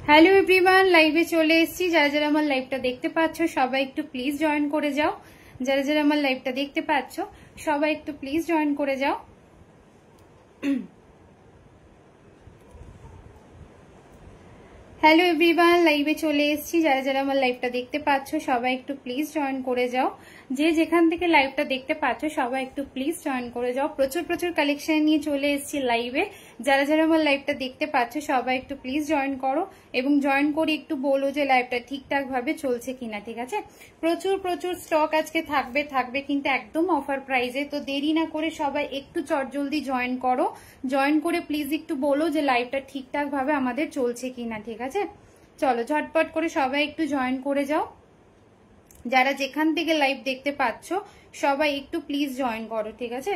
Hello everyone, লাইভে চলে এসেছি। যারা যারা আমার লাইভটা দেখতে পাচ্ছ সবাই একটু প্লিজ জয়েন করে যাও। যারা যারা আমার লাইভটা দেখতে পাচ্ছ সবাই একটু প্লিজ জয়েন করে যাও। হ্যালো এভরিওয়ান, লাইভে চলে এসেছি। যারা যারা আমার লাইভটা দেখতে পাচ্ছ সবাই একটু প্লিজ জয়েন করে যাও। যে যেখান থেকে লাইভটা দেখতে পাচ্ছ সবাই একটু প্লিজ জয়েন করে যাও। প্রচুর প্রচুর কালেকশন নিয়ে চলে এসেছি লাইভে। যারা যারা আমার লাইভটা দেখতে পাচ্ছ সবাই একটু প্লিজ জয়েন করো এবং জয়েন করে একটু বলো যে লাইভটা ঠিকঠাক ভাবে চলছে কিনা। ঠিক আছে, প্রচুর প্রচুর স্টক আজকে থাকবে কিন্তু একদম অফার প্রাইসে। তো দেরি না করে সবাই একটু চটজলদি জয়েন করো। জয়েন করে প্লিজ একটু বলো যে লাইভটা ঠিকঠাক ভাবে আমাদের চলছে কিনা। ঠিক আছে, চলো ঝটপট করে সবাই একটু জয়েন করে যাও। যারা যেখান থেকে লাইভ দেখতে পাচ্ছ সবাই একটু প্লিজ জয়েন করো। ঠিক আছে,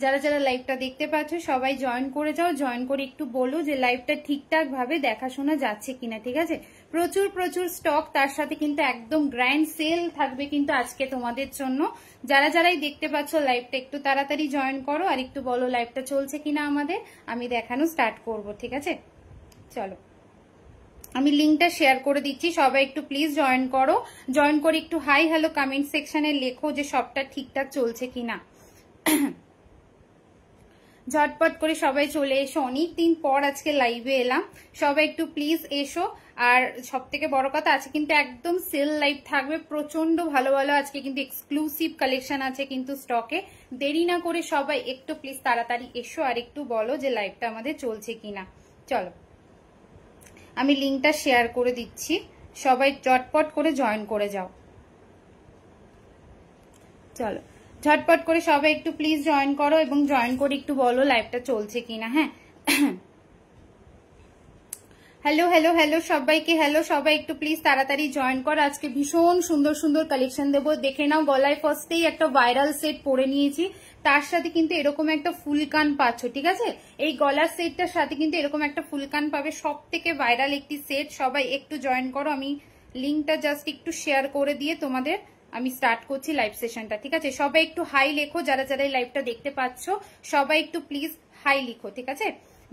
যারা যারা লাইভটা দেখতে পাচ্ছ সবাই জয়েন করে যাও। জয়েন করে একটু বলো যে লাইভটা ঠিকঠাক ভাবে দেখাশোনা যাচ্ছে কিনা। ঠিক আছে, প্রচুর প্রচুর স্টক, তার সাথে কিন্তু একদম গ্র্যান্ড সেল থাকবে কিন্তু আজকে তোমাদের জন্য। যারা যারাই দেখতে পাচ্ছ লাইভটা একটু তাড়াতাড়ি জয়েন করো আর একটু বলো লাইভটা চলছে কিনা আমাদের, আমি দেখানো স্টার্ট করব। ঠিক আছে, চলো আমি লিঙ্কটা শেয়ার করে দিচ্ছি, সবাই একটু প্লিজ জয়েন করো। জয়েন করে একটু হাই হ্যালো কমেন্ট সেকশনে লেখো যে সবটা ঠিকঠাক চলছে কিনা। ঝটপট করে সবাই চলে এসো, অনেকদিন পর আজকে লাইভে এলাম। সবাই একটু প্লিজ এসো। আর সব থেকে বড় কথা, আছে কিন্তু একদম সেল লাইভ থাকবে, প্রচন্ড ভালো ভালো আজকে কিন্তু এক্সক্লুসিভ কালেকশন আছে কিন্তু স্টকে। দেরি না করে সবাই একটু প্লিজ তাড়াতাড়ি এসো আর একটু বলো যে লাইভটা আমাদের চলছে কিনা। চলো আমি লিঙ্কটা শেয়ার করে দিচ্ছি, সবাই চটপট করে জয়েন করে যাও। চলো ঝটপট করে সবাই একটু প্লিজ জয়েন করো এবং জয়েন করে একটু বলো লাইভটা চলছে কিনা। হ্যাঁ, হ্যালো হ্যালো হ্যালো সবাইকে হ্যালো। সবাই একটু প্লিজ তাড়াতাড়ি জয়েন করো। আজকে ভীষণ সুন্দর সুন্দর কালেকশন দেবো। দেখে নাও, গলায় ফার্স্টেই একটা ভাইরাল সেট পরে নিয়েছি, তার সাথে কিন্তু এরকম একটা ফুলকান পাচ্ছ। ঠিক আছে, এই গলার সেটটার সাথে কিন্তু এরকম একটা ফুলকান পাবে, সব থেকে ভাইরাল একটি সেট। সবাই একটু জয়েন করো। আমি লিঙ্কটা জাস্ট একটু শেয়ার করে দিয়ে তোমাদের আমি স্টার্ট করছি লাইভ সেশনটা। ঠিক আছে, সবাই একটু হাই লেখো। যারা যারা এই লাইভটা দেখতে পাচ্ছ সবাই একটু প্লিজ হাই লিখো। ঠিক আছে,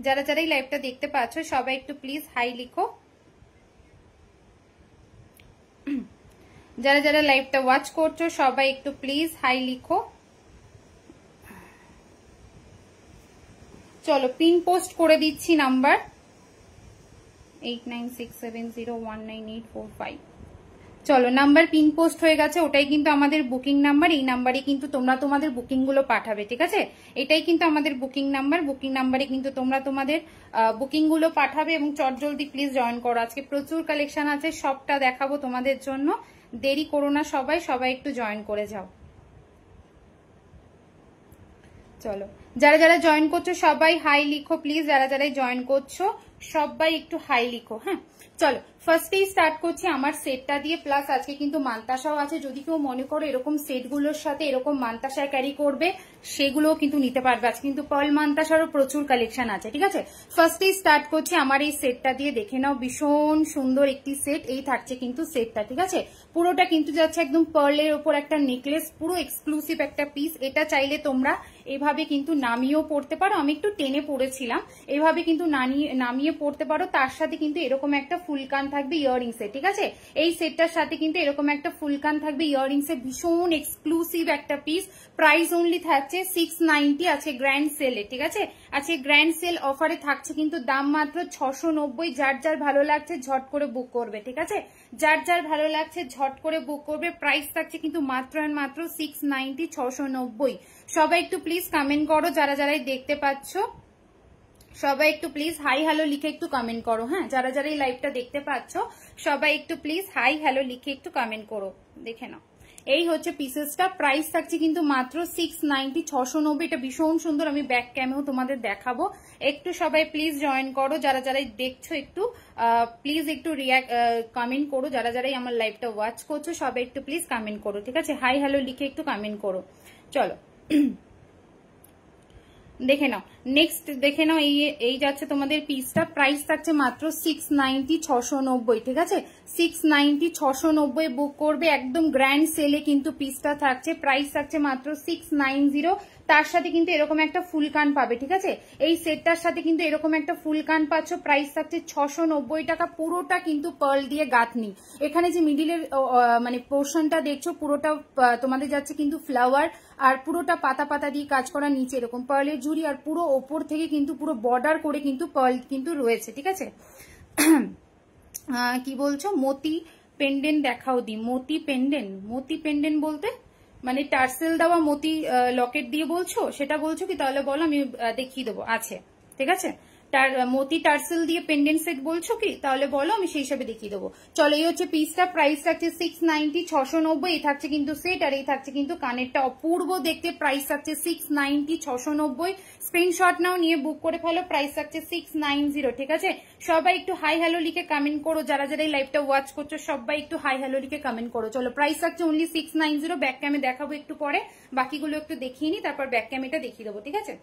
যারা যারা এই লাইভটা দেখতে পাচ্ছ সবাই একটু প্লিজ হাই লিখো। যারা যারা লাইভটা ওয়াচ করছো সবাই একটু প্লিজ হাই লিখো। চলো পিন পোস্ট করে দিচ্ছি নাম্বার 8967019845। চলো নাম্বার পিন পোস্ট হয়ে গেছে, ওটাই কিন্তু আমাদের বুকিং নাম্বার। এই নাম্বারে কিন্তু তোমরা তোমাদের বুকিং গুলো পাঠাবে। ঠিক আছে, এটাই কিন্তু আমাদের বুকিং নাম্বার। বুকিং নাম্বারে কিন্তু তোমরা তোমাদের বুকিং গুলো পাঠাবে এবং চটজলদি প্লিজ জয়েন করো। আজকে প্রচুর কালেকশন আছে, সবটা দেখাবো তোমাদের জন্য। দেরি করো না, সবাই সবাই একটু জয়েন করে যাও। চলো যারা যারা জয়েন করছো সবাই হাই লিখো প্লিজ। যারা যারাই জয়েন করছো সবাই একটু হাই লিখো। হ্যাঁ, চলো ফার্স্টেই স্টার্ট করছি আমার সেটটা দিয়ে। প্লাস আজকে কিন্তু মান্তাসাও আছে, যদি কেউ মনে করো এরকম সেটগুলোর সাথে এরকম মান্তাসা ক্যারি করবে সেগুলোও কিন্তু নিতে পারবে। আজকে কিন্তু পার্ল মান্তাসারও প্রচুর কালেকশন আছে। ঠিক আছে, ফার্স্টেই স্টার্ট করছি আমার এই সেটটা দিয়ে। দেখে নাও, ভীষণ সুন্দর একটি সেট এই থাকছে কিন্তু সেটটা। ঠিক আছে, পুরোটা কিন্তু যাচ্ছে একদম পার্লের ওপর একটা নেকলেস, পুরো এক্সক্লুসিভ একটা পিস। এটা চাইলে তোমরা এভাবে কিন্তু নামিয়েও পড়তে পারো, আমি একটু টেনে পড়েছিলাম, এভাবে কিন্তু নামিয়ে পড়তে পারো। তার সাথে কিন্তু এরকম একটা ফুলকান থাকবে ইয়াররিংস এ। ঠিক আছে, এই সেটটার সাথে কিন্তু এরকম একটা ফুলকান থাকবে ইয়াররিংস এ, ভীষণ এক্সক্লুসিভ একটা পিস। প্রাইস অনলি থাকছে 690 আছে গ্র্যান্ড সেলে। ঠিক আছে, আছে গ্র্যান্ড সেল অফারে থাকছে কিন্তু দাম মাত্র 690। যার যার ভালো লাগছে ঝট করে বুক করবে। ঠিক আছে, যার যার ভালো লাগছে ঝট করে বুক করবে। প্রাইস থাকছে কিন্তু মাত্র আর মাত্র 690, 690। সবাই একটু প্লিজ কমেন্ট করো। যারা যারাই দেখতে পাচ্ছ সবাই একটু প্লিজ হাই হ্যালো লিখে একটু কমেন্ট করো। হ্যাঁ, যারা যারা এই লাইভটা দেখতে পাচ্ছ সবাই একটু প্লিজ হাই হ্যালো লিখে একটু কমেন্ট করো। দেখে নাও, এই হচ্ছে পিসেসটা। প্রাইস থাকছে কিন্তু মাত্র 690, 690। এটা ভীষণ সুন্দর, আমি ব্যাক ক্যামেও তোমাদের দেখাবো। একটু সবাই প্লিজ জয়েন করো। যারা যারাই দেখছো একটু প্লিজ একটু কমেন্ট করো। যারা যারাই আমার লাইভটা ওয়াচ করছো সবাই একটু প্লিজ কমেন্ট করো। ঠিক আছে, হাই হ্যালো লিখে একটু কমেন্ট করো। চলো দেখে নাও, নেক্সট দেখে নাও, এই যাচ্ছে তোমাদের পিসটা, প্রাইস থাকছে মাত্র 690 690, ঠিক আছে 690 690 বুক করবে, একদম গ্র্যান্ড সেলে কিন্তু পিসটা থাকছে, প্রাইস থাকছে মাত্র 690। তার সাথে কিন্তু এরকম একটা ফুল কান পাবে, ঠিক আছে এই সেটটার সাথে কিন্তু এরকম একটা ফুল কান পাচ্ছ, প্রাইস থাকছে 690 টাকা। পুরোটা কিন্তু পার্ল দিয়ে গাঁথনি, এখানে যে মিডিলের মানে পোর্শনটা দেখছো পুরোটা তোমাদের যাচ্ছে কিন্তু ফ্লাওয়ার, আর পুরোটা পাতা পাতা দিয়ে কাজ করা, নিচে এরকম পার্লের ঝুড়ি, আর পুরো ওপর থেকে কিন্তু পুরো বর্ডার করে কিন্তু পার্ল কিন্তু রয়েছে, ঠিক আছে। কি বলছো মতি পেন্ডেন্ট দেখাও দি, মতি পেন্ডেন্ট বলতে মানে টার্সেল দেওয়া মতি লকেট দিয়ে বলছো, সেটা বলছো কি? তাহলে বলো, আমি দেখিয়ে দেবো, আছে ঠিক আছে। মতি টার্সেল দিয়ে পেন্ডেন্ট সেট বলছো কি? তাহলে বলো, আমি সেই হিসাবে দেখিয়ে দেবো। চলো, এই হচ্ছে পিসটা, প্রাইস থাকছে 690 690, এই থাকছে কিন্তু সেট, আর এই থাকছে কিন্তু কানেরটা, অপূর্ব দেখতে, প্রাইস থাকছে 690 690। স্ক্রিনশট নাও, নিয়ে বুক করে ফেলো, প্রাইস থাকছে 690, ঠিক আছে। সবাই একটু হাই হ্যালো লিখে কমেন্ট করো, যারা যারা এই লাইভটা ওয়াচ করছো সবাই একটু হাই হ্যালো লিখে কমেন্ট করো। চলো, প্রাইস থাকছে অনলি 690। ব্যাক ক্যামে দেখাবো একটু পরে, বাকিগুলো একটু দেখিয়ে নি, তারপর ব্যাক ক্যামেটা দেখিয়ে দেবো, ঠিক আছে।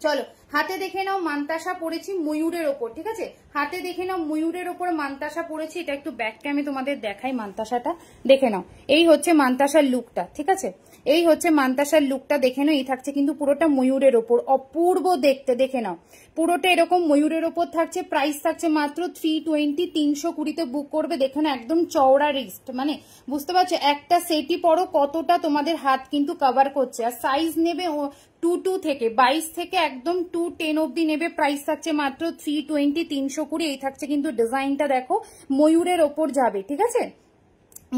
চলো, হাতে দেখে নাও মান্তাসা পরেছি ময়ূরের ওপর, ঠিক আছে হাতে দেখে নাও ময়ূরের ওপর মান্তাসা পরেছি, এটা একটু ব্যাক ক্যামে তোমাদের দেখাই, মান্তাসাটা দেখে নাও। এই হচ্ছে মান্তাসার লুকটা, ঠিক আছে এই হচ্ছে মান্তাসার লুকটা, দেখে নাও। এই থাকছে কিন্তু পুরোটা ময়ূরের ওপর, অপূর্ব দেখতে, দেখে নাও পুরোটা এরকম ময়ূরের ওপর থাকছে, প্রাইস থাকছে মাত্র 320 320-তে বুক করবে। দেখে নাও একদম চওড়া রিস্ট, মানে বুঝতে পারছো একটা সেটই পরো কতটা তোমাদের হাত কিন্তু কভার করছে, আর সাইজ নেবে 22 থেকে 22 থেকে একদম 210 অব্দি নেবে, প্রাইস থাকছে মাত্র 320 320। এই থাকছে কিন্তু ডিজাইনটা দেখো, ময়ূরের ওপর যাবে, ঠিক আছে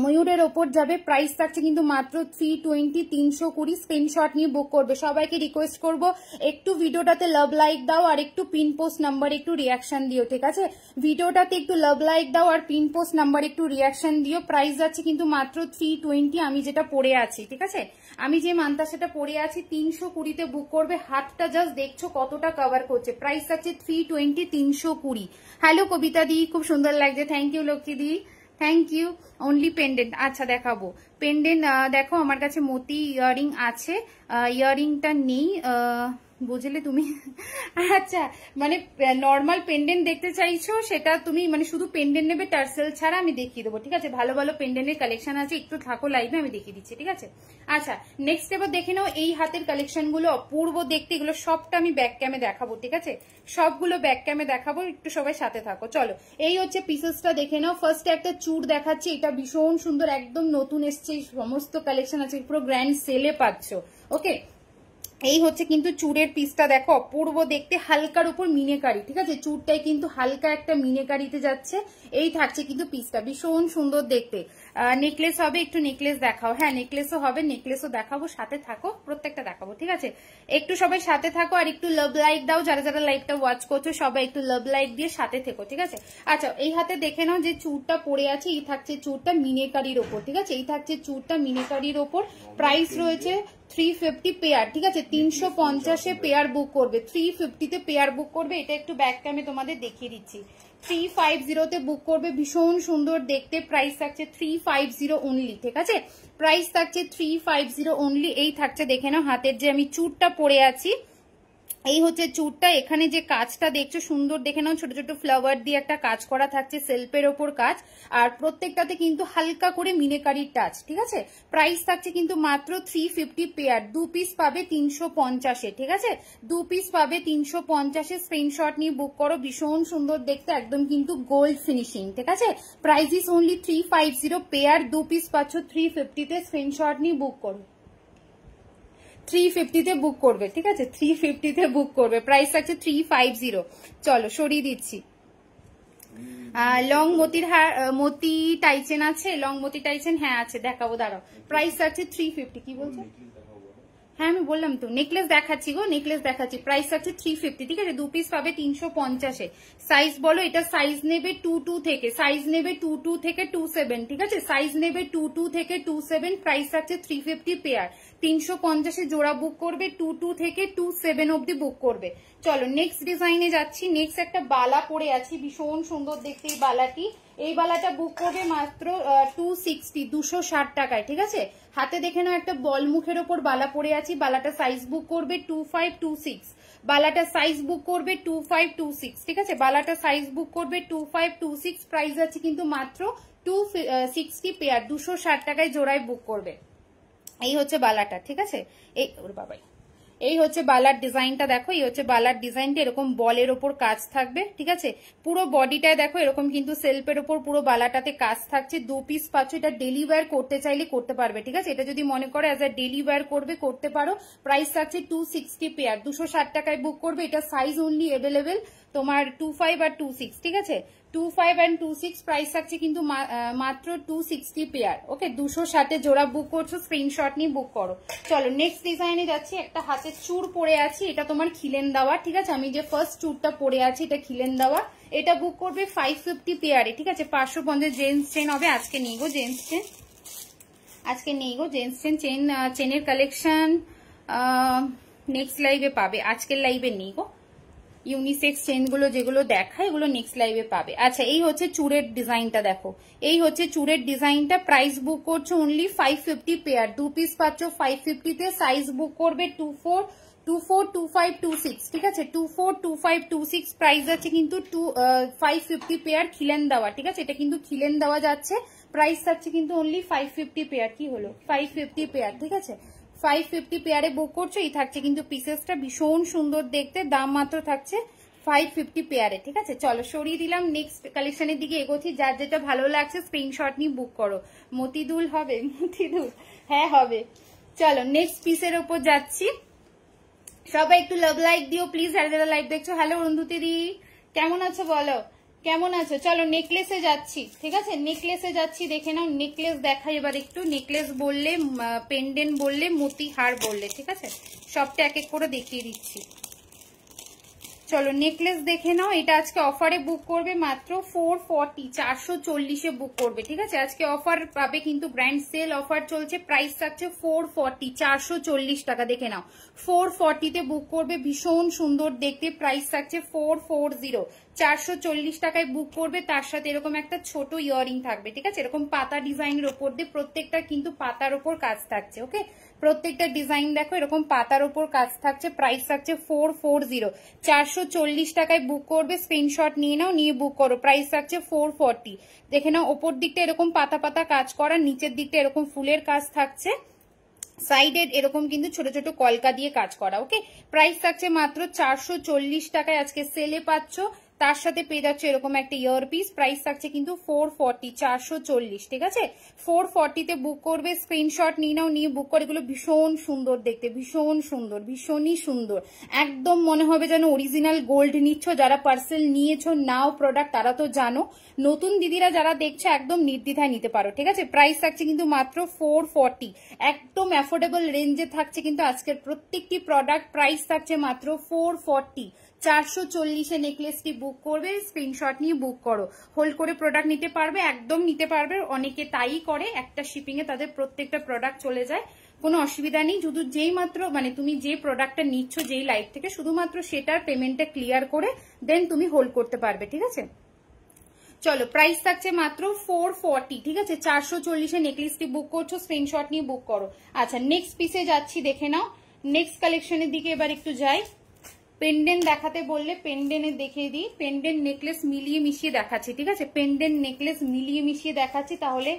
ময়ূরের ওপর যাবে, প্রাইস থাকছে কিন্তু মাত্র 320 320। স্ক্রিনশট নিয়ে বুক করবে। সবাইকে রিকোয়েস্ট করব একটু ভিডিওটাতে লাভ লাইক দাও, আর একটু পিন পোস্ট নাম্বার একটু রিয়াকশন দিও, ঠিক আছে ভিডিওটাতে একটু লাভ লাইক দাও আর পিন পোস্ট নাম্বার একটু রিয়াকশন দিও। প্রাইস যাচ্ছে কিন্তু মাত্র 320। আমি যেটা পরে আছি, ঠিক আছে আমি যে মান্তাসাটা পরে আছি 320-তে বুক করবে। হাতটা জাস্ট দেখছো কতটা কভার করছে, প্রাইস আছে 320 320। হ্যালো কবিতা দি, খুব সুন্দর লাগছে, থ্যাংক ইউ লক্ষ্মী দি, থ্যাংক ইউ। অনলি পেন্ডেন্ট, আচ্ছা দেখাবো পেন্ডেন্ট। দেখো আমার কাছে মতি ইয়ারিং আছে, ইয়ারিংটা নেই, বুঝলে তুমি আচ্ছা মানে নর্মাল পেন্ডেন্ট দেখতে চাইছো, সেটা তুমি মানে শুধু পেন্ডেন্ট নেবে টার্সেল ছাড়া, আমি দেখিয়ে দেবো, ঠিক আছে ভালো ভালো পেন্ডেন্টের কালেকশন আছে, একটু থাকো লাইভে, আমি দেখিয়ে দিচ্ছি, ঠিক আছে। আচ্ছা নেক্সট এবার দেখে নাও এই হাতের কালেকশন গুলো, অপূর্ব দেখতে, এগুলো সবটা আমি ব্যাক ক্যামে দেখাবো, ঠিক আছে সবগুলো ব্যাক ক্যামে দেখাবো, একটু সবাই সাথে থাকো। চলো, এই হচ্ছে পিসেসটা দেখে নাও। ফার্স্টে একটা চুড় দেখাচ্ছি, এটা ভীষণ সুন্দর, একদম নতুন এসছে, সমস্ত কালেকশন আছে, পুরো গ্র্যান্ড সেলে পাচ্ছ, ওকে। এই হচ্ছে কিন্তু চুড়ের পিসটা দেখো, অপূর্ব দেখতে, হালকার উপর মিনেকারি, ঠিক আছে চুড়টাই কিন্তু হালকা একটা মিনেকারিতে যাচ্ছে। এই থাকছে কিন্তু পিসটা, ভীষণ সুন্দর দেখতে। নেকলেস হবে, একটু নেকলেস দেখাও, হ্যাঁ নেকলেসও হবে, নেকলেসও দেখাবো, সাথে থাকো, প্রত্যেকটা দেখাবো, ঠিক আছে একটু সবাই সাথে থাকো, আর একটু লাভ লাইক দাও, যারা যারা লাইভটা ওয়াচ করছো সবাই একটু লাভ লাইক দিয়ে সাথে থেকো, ঠিক আছে। আচ্ছা এই হাতে দেখে নাও যে চুড়টা পড়ে আছে, এই থাকছে চুড়টা মিনেকারির ওপর, ঠিক আছে এই থাকছে চুড়টা মিনেকারির ওপর, প্রাইস রয়েছে 350 পেয়ার, ঠিক আছে 350-এ পেয়ার বুক করবে, 350-তে পেয়ার বুক করবে। এটা একটু ব্যাক ক্যামে তোমাদের দেখিয়ে দিচ্ছি, 350-তে বুক করবে, ভীষণ সুন্দর দেখতে, প্রাইস থাকছে 350 অনলি, ঠিক আছে প্রাইস থাকছে 350 অনলি। এই থাকছে দেখে নাও হাতের যে আমি চুড়টা পরে আছি, এই হচ্ছে চুড়টা, এখানে যে কাজটা দেখছো সুন্দর দেখে নাও, ছোট ছোট ফ্লাওয়ার দিয়ে একটা কাজ করা থাকছে, সেলফের ওপর কাজ, আর প্রত্যেকটাতে কিন্তু হালকা করে মিনেকারির টাচ, ঠিক আছে প্রাইস থাকছে কিন্তু মাত্র 350 পেয়ার, 2 পিস পাবে 350-এ, ঠিক আছে 2 পিস পাবে 350-এ। স্ক্রিনশট নিয়ে বুক করো, ভীষণ সুন্দর দেখতে, একদম কিন্তু গোল্ড ফিনিশিং, ঠিক আছে price is only 350 pair, 2 piece পাচ্ছ 350-তে। স্ক্রিনশট নিয়ে বুক করো, 350-তে বুক করবে, ঠিক আছে 350-তে বুক করবে, প্রাইস আছে 350। চলো সরিয়ে দিচ্ছি। লং মতি টাইচেন আছে, লং মতি টাইচেন হ্যাঁ আছে, দেখাবো দাঁড়াও, প্রাইস আছে 350। কি বলছো? হ্যাঁ আমি বললাম তো নেকলেস দেখাচ্ছি গো, নেকলেস দেখাচ্ছি, প্রাইস আছে 350, ঠিক আছে 2 পিস পাবে 350-এ। সাইজ বলো, এটা সাইজ নেবে 22 থেকে, সাইজ নেবে 22 থেকে 27, ঠিক আছে সাইজ নেবে 22 থেকে 27, প্রাইস আছে 350 পেয়ার, 350-এ জোড়া বুক করবে, 22 থেকে 27 অব্দি বুক করবে। চলো নেক্সট ডিজাইনে যাচ্ছি। নেক্সট একটা বালা পরে আছি, ভীষণ সুন্দর দেখতে এই বালাটি, এই বালাটা বুক করবে মাত্র 260 260 টাকায়, ঠিক আছে। হাতে দেখে নাও একটা বল মুখের ওপর বালা পরে আছি, বালাটা সাইজ বুক করবে 2526, বালাটা সাইজ বুক করবে 2526, ঠিক আছে। বালাটা সাইজ বুক করবে 2526, প্রাইস আছে কিন্তু মাত্র 260 পেয়ার, 260 টাকায় জোড়ায় বুক করবে। এই হচ্ছে বালাটা, ঠিক আছে। এই ওর বাবাই, এই হচ্ছে বালার ডিজাইনটা দেখো, এই হচ্ছে বালার ডিজাইনটা, এরকম বলের ওপর কাজ থাকবে, ঠিক আছে। পুরো বডিটায় দেখো এরকম কিন্তু সেলফের ওপর পুরো বালাটাতে কাজ থাকছে, 2 পিস পাচ্ছ। এটা ডেলি ওয়্যার করতে চাইলে করতে পারবে, ঠিক আছে। এটা যদি মনে করো অ্যাজ আ ডেলি ওয়্যার করবে করতে পারো। প্রাইস থাকছে 260 পেয়ার, 260 টাকায় বুক করবে। এটা সাইজ অনলি অ্যাভেলেবেল তোমার 25 আর 26, ঠিক আছে। 25 and 26 প্রাইস থাকছে কিন্তু মাত্র 260 পেয়ার। ওকে, 260 জোড়া বুক করছো, স্ক্রিনশট নিয়ে বুক করো। চলো নেক্সট ডিজাইনে যাচ্ছি। একটা হাতে চূড় পরে আছি, এটা তোমার খিলেন দেওয়া, ঠিক আছে। আমি যে ফার্স্ট চূড়টা পরে আছি এটা খিলেন দেওয়া। এটা বুক করবে 550 পেয়ারে, ঠিক আছে। 550 জেন্টস চেন হবে। আজকে নিয়ে গো জেন্টস চেন, আজকে নিয়ে গো জেন্টস চেন। চেনের কালেকশন নেক্সট লাইভে পাবে, আজকের লাইভে নিয়ে গো। ইউনিসেক্স চেন গুলো যেগুলো দেখায় এগুলো নেক্সট লাইভে পাবে। আচ্ছা, এই হচ্ছে চূড়ের ডিজাইনটা দেখো, এই হচ্ছে চূড়ের ডিজাইনটা। প্রাইস বুক করছো অনলি 550 পেয়ার, 2 পিস পাচ্ছ 550 তে। সাইজ বুক করবে 24, 24, 25, 26, ঠিক আছে। 24, 25, 26 প্রাইস আছে কিন্তু 550 পেয়ার খিলেন দেওয়া, ঠিক আছে। এটা কিন্তু খিলেন দেওয়া যাচ্ছে, প্রাইস থাকছে কিন্তু অনলি 550 পেয়ার। কি হলো 550 পেয়ার, ঠিক আছে। 550 পেয়ারে বুক করছো। এই থাকছে কিন্তু পিসেসটা ভীষণ সুন্দর দেখতে, দাম মাত্র থাকছে 550 পেয়ারে, ঠিক আছে। চলো সরিয়ে দিলাম, নেক্সট কালেকশনের দিকে এগোচ্ছি। যার যেটা ভালো লাগছে স্ক্রিনশট নিয়ে বুক করো। মতিদুল হবে, মতিদুল হ্যাঁ হবে। চলো নেক্সট পিসের ওপর যাচ্ছি। সবাই একটু লাভ লাইক দিও প্লিজ, যারা যারা লাইভ দেখছো। হ্যালো অরুন্ধতি দি, কেমন আছো বলো, কেমন আছো। চলো নেকলেসে যাচ্ছি, ঠিক আছে। নেকলেসে যাচ্ছি, দেখে নাও। নেকলেস দেখাই এবার একটু। নেকলেস বললে, পেন্ডেন্ট বললে, মতি হার বললে, ঠিক আছে। সবটা এক এক করে দেখিয়ে দিচ্ছি। চলো নেকলেস দেখে নাও। এটা আজকে অফারে বুক করবে মাত্র 440, 440-এ বুক করবে, ঠিক আছে। আজকে অফার পাবে কিন্তু, গ্র্যান্ড সেল অফার চলছে। প্রাইস থাকছে 440, 440 টাকা। দেখে নাও 440-তে বুক করবে, ভীষণ সুন্দর দেখতে। প্রাইস থাকছে 440, 440 টাকায় বুক করবে। তার সাথে এরকম একটা ছোট ইয়ারিং থাকবে, ঠিক আছে। এরকম পাতা ডিজাইনের ওপর দিয়ে, প্রত্যেকটা কিন্তু পাতার ওপর কাজ থাকছে। ওকে, প্রত্যেকটা ডিজাইন দেখো এরকম পাতার ওপর কাজ থাকছে। প্রাইস থাকছে 440, 440 টাকায় বুক করবে। স্ক্রিনশট নিয়ে নাও, নিয়ে বুক করো। প্রাইস থাকছে 440। দেখে নাও ওপর দিকটা এরকম পাতা পাতা কাজ করা, নিচের দিকটা এরকম ফুলের কাজ থাকছে, সাইডে এরকম কিন্তু ছোট ছোট কলকা দিয়ে কাজ করা। ওকে, প্রাইস থাকছে মাত্র 440 টাকায়। আজকে সেলে পাচ্ছ। তার সাথে পেয়ে যাচ্ছে এরকম একটা ইয়ার পিস। প্রাইস থাকছে কিন্তু 440, 440, ঠিক আছে। 440-তে বুক করবে। স্ক্রিনশট নিয়ে নাও, নিয়ে বুক করে। এগুলো ভীষণ সুন্দর দেখতে, ভীষণ সুন্দর, ভীষণই সুন্দর। একদম মনে হবে যেন অরিজিনাল গোল্ড নিচ্ছ। যারা পার্সেল নিয়েছো নাও প্রোডাক্ট তারা তো জানো, নতুন দিদিরা যারা দেখছো একদম নির্দ্বিধায় নিতে পারো, ঠিক আছে। প্রাইস থাকছে কিন্তু মাত্র 440, একদম অ্যাফোর্ডেবল রেঞ্জে থাকছে কিন্তু আজকের প্রত্যেকটি প্রোডাক্ট। প্রাইস থাকছে মাত্র 440, 440-এ নেকলেসটি বুক করবে। স্ক্রিনশট নিয়ে বুক করো। হোল্ড করে প্রোডাক্ট নিতে পারবে, একদম নিতে পারবে। অনেকে তাই করে, একটা শিপিং এ তাদের প্রত্যেকটা প্রোডাক্ট চলে যায়, কোনো অসুবিধা নেই। শুধু যেই মাত্র মানে তুমি যে প্রোডাক্টটা নিচ্ছ যেই লাইভ থেকে, শুধুমাত্র সেটার পেমেন্টটা ক্লিয়ার করে দেন তুমি হোল্ড করতে পারবে, ঠিক আছে। চলো প্রাইস থাকছে মাত্র 440, ঠিক আছে। 440-এ নেকলেসটি বুক করছো, স্ক্রিনশট নিয়ে বুক করো। আচ্ছা নেক্সট পিসে যাচ্ছি, দেখে নাও। নেক্সট কালেকশনের দিকে এবার একটু যাই। পেন্ডেন্ট দেখাতে বললে পেন্ডেন্টে দেখিয়ে দিই। পেন্ডেন্ট নেকলেস মিলিয়ে মিশিয়ে দেখাচ্ছি, ঠিক আছে। পেন্ডেন্ট নেকলেস মিলিয়ে মিশিয়ে দেখাচ্ছি, তাহলে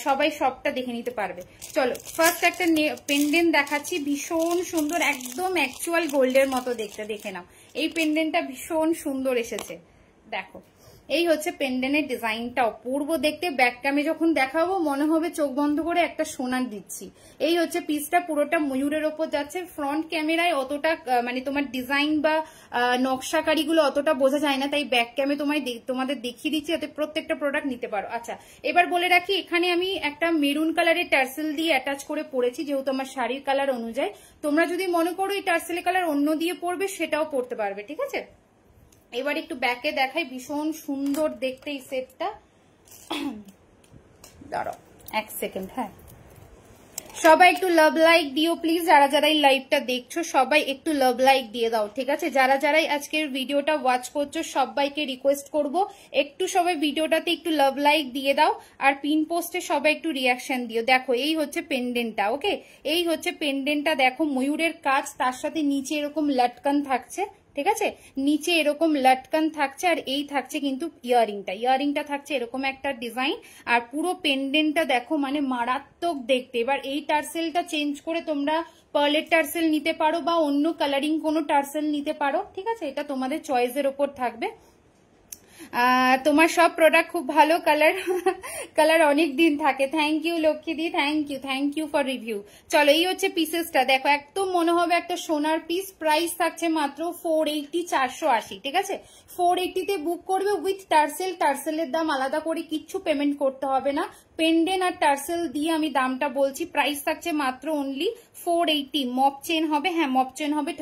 সবাই সবটা দেখে নিতে পারবে। চলো ফার্স্ট একটা পেন্ডেন্ট দেখাচ্ছি, ভীষণ সুন্দর, একদম অ্যাকচুয়াল গোল্ডের মতো দেখতে। দেখে নাও এই পেন্ডেন্টটা ভীষণ সুন্দর এসেছে, দেখো। এই হচ্ছে পেন্ডেন্টের ডিজাইনটা, অপূর্ব দেখতে। ব্যাক ক্যামে যখন দেখাবো মনে হবে চোখ বন্ধ করে একটা সোনার দিচ্ছি। এই হচ্ছে পিসটা, পুরোটা ময়ূরের ওপর যাচ্ছে। ফ্রন্ট ক্যামেরায় অতটা মানে তোমার ডিজাইন বা নকশাকারীগুলো অতটা বোঝা যায় না, তাই ব্যাক ক্যামে তোমাদের দেখিয়ে দিচ্ছি যাতে প্রত্যেকটা প্রোডাক্ট নিতে পারো। আচ্ছা এবার বলে রাখি, এখানে আমি একটা মেরুন কালারের টার্সেল দিয়ে অ্যাটাচ করে পরেছি, যেহেতু আমার শাড়ির কালার অনুযায়ী। তোমরা যদি মনে করো এই টার্সেলের কালার অন্য দিয়ে পরবে সেটাও পরতে পারবে, ঠিক আছে। এবার একটু ব্যাকে দেখাই, ভীষণ সুন্দর দেখতে এই সেটটা। দাঁড়াও এক সেকেন্ড, হ্যাঁ সবাই একটু লাভ লাইক দিও প্লিজ, যারা যারা এই লাইভটা দেখছো সবাই একটু লাভ লাইক দিয়ে দাও, ঠিক আছে? যারা যারাই আজকের ভিডিওটা ওয়াচ করছো সবাইকে রিকোয়েস্ট করব একটু সবাই ভিডিওটাতে একটু লাভ লাইক দিয়ে দাও, আর পিন পোস্টে সবাই একটু রিয়াকশন দিও। দেখো এই হচ্ছে পেন্ডেন্টটা, ওকে, এই হচ্ছে পেন্ডেন্টটা, দেখো ময়ূরের কাজ, তার সাথে নিচে এরকম লটকান থাকছে, ঠিক আছে? নিচে এরকম লটকান থাকছে, আর এই থাকছে কিন্তু ইয়ারিংটা থাকছে এরকম একটা ডিজাইন, আর পুরো পেন্ডেন্টটা দেখো মানে মারাত্মক দেখতে। এবার এই টার্সেলটা চেঞ্জ করে তোমরা পার্লের টার্সেল নিতে পারো বা অন্য কালারিং কোনো টার্সেল নিতে পারো, ঠিক আছে? এটা তোমাদের চয়েসের ওপর থাকবে। তোমার সব প্রোডাক্ট খুব ভালো, কালার অনেক দিন থাকে। থ্যাংক ইউ লক্ষ্মীদি, থ্যাংক ইউ ফর রিভিউ। চলো এই হচ্ছে পিসেসটা, দেখো একদম মনে হবে একটা সোনার পিস। প্রাইস থাকছে মাত্র 480, 480, ঠিক আছে? 480 তে বুক করবে উইথ টার্সেল। টার্সেলের দাম আলাদা করে কিচ্ছু পেমেন্ট করতে হবে না, পেন্ডেন্ট আর টার্সেল দিয়ে আমি দামটা বলছি। প্রাইস থাকছে মাত্র অনলি 480। মপ চেন হবে, হ্যাঁ মপ চেন হবে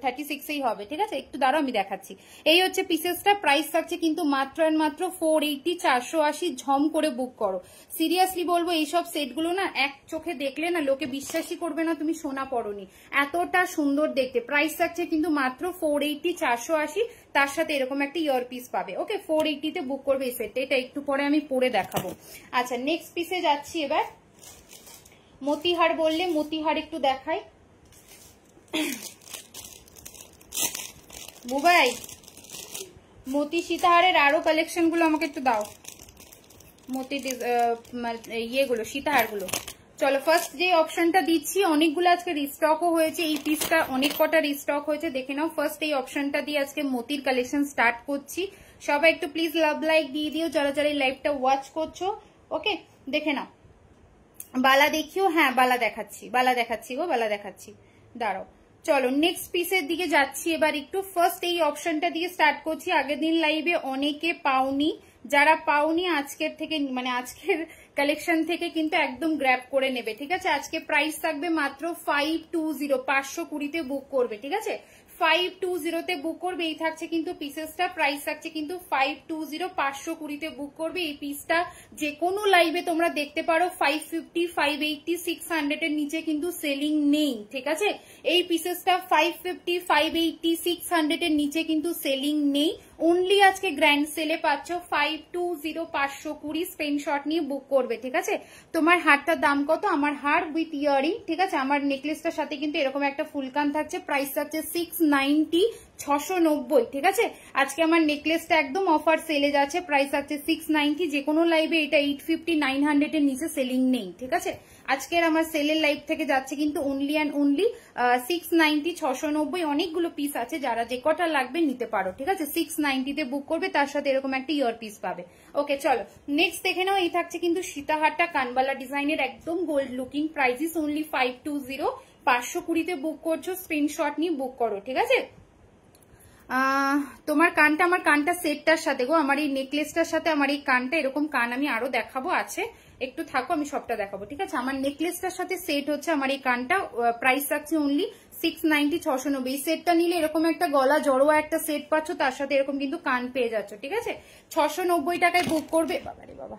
36এই হবে, ঠিক আছে? একটু দাঁড়াও আমি দেখাচ্ছি। এই হচ্ছে পিসেসটা, প্রাইস থাকছে কিন্তু মাত্র আর মাত্র 480, 480। ঝম করে বুক করো। সিরিয়াসলি বলবো এইসব সেটগুলো না এক চোখে দেখলে না লোকে বিশ্বাসই করবে না তুমি সোনা পরোনি, এতটা সুন্দর দেখতে। প্রাইস থাকছে কিন্তু মাত্র 480, 480, তার সাথে এরকম একটা ইয়ার পিস পাবে, ওকে? 480 তে বুক করবে এই সেটটা। এটা একটু পরে আমি পরে দেখাবো। আচ্ছা নেক্সট পিসে যাচ্ছি এবার। মতিহার বললে মতিহার একটু দেখাই। বুবাই মতি সীতাহারের আরো কালেকশন গুলো আমাকে একটু দাও, মতি ইয়েগুলো সীতাহার গুলো। চলো ফার্স্ট যে অপশনটা দিচ্ছি, অনেকগুলো আজকে রিস্টকও হয়েছে, এই পিসটা অনেক কটা রিস্টক হয়েছে, দেখে নাও। ফার্স্ট এই অপশনটা দিয়ে আজকে মতির কালেকশন স্টার্ট করছি। সবাই একটু প্লিজ লাভ লাইক দিয়ে দিও যারা যারা এই লাইভটা ওয়াচ করছো, ওকে? দেখে নাও। বালা দেখিও, হ্যাঁ বালা দেখাচ্ছি গো, বালা দেখাচ্ছি, দাঁড়াও। চলো নেক্সট পিসের দিকে যাচ্ছি এবার একটু। ফার্স্ট এই অপশনটা দিয়ে স্টার্ট করছি। আগের দিন লাইভে অনেকে পাওনি, যারা পাওনি আজকের থেকে মানে আজকের কালেকশন থেকে কিন্তু একদম গ্র্যাব করে নেবে, ঠিক আছে? আজকে প্রাইস থাকবে মাত্র 520, 520 বুক করবে, ঠিক আছে? 520 তে বুক করবে, এই থাকছে কিন্তু পিসেসটা। প্রাইস থাকছে কিন্তু 520, 520 বুক করবে। এই পিসটা যে কোনো লাইভে তোমরা দেখতে পারো 550, 580, 600 এর নিচে কিন্তু সেলিং নেই, ঠিক আছে? এই পিসেসটা 550, 580, 600 এর নিচে কিন্তু সেলিং নেই। অনলি আজকে গ্র্যান্ড সেলে পাচ্ছ 520, 520। স্ক্রিনশট নিয়ে বুক করবে, ঠিক আছে? তোমার হারটার দাম কত? আমার হার উইথ ইয়ারিং, ঠিক আছে? আমার নেকলেসটার সাথে কিন্তু এরকম একটা ফুলকান থাকছে। প্রাইস থাকছে 690, 690, ঠিক আছে? আজকে আমার নেকলেসটা একদম অফার সেলে যাচ্ছে, প্রাইস থাকছে 690। যে কোনো লাইভে এটা 850, 900 এর নিচে সেলিং নেই, ঠিক আছে? আজকের আমার সেলের লাইভ থেকে যাচ্ছে কিন্তু অনলি অ্যান্ড অনলি 690, 690। অনেকগুলো পিস আছে, যারা যে কটা লাগবে নিতে পারো, ঠিক আছে? 690 তে বুক করবে, তার সাথে এরকম একটা ইয়ার পিস পাবে, ওকে? চলো নেক্সট দেখে নাও। এই থাকছে কিন্তু সীতাহারটা কানবালা ডিজাইনের, একদম gold looking. Price is only 520, 520 তে বুক করছো। স্ক্রিনশট নিয়ে বুক করো, ঠিক আছে? তোমার কানটা, আমার কানটা সেটটার সাথে গো, আমার এই নেকলেসটার সাথে আমার এই কানটা, এরকম কান আমি আরো দেখাবো, আছে একটু থাকো, আমি সবটা দেখাবো, ঠিক আছে? আমার নেকলেসটার সাথে সেট হচ্ছে আমার এই কানটা। প্রাইস থাকছে অনলি 690, 690। এই সেটটা নিলে এরকম একটা গলা জড়োয়া একটা সেট পাচ্ছ, তার সাথে এরকম কিন্তু কান পেয়ে যাচ্ছ, ঠিক আছে? 690 টাকায় বুক করবে। বাবারে বাবা,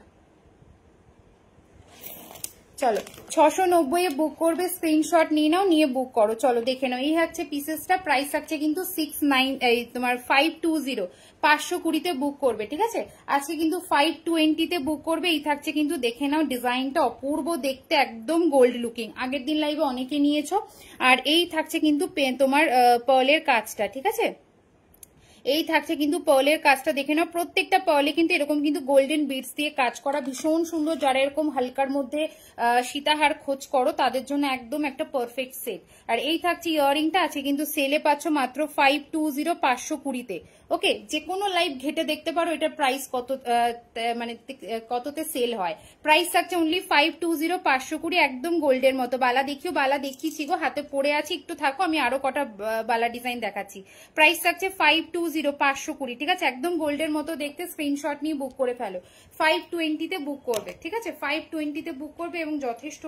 চলো 690 এ বুক করবে। স্ক্রিনশট নিয়ে নাও, নিয়ে বুক করো। চলো দেখে নাও, এই হচ্ছে পিসেসটা। প্রাইস থাকছে কিন্তু 520, 520 তে বুক করবে, ঠিক আছে? আজকে কিন্তু 520 তে বুক করবে। এই থাকছে কিন্তু, দেখে নাও ডিজাইনটা অপূর্ব দেখতে, একদম গোল্ড লুকিং। আগের দিন লাইভে অনেকে নিয়েছো। আর এই থাকছে কিন্তু তোমার পার্লের কাজটা, ঠিক আছে? এই থাকছে কিন্তু পার্লের কাজটা, দেখে নাও। প্রত্যেকটা পার্লে কিন্তু এরকম কিন্তু গোল্ডেন বিডস দিয়ে কাজ করা, ভীষণ সুন্দর। যারা এরকম হালকার মধ্যে সীতাহার খোঁজ করো তাদের জন্য একদম একটা পারফেক্ট সেট। আর এই থাকছে ইয়ারিংটা, আছে কিন্তু সেলে পাচ্ছ মাত্র 520, 520 ওকে? যে কোনো লাইভ ঘেটে দেখতে পারো এটার প্রাইস কত, মানে কততে সেল হয়। প্রাইস থাকছে অনলি 520, 520, একদম গোল্ডের মতো। বালা দেখিও, বালা দেখিয়েছি গো, হাতে পড়ে আছে, একটু থাকো, আমি আরো কটা বালা ডিজাইন দেখাচ্ছি। প্রাইস থাকছে 520, 520, ঠিক আছে? একদম গোল্ডের মতো দেখতে। স্ক্রিনশট নিয়ে বুক করে ফেলো। 520 তে বুক করবে, ঠিক আছে? 520 তে বুক করবে, এবং যথেষ্ট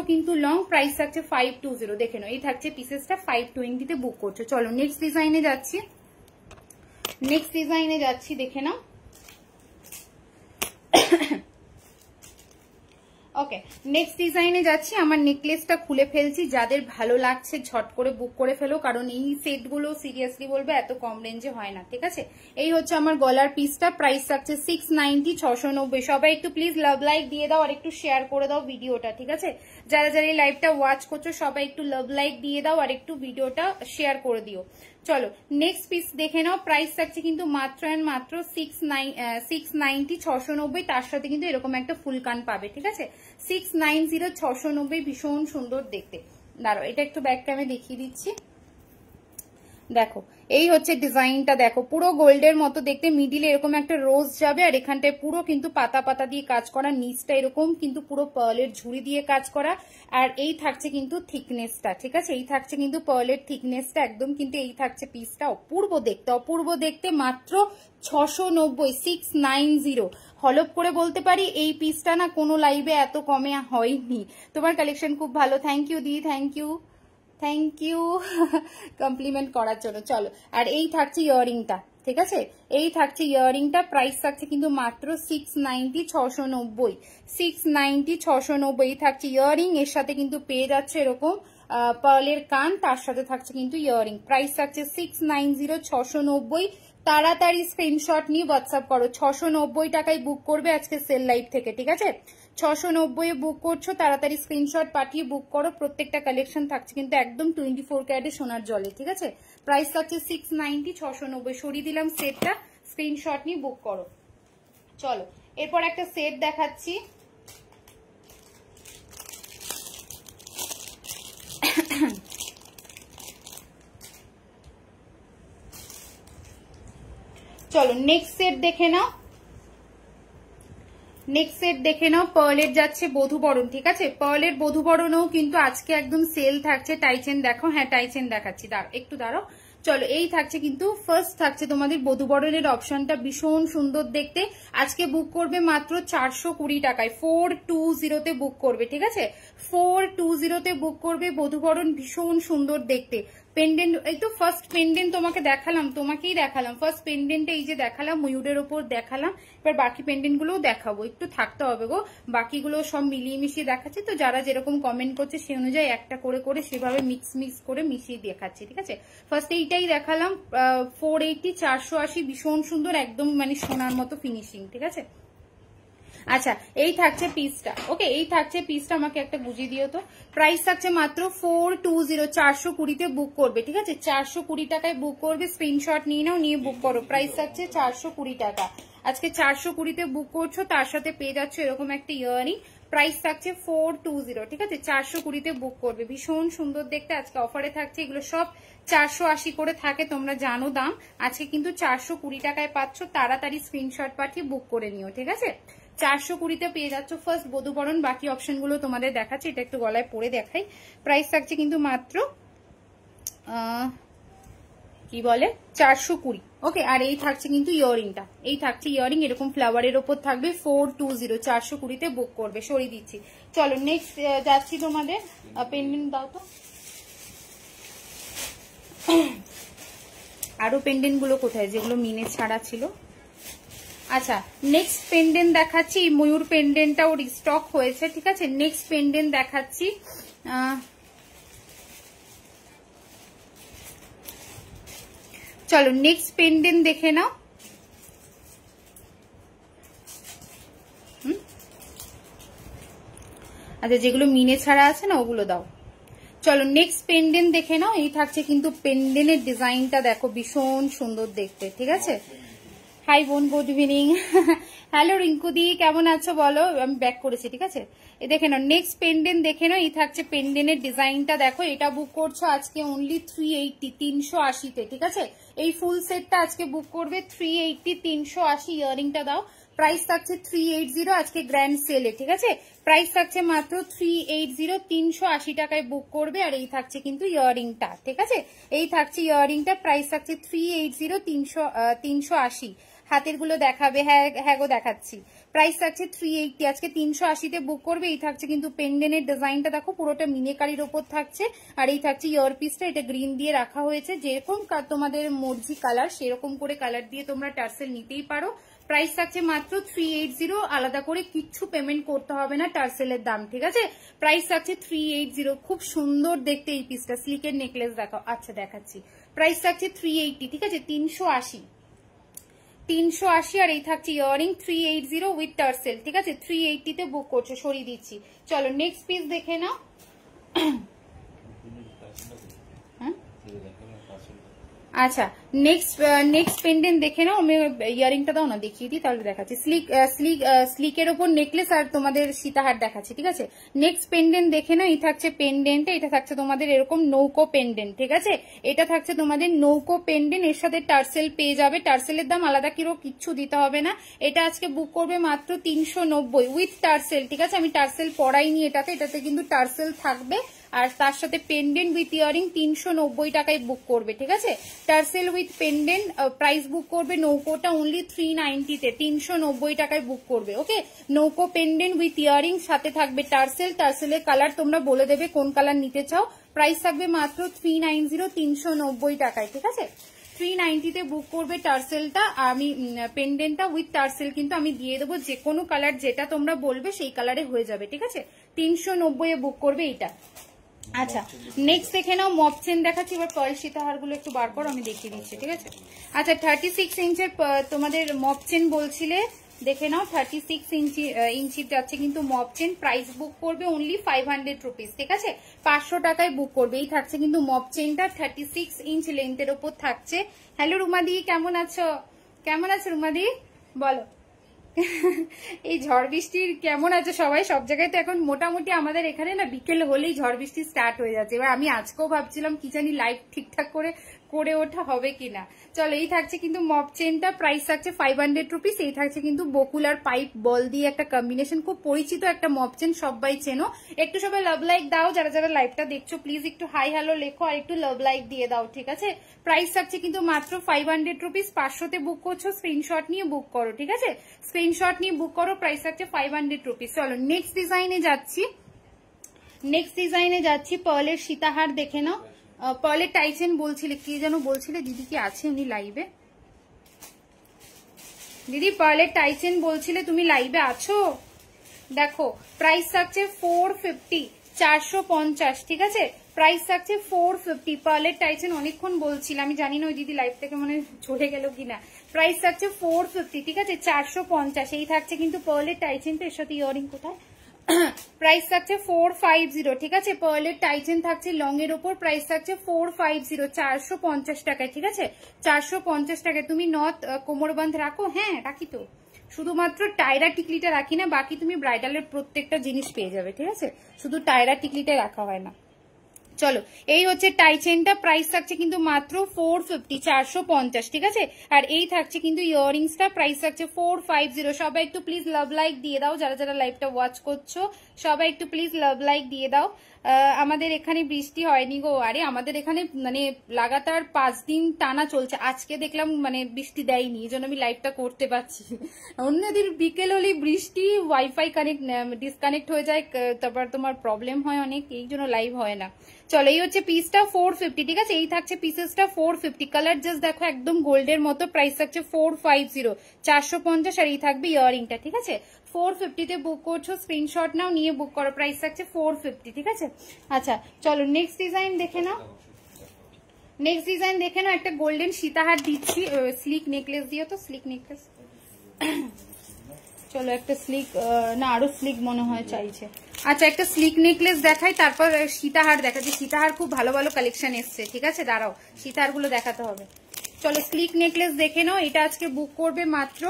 কিন্তু লং, প্রাইস থাকছে 520। দেখে নাও, এই থাকছে পিসেসটা, 520 তে বুক করছো। চলো নেক্সট ডিজাইনে যাচ্ছি, দেখে নাও। ওকে, নেক্সট ডিজাইনে যাচ্ছি। আমার নেকলেসটা খুলে ফেলছি, যাদের ভালো লাগছে ঝট করে বুক করে ফেলো, কারণ এই সেটগুলো সিরিয়াসলি বলবে এত কম রেঞ্জে হয় না, ঠিক আছে। এই হচ্ছে আমার গলার পিসটা, প্রাইস থাকছে 690, 690। সবাই একটু প্লিজ লাভ লাইক দিয়ে দাও আর একটু শেয়ার করে দাও ভিডিওটা, ঠিক আছে। যারা যারা এই লাইভটা ওয়াচ করছো সবাই একটু লাভ লাইক দিয়ে দাও আর একটু ভিডিওটা শেয়ার করে দিও। চলো নেক্সট পিস দেখে নাও, প্রাইস থাকছে কিন্তু মাত্র এন্ড মাত্র 690, 690। তার সাথে কিন্তু এরকম একটা ফুল কান পাবে, ঠিক আছে। 690, 690, ভীষণ সুন্দর দেখতে। দাঁড়াও এটা একটু ব্যাক ক্যামে দেখিয়ে দিচ্ছি। দেখো এই হচ্ছে ডিজাইনটা, দেখো পুরো গোল্ডের মতো দেখতে, মিডিলে এরকম একটা রোজ যাবে আর এখানটায় পুরো কিন্তু পাতা পাতা দিয়ে কাজ করা, নিচটা এরকম কিন্তু পুরো পার্লের ঝুড়ি দিয়ে কাজ করা। আর এই থাকছে কিন্তু থিকনেসটা, ঠিক আছে, এই থাকছে কিন্তু পার্লের থিকনেসটা একদম, কিন্তু এই থাকছে পিসটা। অপূর্ব দেখতে, অপূর্ব দেখতে, মাত্র 690, 690। হলপ করে বলতে পারি এই পিসটা না কোনো লাইভে এত কমে হয়নি। তোমার কালেকশন খুব ভালো, থ্যাংক ইউ দি, thank you, thank you compliment করার জন্য। চলো, আর এই থাকছে ইয়াররিংটা, ঠিক আছে, এই থাকছে ইয়াররিংটা, প্রাইস থাকছে কিন্তু মাত্র 690, 690, 690, 690। এই থাকছে ইয়াররিং, এর সাথে কিন্তু পেয়ে যাচ্ছে এরকম পার্লের কান, তার সাথে থাকছে কিন্তু ইয়াররিং। প্রাইস থাকছে 690, 690। তাড়াতাড়ি স্ক্রিনশট নিয়ে হোয়াটসঅ্যাপ করো। 690 টাকায় বুক করবে আজকে সেল লাইভ থেকে, ঠিক আছে। 690 বুক করছো, তাড়াতাড়ি স্ক্রিনশট পাঠিয়ে বুক করো। প্রত্যেকটা কালেকশন থাকছে কিন্তু একদম 24 ক্যারেটের সোনার জলে, ঠিক আছে। প্রাইস থাকছে 690, 690। সরিয়ে দিলাম সেটটা, স্ক্রিনশট নিয়ে বুক করো। চলো এরপর একটা সেট দেখাচ্ছি। চলো নেক্সট সেট দেখে নাও, নেক্সট সেট দেখে নাও। পার্লের যাচ্ছে বধূবরণ, ঠিক আছে। পার্লের বধূবরণও কিন্তু আজকে একদম সেল থাকছে। টাইচেন দেখো, হ্যাঁ টাইচেন দেখাচ্ছি, দাঁড়াও একটু দাঁড়াও। চলো এই থাকছে কিন্তু ফার্স্ট থাকছে তোমাদের বধূবরণের অপশনটা, ভীষণ সুন্দর দেখতে। আজকে বুক করবে মাত্র 420 টাকায়, 420 তে বুক করবে, ঠিক আছে। 420 তে বুক করবে বধূবরণ, ভীষণ সুন্দর দেখতে। পেন্ডেন্ট, এই তো ফার্স্ট পেন্ডেন্ট তোমাকে দেখালাম, তোমাকেই দেখালাম। ফার্স্ট পেন্ডেন্টে এই যে দেখালাম, ময়ূরের ওপর দেখালাম। এবার বাকি পেন্ডেন্ট গুলোও দেখাবো, একটু থাকতে হবে গো, বাকিগুলো সব মিলিয়ে মিশিয়ে দেখাচ্ছি। তো যারা যেরকম কমেন্ট করছে সেই অনুযায়ী একটা করে করে সেভাবে মিক্স করে মিশিয়ে দেখাচ্ছি, ঠিক আছে। ফার্স্ট এইটাই দেখালাম, 480, 480, ভীষণ সুন্দর, একদম মানে সোনার মতো ফিনিশিং, ঠিক আছে। আচ্ছা এই থাকছে পিসটা, ওকে, এই থাকছে পিসটা, আমাকে একটা বুঝিয়ে দিও তো। প্রাইস থাকছে মাত্র 420, 420 বুক করবে, ঠিক আছে। 420 টাকায় বুক করবে, স্ক্রিনশট নিয়ে নাও, নিয়ে বুক করো। প্রাইস থাকছে 420 টাকা। আজকে 420 বুক করছো, তার সাথে পেয়ে যাচ্ছ এরকম একটা ইয়াররিং। প্রাইস থাকছে 420, ঠিক আছে। 420 বুক করবে, ভীষণ সুন্দর দেখতে। আজকে অফারে থাকছে, এগুলো সব 480 করে থাকে, তোমরা জানো দাম। আজকে কিন্তু 420 টাকায় পাচ্ছ, তাড়াতাড়ি স্ক্রিনশট পাঠিয়ে বুক করে নিও, ঠিক আছে। 420 পেয়ে যাচ্ছ ফার্স্ট বধূবরণ। বাকি অপশন গুলো তোমাদের দেখাচ্ছি, এটা একটু গলায় পরে দেখাই। প্রাইস থাকছে কিন্তু মাত্র কি বলে 420, ওকে। আর এই থাকছে কিন্তু ইয়াররিংটা, এই থাকছে ইয়াররিং, এরকম ফ্লাওয়ারের ওপর থাকবে। 420, 420 বুক করবে, সরিয়ে দিচ্ছি। চলো নেক্সট যাচ্ছি তোমাদের, পেন্ডেন্ট দাও তো, আরো পেন্ডেন্ট গুলো কোথায় যেগুলো মিনে ছাড়া ছিল। আচ্ছা নেক্সট পেন্ডেন্ট দেখাচ্ছি, ময়ূর পেন্ডেন্টটাও রিস্টক হয়েছে, ঠিক আছে। নেক্সট পেন্ডেন্ট দেখাচ্ছি, চলো নেক্সট পেন্ডেন্ট দেখে নাও। আচ্ছা যেগুলো মিনে ছাড়া আছে না ওগুলো দাও। চলো নেক্সট পেন্ডেন্ট দেখে নাও। এই থাকছে কিন্তু পেন্ডেন্টের ডিজাইনটা দেখো, ভীষণ সুন্দর দেখতে, ঠিক আছে। হাই বোন, গুড ইভিনিং। হ্যালো রিঙ্কুদি, কেমন আছো বলো। আমি ব্যাক করেছি, ঠিক আছে। এই দেখে নাও নেক্সট পেন্ডেন্ট দেখে নাও। এই থাকছে পেন্ডেন্টের ডিজাইনটা দেখো, এটা বুক করছো আজকে অনলি 380, 380 তে, ঠিক আছে। এই ফুল সেটটা আজকে বুক করবে 380, 380। ইয়াররিংটা দাও। প্রাইস থাকছে 380 আজকে গ্র্যান্ড সেলে, ঠিক আছে। প্রাইস থাকছে মাত্র 380, 380 টাকায় বুক করবে। আর এই থাকছে কিন্তু ইয়াররিংটা, ঠিক আছে। এই থাকছে ইয়াররিংটা, প্রাইস থাকছে 380, 380। হাতের গুলো দেখাবে, হ্যাঁ গো দেখাচ্ছি। প্রাইস থাকছে 380, আজকে 380 বুক করবে। এই থাকছে কিন্তু পেন্ডেন্টের ডিজাইনটা দেখো, পুরোটা মিনেকারির ওপর থাকছে। আর এই থাকছে ইয়ার পিসটা, এটা গ্রিন দিয়ে রাখা হয়েছে। যেরকম তোমাদের মর্জি কালার, সেরকম করে কালার দিয়ে তোমরা টার্সেল নিতেই পারো। প্রাইস থাকছে মাত্র 380, আলাদা করে কিচ্ছু পেমেন্ট করতে হবে না টার্সেলের দাম, ঠিক আছে? প্রাইস থাকছে 380, খুব সুন্দর দেখতে এই পিসটা। স্লিকের নেকলেস দেখাও, আচ্ছা দেখাচ্ছি। প্রাইস থাকছে 380, ঠিক আছে? 380 আর এই থাকছে ইয়ারিং 380 উইথ টার্সেল, ঠিক আছে? 380 তে বুক করছো, সরিয়ে দিচ্ছি। চলো নেক্সট পিস দেখে নাও। আচ্ছা নেক্সট পেন্ডেন্ট দেখে নাও। আমি ইয়ারিংটা দাও না, দেখিয়ে দিই তাহলে দেখাচ্ছি। স্লিকের ওপর নেকলেস আর তোমাদের সীতাহার দেখাচ্ছি, ঠিক আছে? নেক্সট পেন্ডেন্ট দেখে নাও। এই থাকছে পেন্ডেন্ট, এটা থাকছে তোমাদের এরকম নৌকো পেন্ডেন্ট, ঠিক আছে? এটা থাকছে তোমাদের নৌকো পেন্ডেন্ট, এর সাথে টার্সেল পেয়ে যাবে। টার্সেলের দাম আলাদা কিচ্ছু দিতে হবে না। এটা আজকে বুক করবে মাত্র 390 উইথ টার্সেল, ঠিক আছে? আমি টার্সেল পড়াইনি এটাতে কিন্তু টার্সেল থাকবে আর তার সাথে পেন্ডেন্ট উইথ ইয়ারিং 390 টাকায় বুক করবে, ঠিক আছে? টার্সেল উইথ পেন্ডেন্ট প্রাইস বুক করবে নৌকোটা অনলি 390 তে, 390 টাকায় বুক করবে, ওকে? নৌকো পেন্ডেন্ট উইথ ইয়ারিং, সাথে থাকবে টার্সেল। টার্সেলের কালার তোমরা বলে দেবে কোন কালার নিতে চাও। প্রাইস থাকবে মাত্র 390, 390 টাকায়, ঠিক আছে? 390 তে বুক করবে টার্সেলটা। আমি পেন্ডেন্টটা উইথ টার্সেল কিন্তু আমি দিয়ে দেবো, যে কোনো কালার যেটা তোমরা বলবে সেই কালারে হয়ে যাবে, ঠিক আছে? 390 এ বুক করবে এইটা। আচ্ছা নেক্সট দেখে নাও, মপ চেন দেখাচ্ছি। এবার পার্ল সীতাহার গুলো একটু বার করো, আমি দেখিয়ে দিচ্ছি, ঠিক আছে? আচ্ছা 36 ইঞ্চের তোমাদের মপ চেন বলছিলে, দেখে নাও। 36 ইঞ্চির যাচ্ছে কিন্তু মপ চেন। প্রাইস বুক করবে অনলি 500 রুপিস, ঠিক আছে? 500 টাকায় বুক করবে। এই থাকছে কিন্তু মপ চেনটা 36 ইঞ্চ লেন্থের ওপর থাকছে। হ্যালো রুমাদি, কেমন আছো? কেমন আছো রুমাদি, বলো। এই ঝড় বৃষ্টির কেমন আছে সবাই? সব জায়গায় তো এখন মোটামুটি আমাদের এখানে না বিকেল হলেই ঝড় বৃষ্টি স্টার্ট হয়ে যাচ্ছে। এবার আমি আজকেও ভাবছিলাম কি জানি লাইভ ঠিকঠাক করে ওঠা হবে কিনা। চলো এই থাকছে কিন্তু মপ চেনটা, প্রাইস থাকছে 500 রুপিস। এই থাকছে কিন্তু বকুল আর পাইপ বল দিয়ে একটা কম্বিনেশন, খুব পরিচিত একটা মপ চেন, সবাই চেনো। একটু সবাই লাভ লাইক দাও, যারা যারা লাইভটা দেখছো প্লিজ একটু হাই হ্যালো লেখো আর একটু লাভ লাইক দিয়ে দাও, ঠিক আছে? প্রাইস থাকছে কিন্তু মাত্র 500 রুপিস। 500 তে বুক করছো, স্ক্রিনশট নিয়ে বুক করো, ঠিক আছে? স্ক্রিনশট নিয়ে বুক করো, প্রাইস থাকছে 500 রুপিস। চলো নেক্সট ডিজাইনে যাচ্ছি। পার্লের সীতাহার দেখে নাও। পার্লের টাইচেন বলছিলে, কে যেন বলছিলে, দিদি কি আছে উনি লাইভে? দিদি পার্লের টাইচেন বলছিলে, তুমি লাইভে আছো? দেখো প্রাইস থাকছে 450, 450, ঠিক আছে? প্রাইস থাকছে 450। পার্লের টাইচেন অনেকক্ষণ বলছিল, আমি জানি না ওই দিদি লাইভ থেকে মানে চলে গেল কিনা। প্রাইস থাকছে 450, ঠিক আছে? 450। এই থাকছে কিন্তু পার্লের টাইচেন, তো এর সাথে ইয়ারিং কোথায়? প্রাইস থাকছে 450, ঠিক আছে? পার্লের টাইচেন থাকছে লং এর ওপর, প্রাইস থাকছে 450, 450 টাকায়, ঠিক আছে? 450 টাকায়। তুমি নথ কোমরবন্ধ রাখো? হ্যাঁ রাখি তো, শুধুমাত্র টায়রা টিকলিটা রাখি না, বাকি তুমি ব্রাইডালের প্রত্যেকটা জিনিস পেয়ে যাবে, ঠিক আছে? শুধু টায়রা টিকলিটা রাখা হয় না। চলো এই হচ্ছে টাইচেনটা, প্রাইস থাকছে কিন্তু মাত্র 450, 450, ঠিক আছে? আর এই থাকছে কিন্তু ইয়াররিংসটা, প্রাইস থাকছে 450। সবাই একটু প্লিজ লাভ লাইক দিয়ে দাও, যারা যারা লাইভটা ওয়াচ করছো সবাই একটু প্লিজ লাভ লাইক দিয়ে দাও। আমাদের এখানে বৃষ্টি হয়নি গো। আরে আমাদের এখানে মানে লাগাতার 5 দিন টানা চলছে, আজকে দেখলাম মানে বৃষ্টি দেয়নি, এই জন্য আমি লাইভটা করতে পারছি। অন্যদিন বিকেল হলে বৃষ্টি, ওয়াইফাই ডিসকানেক্ট হয়ে যায়, তারপর তোমার প্রবলেম হয় অনেক, এই জন্য লাইভ হয় না। চলো এই হচ্ছে পিসটা 450, ঠিক আছে? এই থাকছে পিসেসটা 450। কালার জাস্ট দেখো একদম গোল্ডের মতো। প্রাইস থাকছে 450, 450। আর এই থাকবে ইয়াররিংটা, ঠিক আছে? 450 তে বুক করছো, স্ক্রিনশট নাও, নিয়ে বুক করো। প্রাইস থাকছে 450, ঠিক আছে? আচ্ছা চলো নেক্সট ডিজাইন দেখে নাও। একটা গোল্ডেন সীতাহার দিচ্ছি, স্লিক নেকলেস দিও তো, স্লিক নেকলেস। চলো একটা স্লিক, না আরো স্লিক মনে হয় চাইছে। আচ্ছা একটা স্লিক নেকলেস দেখাই, তারপর সীতাহার দেখাচ্ছি। সীতাহার খুব ভালো ভালো কালেকশন এসছে, ঠিক আছে? দাঁড়াও, সীতাহার গুলো দেখাতে হবে। চলো স্লিক নেকলেস দেখে নাও। এটা আজকে বুক করবে মাত্র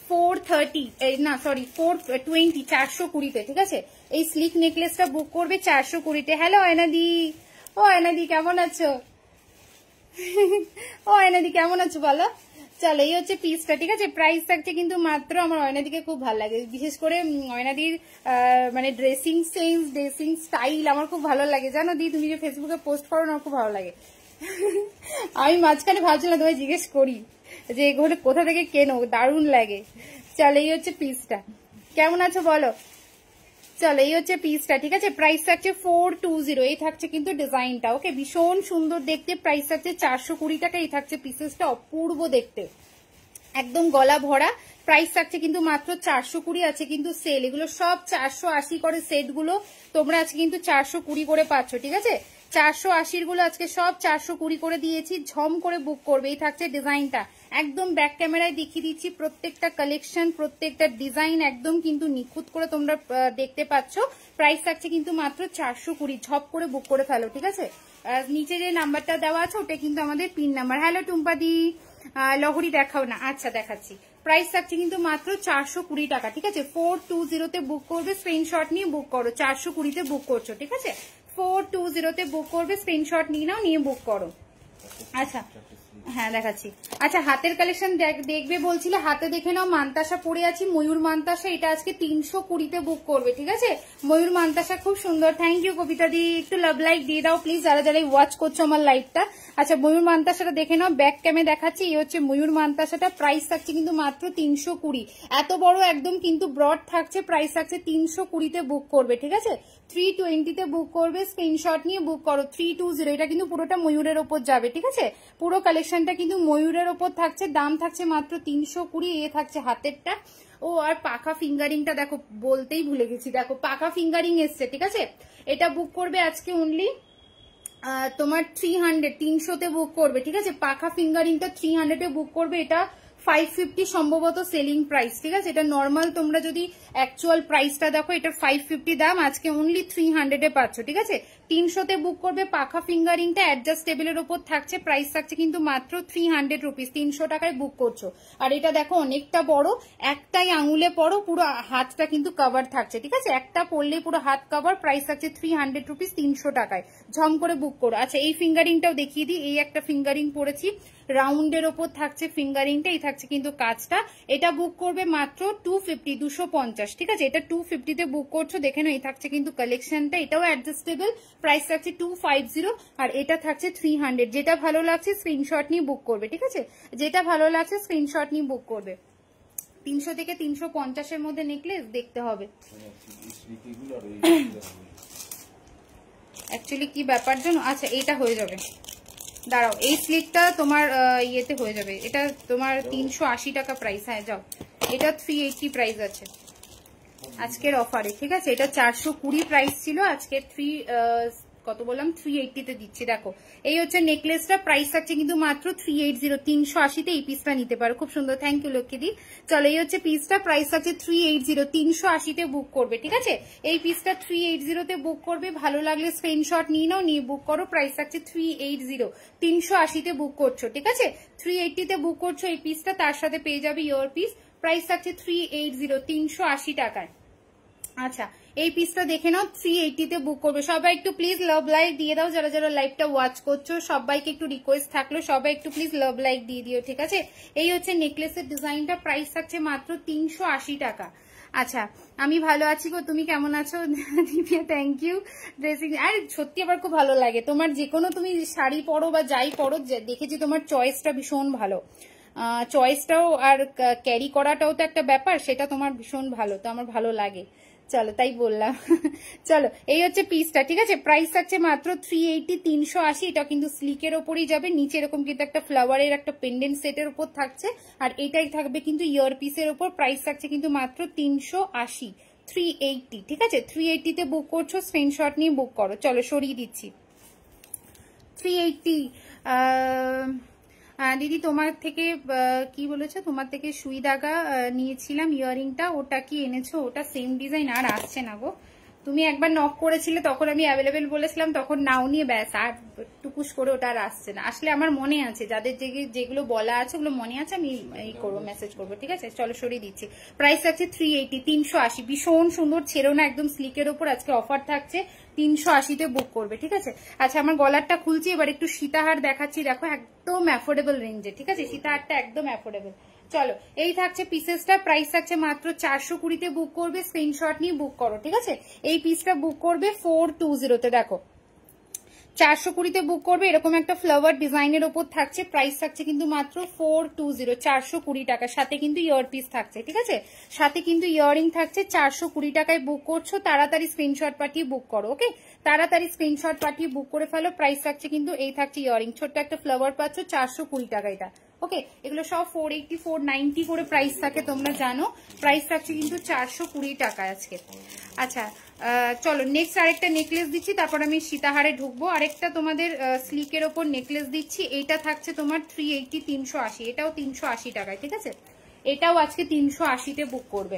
430, না সরি 420, 420-তে, ঠিক আছে? এই স্লিক নেকলেসটা বুক করবে 420-তে। হ্যালো আয়নাদি, ও আয়নাদি কেমন আছো? ও আয়নাদি কেমন আছো বলো? চলো এই হচ্ছে পিসটা, ঠিক আছে? প্রাইস থাকছে কিন্তু মাত্র, আমার অয়নাদিকে খুব ভালো লাগে, বিশেষ করে অয়নাদির মানে ড্রেসিং সেন্স, ড্রেসিং স্টাইল আমার খুব ভালো লাগে, জানো দি? তুমি যে ফেসবুকে পোস্ট করো না, আমার খুব ভালো লাগে। আমি মাঝখানে ভাবছিলাম তোমায় জিজ্ঞেস করি যে এগুলো কোথা থেকে কেনো, দারুণ লাগে। চলো এই হচ্ছে পিসটা, কেমন আছো বলো? চলো এই হচ্ছে পিসটা, ঠিক আছে? প্রাইস থাকছে 420। এই থাকছে কিন্তু ডিজাইনটা, ওকে? ভীষণ সুন্দর দেখতে। প্রাইস থাকছে 420 টাকা। এই থাকছে পিসেসটা, অপূর্ব দেখতে। একদম গলা ভরা, প্রাইস থাকছে কিন্তু মাত্র 420 আছে কিন্তু সেল, এগুলো সব 480 করে সেট গুলো তোমরা আজকে কিন্তু 420 করে পাচ্ছ, ঠিক আছে? 480 গুলো আজকে সব 420 করে দিয়েছি, ঝম করে বুক করবে। এই থাকছে ডিজাইনটা, একদম ব্যাক ক্যামেরায় দেখিয়ে দিচ্ছি প্রত্যেকটা কালেকশন, প্রত্যেকটা ডিজাইন একদম কিন্তু নিখুঁত করে তোমরা দেখতে পাচ্ছ। প্রাইস থাকছে কিন্তু মাত্র 420, ঝপ করে বুক করে ফেলো, ঠিক আছে? নিচে যে নাম্বারটা দেওয়া আছে ওটা কিন্তু আমাদের পিন নাম্বার। হ্যালো টুম্পাদি, লহরি দেখাও না, আচ্ছা দেখাচ্ছি। প্রাইস থাকছে কিন্তু মাত্র 420 টাকা, ঠিক আছে? 420 তে বুক করবে, স্ক্রিনশট নিয়ে বুক করো। 420 তে বুক করছো, ঠিক আছে? 420 তে বুক করবে, স্ক্রিনশট নিয়ে নাও, নিয়ে বুক করো। আচ্ছা হ্যাঁ দেখাচ্ছি। আচ্ছা হাতের কালেকশন দেখবে বলছিলে, হাতে দেখে নাও। মান্তাসা পরে আছি, ময়ূর মান্তাসা, এটা আজকে 320 তে বুক করবে, ঠিক আছে? ময়ূর মান্তাসা খুব সুন্দর। থ্যাংক ইউ কবিতা দি, একটু লাভ লাইক দিয়ে দাও প্লিজ যারা যারা ওয়াচ করছো আমার লাইভটা। আচ্ছা ময়ূর মান্তাসাটা দেখে নাও, ব্যাক ক্যামে দেখাচ্ছি। এই হচ্ছে ময়ূর মান্তাসাটা, প্রাইস থাকছে কিন্তু মাত্র 320। এত বড় একদম কিন্তু ব্রড থাকছে, প্রাইস থাকছে 320 তে বুক করবে, ঠিক আছে? 320 তে বুক করবে, স্ক্রিনশট নিয়ে বুক করো। 320, এটা কিন্তু পুরোটা ময়ূরের ওপর যাবে, ঠিক আছে? পুরো কালেকশনটা কিন্তু ময়ূরের ওপর থাকছে, দাম থাকছে মাত্র 320। এ থাকছে হাতেরটা। ও আর পাখা ফিঙ্গারিংটা দেখো, বলতেই ভুলে গেছি, দেখো পাখা ফিঙ্গারিং এসছে, ঠিক আছে? এটা বুক করবে আজকে অনলি তোমার 300 তে বুক করবে, ঠিক আছে? পাখা ফিঙ্গারিংটা 300 এ বুক করবে। এটা 550 সম্ভবত সেলিং প্রাইস, ঠিক আছে? এটা নর্মাল, তোমরা যদি অ্যাকচুয়াল প্রাইসটা দেখো এটা 550 দাম, আজকে অনলি 300 এ পাচ্ছ, ঠিক আছে? 300 তে বুক করবে। পাখা ফিঙ্গারিংটা অ্যাডজাস্টেবলের উপর থাকছে, প্রাইস থাকছে কিন্তু মাত্র 300 রুপিস, 300 টাকায় বুক করছো। আর এটা দেখো অনেকটা বড়, একটাই আঙুলে পরো, পুরো হাতটা কিন্তু কভার থাকছে, ঠিক আছে? একটা পরলে পুরো হাত কভার, প্রাইস থাকছে 300 রুপিস, 300 টাকায়। ঝম করে বুক করো। আচ্ছা এই ফিঙ্গারিংটাও দেখিয়ে দিই, এই একটা ফিঙ্গারিং পরেছি, রাউন্ডের ওপর থাকছে ফিঙ্গারিংটা, এই থাকছে কিন্তু কাজটা। এটা বুক করবে মাত্র 250, 250, ঠিক আছে? এটা 250 তে বুক করছো, দেখে নাও। এই থাকছে কিন্তু কালেকশনটা, এটাও অ্যাডজাস্টেবল, প্রাইস থাকছে 250। আর এটা থাকছে 300। যেটা ভালো লাগছে স্ক্রিনশট নিয়ে বুক করবে, ঠিক আছে? যেটা ভালো লাগছে স্ক্রিনশট নিয়ে বুক করবে। 300 থেকে 350 এর মধ্যে নেকলেস দেখতে হবে। অ্যাকচুয়ালি কি ব্যাপার জানো? আচ্ছা এইটা হয়ে যাবে, দাঁড়াও, এই স্লিকটা তোমার ইয়েতে হয়ে যাবে। এটা তোমার 380 টাকা প্রাইস। হ্যাঁ যাও, এটা 380 প্রাইস আছে আজকের অফারে, ঠিক আছে? এটা 420 প্রাইস ছিল, আজকে কত বললাম 380 তে দিচ্ছি। দেখো এই হচ্ছে নেকলেসটা, প্রাইস থাকছে কিন্তু মাত্র 380। 380 তে এই পিসটা নিতে পারো, খুব সুন্দর। থ্যাংক ইউ লক্ষ্মীদি। চলো এই হচ্ছে পিসটা, প্রাইস থাকছে 380, 380 তে বুক করবে, ঠিক আছে? এই পিসটা 380 তে বুক করবে, ভালো লাগলে স্ক্রিনশট নিয়ে নাও, নিয়ে বুক করো। প্রাইস থাকছে 380, 380 তে বুক করছো, ঠিক আছে? 380 তে বুক করছো এই পিসটা, তার সাথে পেয়ে যাবে ইয়ার পিস। প্রাইস থাকছে 380, 380 টাকায়। আচ্ছা এই পিসটা দেখে নাও, 380 তে বুক করবে। সবাই একটু প্লিজ লাভ লাইক দিয়ে দাও, যারা যারা লাইভটা ওয়াচ করছো সবাইকে একটু রিকোয়েস্ট থাকলো, সবাই একটু প্লিজ লাভ লাইক দিয়ে দিও, ঠিক আছে? এই হচ্ছে নেকলেসের ডিজাইনটা, প্রাইস থাকছে মাত্র 380 টাকা। আচ্ছা আমি ভালো আছি গো, তুমি কেমন আছো? Divya thank you. ড্রেসিং আর সত্যি আবার খুব ভালো লাগে তোমার, যে কোনো তুমি শাড়ি পরো বা যাই পরো, দেখেছি তোমার চয়েসটা ভীষণ ভালো। চয়েসটাও আর ক্যারি করাটাও তো একটা ব্যাপার, সেটা তোমার ভীষণ ভালো, তো আমার ভালো লাগে। চলো তাই বললাম। চলো এই হচ্ছে পিসটা, ঠিক আছে? প্রাইস থাকছে মাত্র 380, 380। এটা কিন্তু স্লিকের ওপরই যাবে, নিচে এরকম কিন্তু একটা ফ্লাওয়ারের একটা পেন্ডেন্ট সেটের উপর থাকছে, আর এটাই থাকবে কিন্তু ইয়ার পিসের উপর। প্রাইস থাকছে কিন্তু মাত্র 380, 380, ঠিক আছে? 380 তে বুক করছো, স্ক্রিনশট নিয়ে বুক করো। চলো সরিয়ে দিচ্ছি। 380 দিদি তোমার থেকে কি বলেছো, তোমার থেকে সুই দাগা নিয়েছিলাম ইয়ারিংটা, ওটা কি এনেছো? ওটা সেম ডিজাইন আর আসছে না গো। তুমি একবার নক করেছিলে, তখন আমি অ্যাভেলেবেল বলেছিলাম, তখন নাও নিয়ে ব্যাস, আর টুকুস করে ওটা আর আসছে না। আসলে আমার মনে আছে, যাদের যেগুলো বলা আছে ওগুলো মনে আছে, আমি এই করবো, মেসেজ করবো, ঠিক আছে? চলো সরিয়ে দিচ্ছি। প্রাইস আছে 380, 380, ভীষণ সুন্দর, ছেড়ো না, একদম স্লিকের ওপর আজকে অফার থাকছে, 380 তে বুক করবে, ঠিক আছে? আচ্ছা আমার গলারটা খুলছি, এবার একটু সীতাহার দেখাচ্ছি, দেখো একদম অ্যাফোর্ডেবল রেঞ্জে, ঠিক আছে? সীতাহারটা একদম অ্যাফোর্ডেবল। চলো এই থাকছে পিসেসটা, প্রাইস থাকছে মাত্র 420 তে বুক করবে, স্ক্রিনশট নিয়ে বুক করো, ঠিক আছে? এই পিসটা বুক করবে 420 তে, দেখো 420 তে বুক করবে, এরকম একটা ফ্লাওয়ার ডিজাইনের ওপর থাকছে, প্রাইস থাকছে কিন্তু মাত্র 420, 420 টাকা, সাথে কিন্তু ইয়ার পিস থাকছে, ঠিক আছে? সাথে কিন্তু ইয়ারিং থাকছে। 420 টাকায় বুক করছো, তাড়াতাড়ি স্ক্রিনশট পাঠিয়ে বুক করো, ওকে? তাড়াতাড়ি স্ক্রিনশট পাঠিয়ে বুক করে ফেলো। প্রাইস থাকছে কিন্তু এই থাকছে ইয়ারিং, ছোট্ট একটা ফ্লাওয়ার পাচ্ছ, 420 টাকা এটা, ওকে, এগুলো সব 480 490 করে প্রাইস থাকে, তোমরা জানো। প্রাইস থাকছে কিন্তু 420 টাকা আজকে। আচ্ছা চলো নেক্সট আরেকটা নেকলেস দিচ্ছি, তারপর আমি সীতাহারে ঢুকবো। আরেকটা তোমাদের স্লিকের ওপর নেকলেস দিচ্ছি, এইটা থাকছে তোমার 380 380, এটাও 380 টাকায়, ঠিক আছে। এটাও আজকে 380-তে বুক করবে।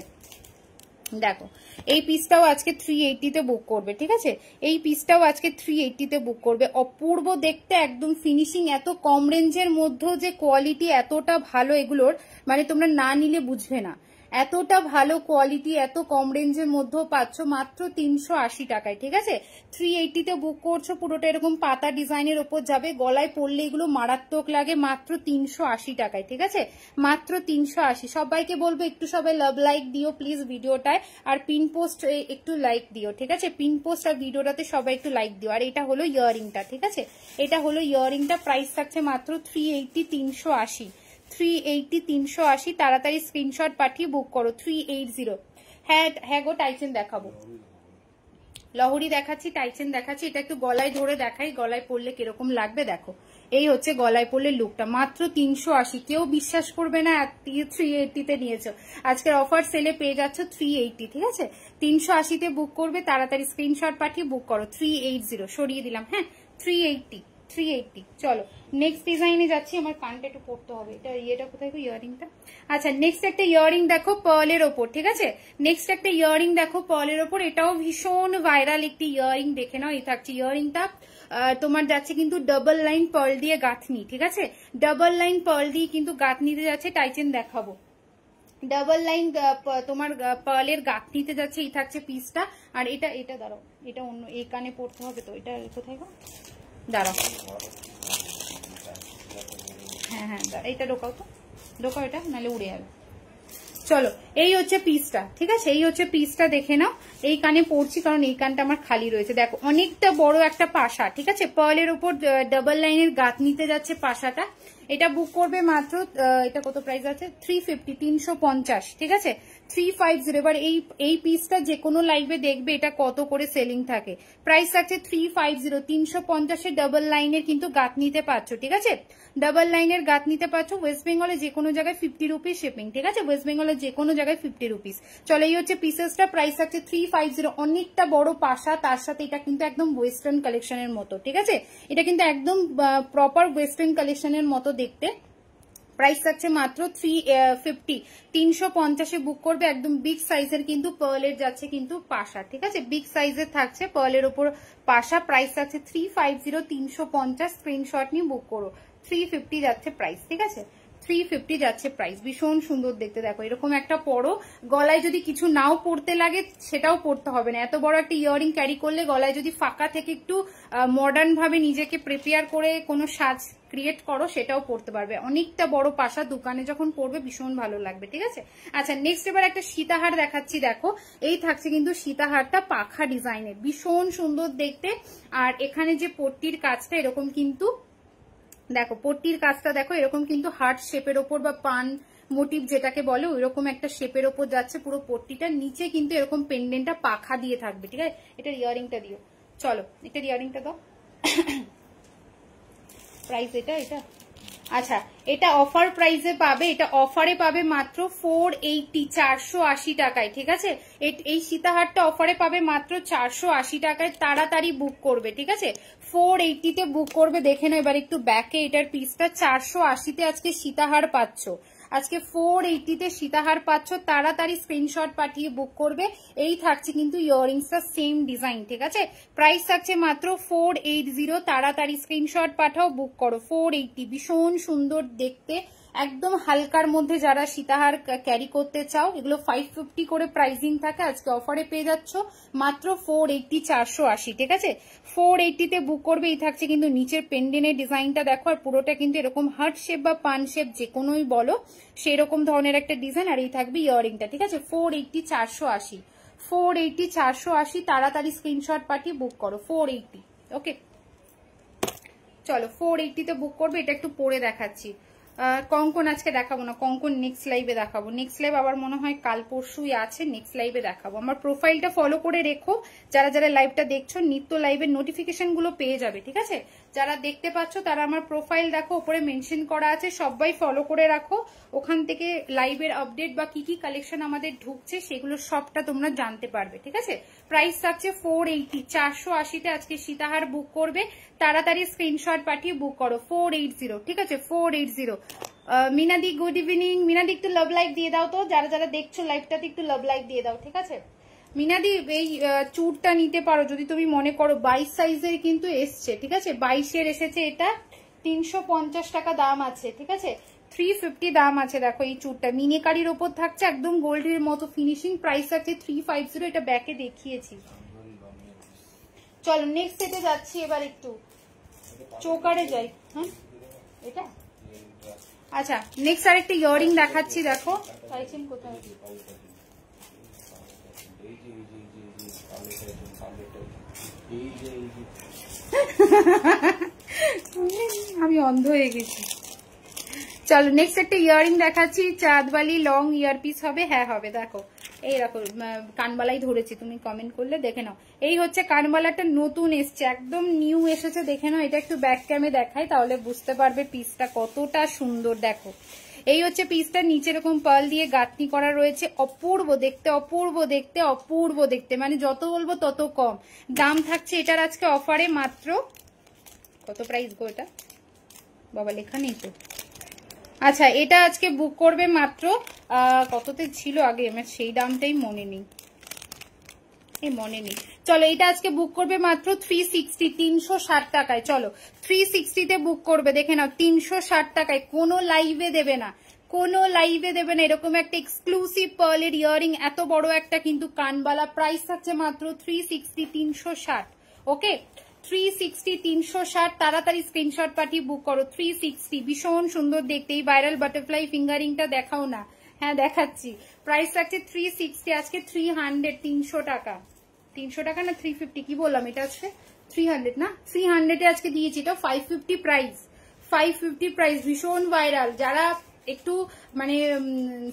দেখো এই পিসটাও আজকে 380-তে বুক করবে, ঠিক আছে। এই পিসটাও আজকে 380-তে বুক করবে। অপূর্ব দেখতে, একদম ফিনিশিং, এত কম রেঞ্জের মধ্যে যে কোয়ালিটি এতটা ভালো এগুলোর, মানে তোমরা না নিলে বুঝবে না। এতটা ভালো কোয়ালিটি এত কম রেঞ্জের মধ্যেও পাচ্ছ মাত্র 380 টাকায়, ঠিক আছে। 380-তে বুক করছো, পুরোটা এরকম পাতা ডিজাইনের ওপর যাবে, গলায় পরলে এগুলো মারাত্মক লাগে, মাত্র 380 টাকায়, ঠিক আছে। মাত্র 380। সবাইকে বলবো একটু সবাই লাভ লাইক দিও প্লিজ ভিডিওটায়, আর পিন পোস্ট একটু লাইক দিও, ঠিক আছে। পিন পোস্ট আর ভিডিওটাতে সবাই একটু লাইক দিও। আর এটা হলো ইয়াররিংটা, ঠিক আছে। এটা হলো ইয়াররিংটা, প্রাইস থাকছে মাত্র 380 380, 380 380। তাড়াতাড়ি স্ক্রিনশট পাঠিয়ে বুক করো। 380। হ্যাঁ গো, টাইচেন দেখাবো, লহরি দেখাচ্ছি, টাইচেন দেখাচ্ছি। এটা একটু গলায় ধরে দেখাই, গলায় পরলে কিরকম লাগবে দেখো। এই হচ্ছে গলায় পরলে লুকটা, মাত্র 380। কেউ বিশ্বাস করবে না 380-তে নিয়েছো। আজকের অফার সেলে পেয়ে যাচ্ছ 380, ঠিক আছে। 380-তে বুক করবে, তাড়াতাড়ি স্ক্রিনশট পাঠিয়ে বুক করো। 380 সরিয়ে দিলাম, হ্যাঁ 380 380। চলো নেক্সট ডিজাইনে যাচ্ছি, আমার কানটা একটু পড়তে হবে। এটা ইয়েটা কোথায় গো, ইয়াররিংটা। আচ্ছা নেক্সট একটা ইয়াররিং দেখো পার্লের ওপর, ঠিক আছে। নেক্সট একটা ইয়াররিং দেখো পার্লের ওপর, এটাও ভীষণ ভাইরাল একটি ইয়াররিং, দেখে নাও। এই থাকছে ইয়াররিংটা, তোমার যাচ্ছে কিন্তু ডাবল লাইন পার্ল দিয়ে গাঁথনি, ঠিক আছে। ডাবল লাইন পার্ল দিয়ে কিন্তু গাঁথনিতে যাচ্ছে, টাইচেন দেখাবো। ডাবল লাইন তোমার পার্লের গাঁথনিতে যাচ্ছে, এই থাকছে পিসটা। আর এটা দাঁড়াও, এটা অন্য এই কানে পড়তে হবে তো, এটা কোথায় গো, দাঁড়াও, হ্যাঁ এইটা ঢোকাও তো, ঢোকাও এটা, নাহলে উড়ে যাবে। চলো এই হচ্ছে পিসটা, ঠিক আছে। এই হচ্ছে পিসটা, দেখে নাও। এই কানে পড়ছি কারণ এই কানটা আমার খালি রয়েছে। দেখো অনেকটা বড় একটা পাশা, ঠিক আছে। পার্লের উপর ডাবল লাইনের গাঁথনিতে যাচ্ছে পাশাটা। এটা বুক করবে মাত্র, এটা কত প্রাইস আছে, 350 350, ঠিক আছে। 350। এবার এই পিসটা যে কোনো লাইভে দেখবে এটা কত করে সেলিং থাকে। প্রাইস আছে 350, 350-এ ডাবল লাইনের কিন্তু গাঁথনিতে পাচ্ছ, ঠিক আছে। ডাবল লাইনের গাঁথনিতে পাচ্ছ। ওয়েস্ট বেঙ্গলে যে কোনো জায়গায় 50 রুপিস শিপিং, ঠিক আছে। ওয়েস্ট বেঙ্গলের যে কোনো জায়গায় 50 রুপিস। চলো এই হচ্ছে পিসেসটা, প্রাইস আছে 350। অনেকটা বড় পাশা, তার সাথে এটা কিন্তু একদম ওয়েস্টার্ন কালেকশনের মতো, ঠিক আছে। এটা কিন্তু একদম প্রপার ওয়েস্টার্ন কালেকশনের মতো দেখতে। প্রাইস থাকছে মাত্র 350, 350-এ বুক করবে। একদম বিগ সাইজের কিন্তু পার্লের যাচ্ছে কিন্তু পাশা, ঠিক আছে। বিগ সাইজের থাকছে পার্লের উপর পাশা। প্রাইস আছে 350, 350। স্ক্রিনশট নিয়ে বুক করো। 350 যাচ্ছে প্রাইস, ঠিক আছে। 350 যাচ্ছে প্রাইস। ভীষণ সুন্দর দেখতে, দেখো এরকম একটা পরো, গলায় যদি কিছু নাও পড়তে লাগে সেটাও পড়তে হবে না। এত বড় একটা ইয়াররিং ক্যারি করলে গলায় যদি ফাঁকা থেকে একটু মডার্ন ভাবে নিজেকে প্রিপেয়ার করে কোনো সাজ ক্রিয়েট করো, সেটাও পড়তে পারবে। অনেকটা বড় পাশা, দোকানে যখন পরবে ভীষণ ভালো লাগবে, ঠিক আছে। আচ্ছা নেক্সট এবার একটা সীতাহার দেখাচ্ছি, দেখো এই থাকছে কিন্তু সীতাহারটা পাখা ডিজাইনের, ভীষণ সুন্দর দেখতে। আর এখানে যে পট্টির কাজটা এরকম কিন্তু দেখো, পট্টির কাজটা দেখো এরকম কিন্তু হার্ট শেপের ওপর বা পান মোটিভ যেটাকে বলে ওইরকম একটা শেপের ওপর যাচ্ছে পুরো পট্টিটা। নিচে কিন্তু এরকম পেন্ডেন্টটা পাখা দিয়ে থাকবে, ঠিক আছে। এটার ইয়াররিংটা দিও, চলো এটার ইয়াররিংটা দাও। প্রাইস এটা আচ্ছা এটা অফার প্রাইসে পাবে, এটা অফারে পাবে মাত্র 480, 480 টাকায়, ঠিক আছে। এই সীতাহারটা অফারে পাবে মাত্র 480 টাকায়। তাড়াতাড়ি বুক করবে, ঠিক আছে। 480-তে বুক করবে। দেখে নাও এবার একটু ব্যাকে এটার পিসটা। 480-তে আজকে সীতাহার পাচ্ছ, আজকে 480-তে সীতাহার পাচ্ছ। তাড়াতাড়ি স্ক্রিনশট পাঠিয়ে বুক করবে। এই থাকছে কিন্তু ইয়াররিংসটা সেম ডিজাইন, ঠিক আছে। প্রাইস থাকছে মাত্র 480। তাড়াতাড়ি স্ক্রিনশট পাঠাও, বুক করো। 480, ভীষণ সুন্দর দেখতে, একদম হালকার মধ্যে যারা সীতাহার ক্যারি করতে চাও, এগুলো 550 করে প্রাইসিং থাকে। আজকে অফারে পেয়ে যাচ্ছ মাত্র 480, 480, ঠিক আছে। 480-তে বুক করবে। এই থাকছে কিন্তু নিচের পেন্ডেন্টের ডিজাইনটা দেখো, আর পুরোটা কিন্তু এরকম হার্ট শেপ বা পান শেপ যে কোনোই বলো সেরকম ধরনের একটা ডিজাইন। আর এই থাকবে ইয়াররিংটা, ঠিক আছে। 480, 480, 480, 480। তাড়াতাড়ি স্ক্রিনশট পাঠিয়ে বুক করো। 480, ওকে। চলো 480-তে বুক করবে। এটা একটু পরে দেখাচ্ছি। কঙ্কন আজকে দেখাবো না, কঙ্কন নেক্সট লাইভে দেখাবো। নেক্সট লাইভ আবার মনে হয় কাল পরশুই আছে, নেক্সট লাইভে দেখাবো। আমার প্রোফাইলটা ফলো করে রেখো, যারা যারা লাইভটা দেখছো নিত্য লাইভের নোটিফিকেশন গুলো পেয়ে যাবে, ঠিক আছে? যারা দেখতে পাচ্ছ তারা আমার প্রোফাইল দেখো, উপরে মেনশন করা আছে, সবাই ফলো করে রাখো। ওখান থেকে লাইভের আপডেট বা কি কি কালেকশন আমাদের ঢুকছে সেগুলো সবটা তোমরা জানতে পারবে, ঠিক আছে? প্রাইস থাকছে 480, 480-তে আজকে সীতাহার বুক করবে, তাড়াতাড়ি স্ক্রিনশট পাঠিয়ে বুক করো। 480, ঠিক আছে? 480। মিনাদি গুড ইভিনিং। মিনাদি একটু লাভ লাইক দিয়ে দাও তো, যারা যারা দেখছো লাইভটাতে একটু লাভ লাইক দিয়ে দাও, ঠিক আছে? মিনাদি এই চুড়টা নিতে পারো যদি তুমি মনে করো। 22 সাইজের কিন্তু এসছে, ঠিক আছে? 22-এর এসেছে, এটা 350 টাকা দাম আছে, ঠিক আছে? 350 দাম আছে। দেখো এই চুড়টা মিনিকারির ওপর থাকছে, একদম গোল্ডের মতো ফিনিশিং। প্রাইস আছে 350, এটা ব্যাকে দেখিয়েছি। চলো নেক্সট সেটে যাচ্ছি, এবার একটু চোকারে যাই। হ্যাঁ এটা আচ্ছা, নেক্সট আরেকটা ইয়ারিং দেখাচ্ছি, দেখো চাইছেন কোথায়। আমি অন্ধ হয়ে গেছি। চলো নেক্সট একটা ইয়ারিং দেখাচ্ছি, চাঁদবালি লং ইয়ার পিস হবে। হ্যাঁ হবে, দেখো এই দেখো কানবালাই ধরেছি, তুমি কমেন্ট করলে দেখে নাও। এই হচ্ছে কানবালাটা, নতুন এসছে, একদম নিউ এসেছে, দেখে নাও। এটা একটু ব্যাক ক্যামে দেখাই, তাহলে বুঝতে পারবে পিসটা কতটা সুন্দর। দেখো এই হচ্ছে পিসটা, নিচে এরকম পার্ল দিয়ে গাঁথনি করা রয়েছে। অপূর্ব দেখতে, অপূর্ব দেখতে, অপূর্ব দেখতে, মানে যত বলবো তত কম। দাম থাকছে এটার আজকে অফারে মাত্র, কত প্রাইস গো এটা বাবা, লেখা নেই তো। আচ্ছা এটা আজকে বুক করবে মাত্র কততে ছিল আগে, আমার সেই দামটাই মনে নেই, মনে নেই। চলো এটা আজকে বুক করবে মাত্র 360, 360 টাকায়। চলো 360-তে বুক করবে, দেখে নাও 360 টাকায়। কোনো লাইভে দেবে না, কোনো লাইভে দেবে না এরকম একটা এক্সক্লুসিভ পার্লের ইয়ারিং, এত বড় একটা কিন্তু কানবালা। প্রাইস থাকছে মাত্র 360, 360। ওকে 360, 360। তাড়াতাড়ি স্ক্রিনশট পাঠিয়ে বুক করো। 360 ভীষণ সুন্দর দেখতে। এই ভাইরাল বাটারফ্লাই ফিঙ্গারিংটা দেখাও না। হ্যাঁ দেখাচ্ছি। প্রাইস থাকছে 360, আজকে 300, 300 টাকা। 300 টাকা না 350, কি বললাম? এটা আছে 300 না, 300-এ আজকে দিয়েছি। এটা 550 প্রাইস, 550 প্রাইস। ভীষণ ভাইরাল, যারা একটু মানে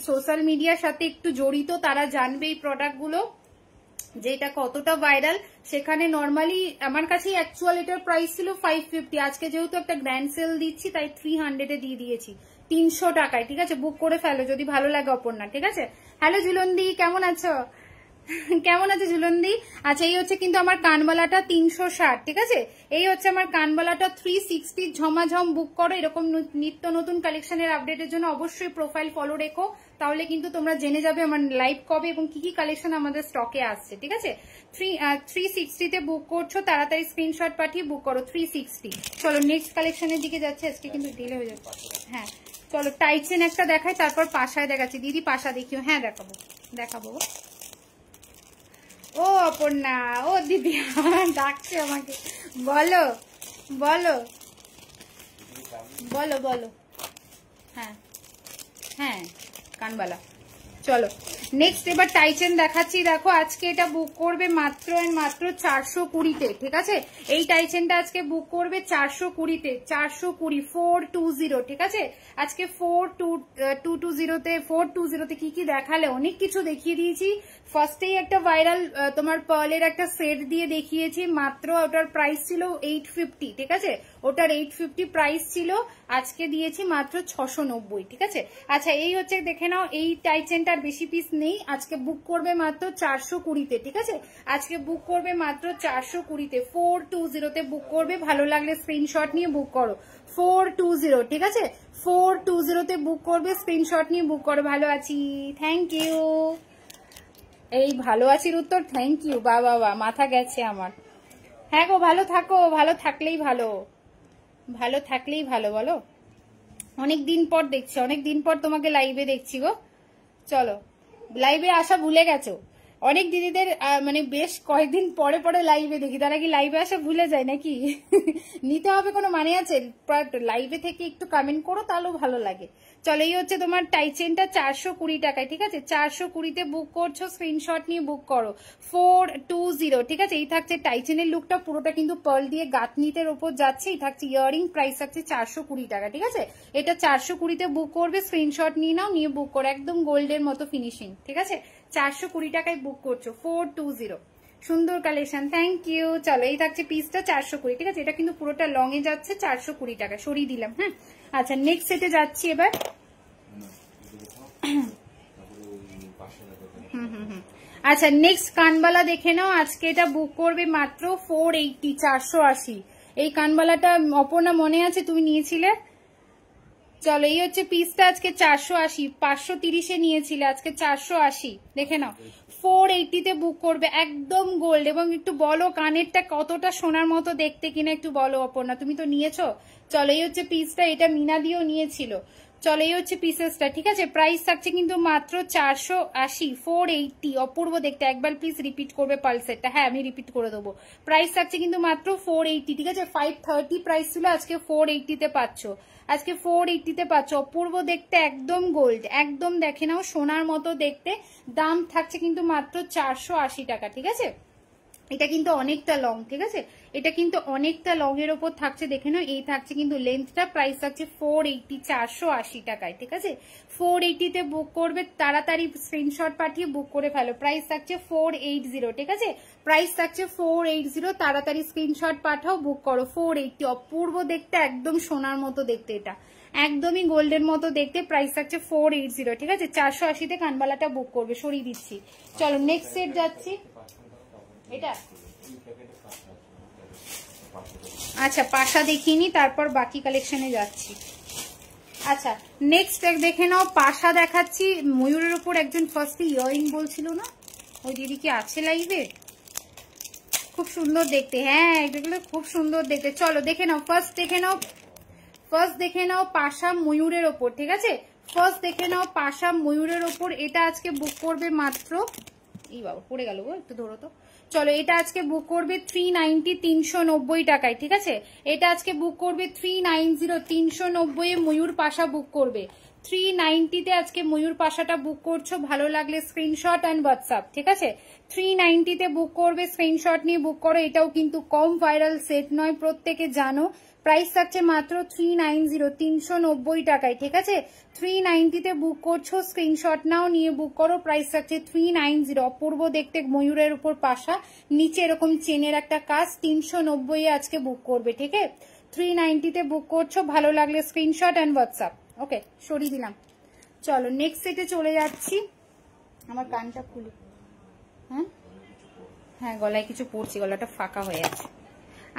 সোশ্যাল মিডিয়ার সাথে একটু জড়িত তারা জানবে এই প্রোডাক্টগুলো যে এটা কতটা ভাইরাল। সেখানে নর্মালি আমার কাছে অ্যাকচুয়াল এটার প্রাইস ছিল 550, আজকে যেহেতু একটা গ্র্যান্ড সেল দিচ্ছি তাই 300-এ দিয়ে দিয়েছি, 300 টাকায়, ঠিক আছে? বুক করে ফেলো যদি ভালো লাগে অপর্ণা, ঠিক আছে? হ্যালো ঝুলন্দি, কেমন আছো? কেমন আছে ঝুলন্দি? আচ্ছা এই হচ্ছে কিন্তু আমার কানবালাটা 360, ঠিক আছে? এই হচ্ছে আমার কানবালাটা 360 ঝমাঝম। বুক করো। এরকম নিত্য নতুন কালেকশনের আপডেটের জন্য অবশ্যই প্রোফাইল ফলো রেখো, তাহলে কিন্তু তোমরা জেনে যাবে আমার লাইভ কবে এবং কি কি কালেকশন আমাদের স্টকে আসছে, ঠিক আছে? 360-তে বুক করছো, তাড়াতাড়ি স্ক্রিনশট পাঠিয়ে বুক করো 360। চলো নেক্সট কালেকশনের দিকে যাচ্ছে, আজকে কিন্তু ডিলে হয়ে যাবে। হ্যাঁ চলো টাইচেন একটা দেখাই, তারপর পাশায় দেখাচ্ছি। দিদি পাশা দেখিও। হ্যাঁ দেখাবো, দেখাবো। ও অপর্ণা, ও দিদি ডাকছে আমাকে, বলো বলো বলো বলো। হ্যাঁ হ্যাঁ কানবালা। চলো নেক্সট এবার টাইচেন দেখাচ্ছি। দেখো আজকে এটা বুক করবে মাত্র মাত্র 420-তে, ঠিক আছে? এই টাইচেনটা আজকে বুক করবে 420-তে, 420, 420, ঠিক আছে? আজকে 420-তে 420-তে কি কি দেখালে, অনেক কিছু দেখিয়ে দিয়েছি। ফার্স্টেই একটা ভাইরাল তোমার পার্লের একটা সেট দিয়ে দেখিয়েছি, মাত্র ওটার প্রাইস ছিল 850, ঠিক আছে? ওটার 850 প্রাইস ছিল, আজকে দিয়েছি মাত্র 690, ঠিক আছে? আচ্ছা এই হচ্ছে দেখে নাও, এই টাইচেনটার বেশি পিস নেই, আজকে বুক করবে মাত্র 420-তে, ঠিক আছে? আজকে বুক করবে মাত্র 420-তে, 420-তে বুক করবে। ভালো লাগলে স্ক্রিনশট নিয়ে বুক করো। 420, ঠিক আছে? 420-তে বুক করবে, স্ক্রিনশট নিয়ে বুক করো। ভালো আছি, থ্যাংক ইউ। এই ভালো আছির উত্তর থ্যাংক ইউ, বাবা মাথা গেছে আমার। হ্যাঁ গো ভালো থাকো, ভালো থাকলেই ভালো, ভালো থাকলেই ভালো। বলো অনেক দিন পর দেখছি, অনেক দিন পর তোমাকে লাইভে দেখছি গো। চলো লাইভে আসা ভুলে গেছো, অনেক দিদিদের মানে বেশ কয়েকদিন পরে পরে লাইভে দেখি, তারা কি লাইভে আসা ভুলে যায় নাকি? নিতে হবে কোনো মানে আছে? লাইভে থেকে একটু কমেন্ট করো, তাহলেও ভালো লাগে। চলো, এই হচ্ছে তোমার টাই চেনটা 420 টাকায়, ঠিক আছে? 420-তে বুক করছো, স্ক্রিনশট নিয়ে বুক করো। 420, ঠিক আছে? এই থাকছে টাই চেনের লুকটা, পুরোটা কিন্তু পার্ল দিয়ে গাঁথনিতের ওপর যাচ্ছে। এই থাকছে ইয়ারিং, প্রাইস থাকছে 420 টাকা, ঠিক আছে? এটা 420-তে বুক করবে, স্ক্রিনশট নিয়ে নাও, নিয়ে বুক করো, একদম গোল্ডের মতো ফিনিশিং, ঠিক আছে? 420 টাকায় বুক করছো, 420। সুন্দর কালেকশন, থ্যাংক ইউ। চলো, এই থাকছে পিসটা 420, ঠিক আছে? এটা কিন্তু পুরোটা লং এ যাচ্ছে, 420 টাকা সরিয়ে দিলাম। হ্যাঁ, আচ্ছা নেক্সট সেটে যাচ্ছি এবার। আচ্ছা, নেক্সট কানবালা দেখে নাও। আজকে এটা বুক করবে মাত্র 480, 480। এই কানবালাটা অপর্ণা মনে আছে তুমি নিয়েছিলে? চলো, এই হচ্ছে পিসটা আজকে 480, 530-এ নিয়েছিলে, আজকে 480 দেখে নাও। 480-তে বুক করবে, একদম গোল্ড। এবং একটু বলো কানেরটা কতটা সোনার মতো দেখতে কিনা, একটু বলো অপর্ণা, তুমি তো নিয়েছো। চলো, এই হচ্ছে পিসটা, এটা মিনা দিয়েও নিয়েছিল। চলো, এই হচ্ছে পিসেসটা, ঠিক আছে? প্রাইস থাকছে কিন্তু মাত্র 480, 480। অপূর্ব দেখতে, একবার প্লিজ রিপিট করবে পালসেটটা। হ্যাঁ, আমি রিপিট করে দেবো। প্রাইস থাকছে কিন্তু মাত্র 480, ঠিক আছে? 530 প্রাইস ছিল, আজকে 480-তে পাচ্ছ। আজকে 480-তে পাচ্ছ, অপূর্ব দেখতে, একদম গোল্ড, একদম দেখে নাও সোনার মতো দেখতে। দাম থাকছে কিন্তু মাত্র 480 টাকা, ঠিক আছে? এটা কিন্তু অনেকটা লং, ঠিক আছে? এটা কিন্তু অনেকটা লং এর ওপর থাকছে, দেখে নাও। এই থাকছে কিন্তু লেন্থটা, প্রাইস থাকছে 480, 480 টাকায়, ঠিক আছে? 480-তে বুক করবে, তাড়াতাড়ি স্ক্রিনশট পাঠিয়ে বুক করে ফেলো। প্রাইস থাকছে 480, ঠিক আছে? প্রাইস থাকছে 480, তাড়াতাড়ি স্ক্রিনশট পাঠাও, বুক করো। 480, অপূর্ব দেখতে, একদম সোনার মতো দেখতে, এটা একদমই গোল্ডের মতো দেখতে। প্রাইস থাকছে 480, ঠিক আছে? 480-তে কানবালাটা বুক করবে, সরিয়ে দিচ্ছি। চলো, নেক্সট সেট যাচ্ছি। এটা আচ্ছা, পাশা দেখিনি, তারপর বাকি কালেকশনে যাচ্ছি। আচ্ছা, নেক্সট দেখে নাও, পাশা দেখাচ্ছি। ময়ূরের উপর একজন ফার্স্টে ইয়ারিং বলছিল না, ওই দিদি কি আছে লাইভে? খুব সুন্দর দেখতে, হ্যাঁ এগুলো খুব সুন্দর দেখতে। চলো দেখে নাও, ফার্স্ট দেখে নাও পাশা ময়ূরের ওপর, ঠিক আছে? ফার্স্ট দেখে নাও পাশা ময়ূরের ওপর। এটা আজকে বুক করবে মাত্র, এই বাবা পড়ে গেল গো, একটু ধরো তো। চলো, এটা আজকে বুক করবে 390, 390 টাকায়, ঠিক আছে? এটা আজকে বুক করবে 390, 390-এ ময়ূর পাশা বুক করবে। 390-তে আজকে ময়ূর পাশাটা বুক করছো, ভালো লাগলে স্ক্রিনশট অ্যান্ড হোয়াটসঅ্যাপ, ঠিক আছে? 390-তে বুক করবে, স্ক্রিনশট নিয়ে বুক করো। এটাও কিন্তু কম ভাইরাল সেট নয়, প্রত্যেকে জানো। প্রাইস থাকছে মাত্র 390, 390 টাকায়, ঠিক আছে? 390-তে বুক করছো, স্ক্রিনশট নাও, নিয়ে বুক করো। প্রাইস থাকছে 390। অপূর্ব দেখতে ময়ূরের উপর পাশা, নিচে এরকম চেনের একটা কাজ, 390-এ আজকে বুক করবে, ঠিক আছে? 390-তে বুক করছো, ভালো লাগলে স্ক্রিনশট অ্যান্ড হোয়াটসঅ্যাপ। ওকে, সরিয়ে দিলাম। চলো, নেক্সট সেটে চলে যাচ্ছি। আমার কানটা খুলি। হ্যাঁ, গলায় কিছু পড়ছি, গলাটা ফাঁকা হয়ে আছে।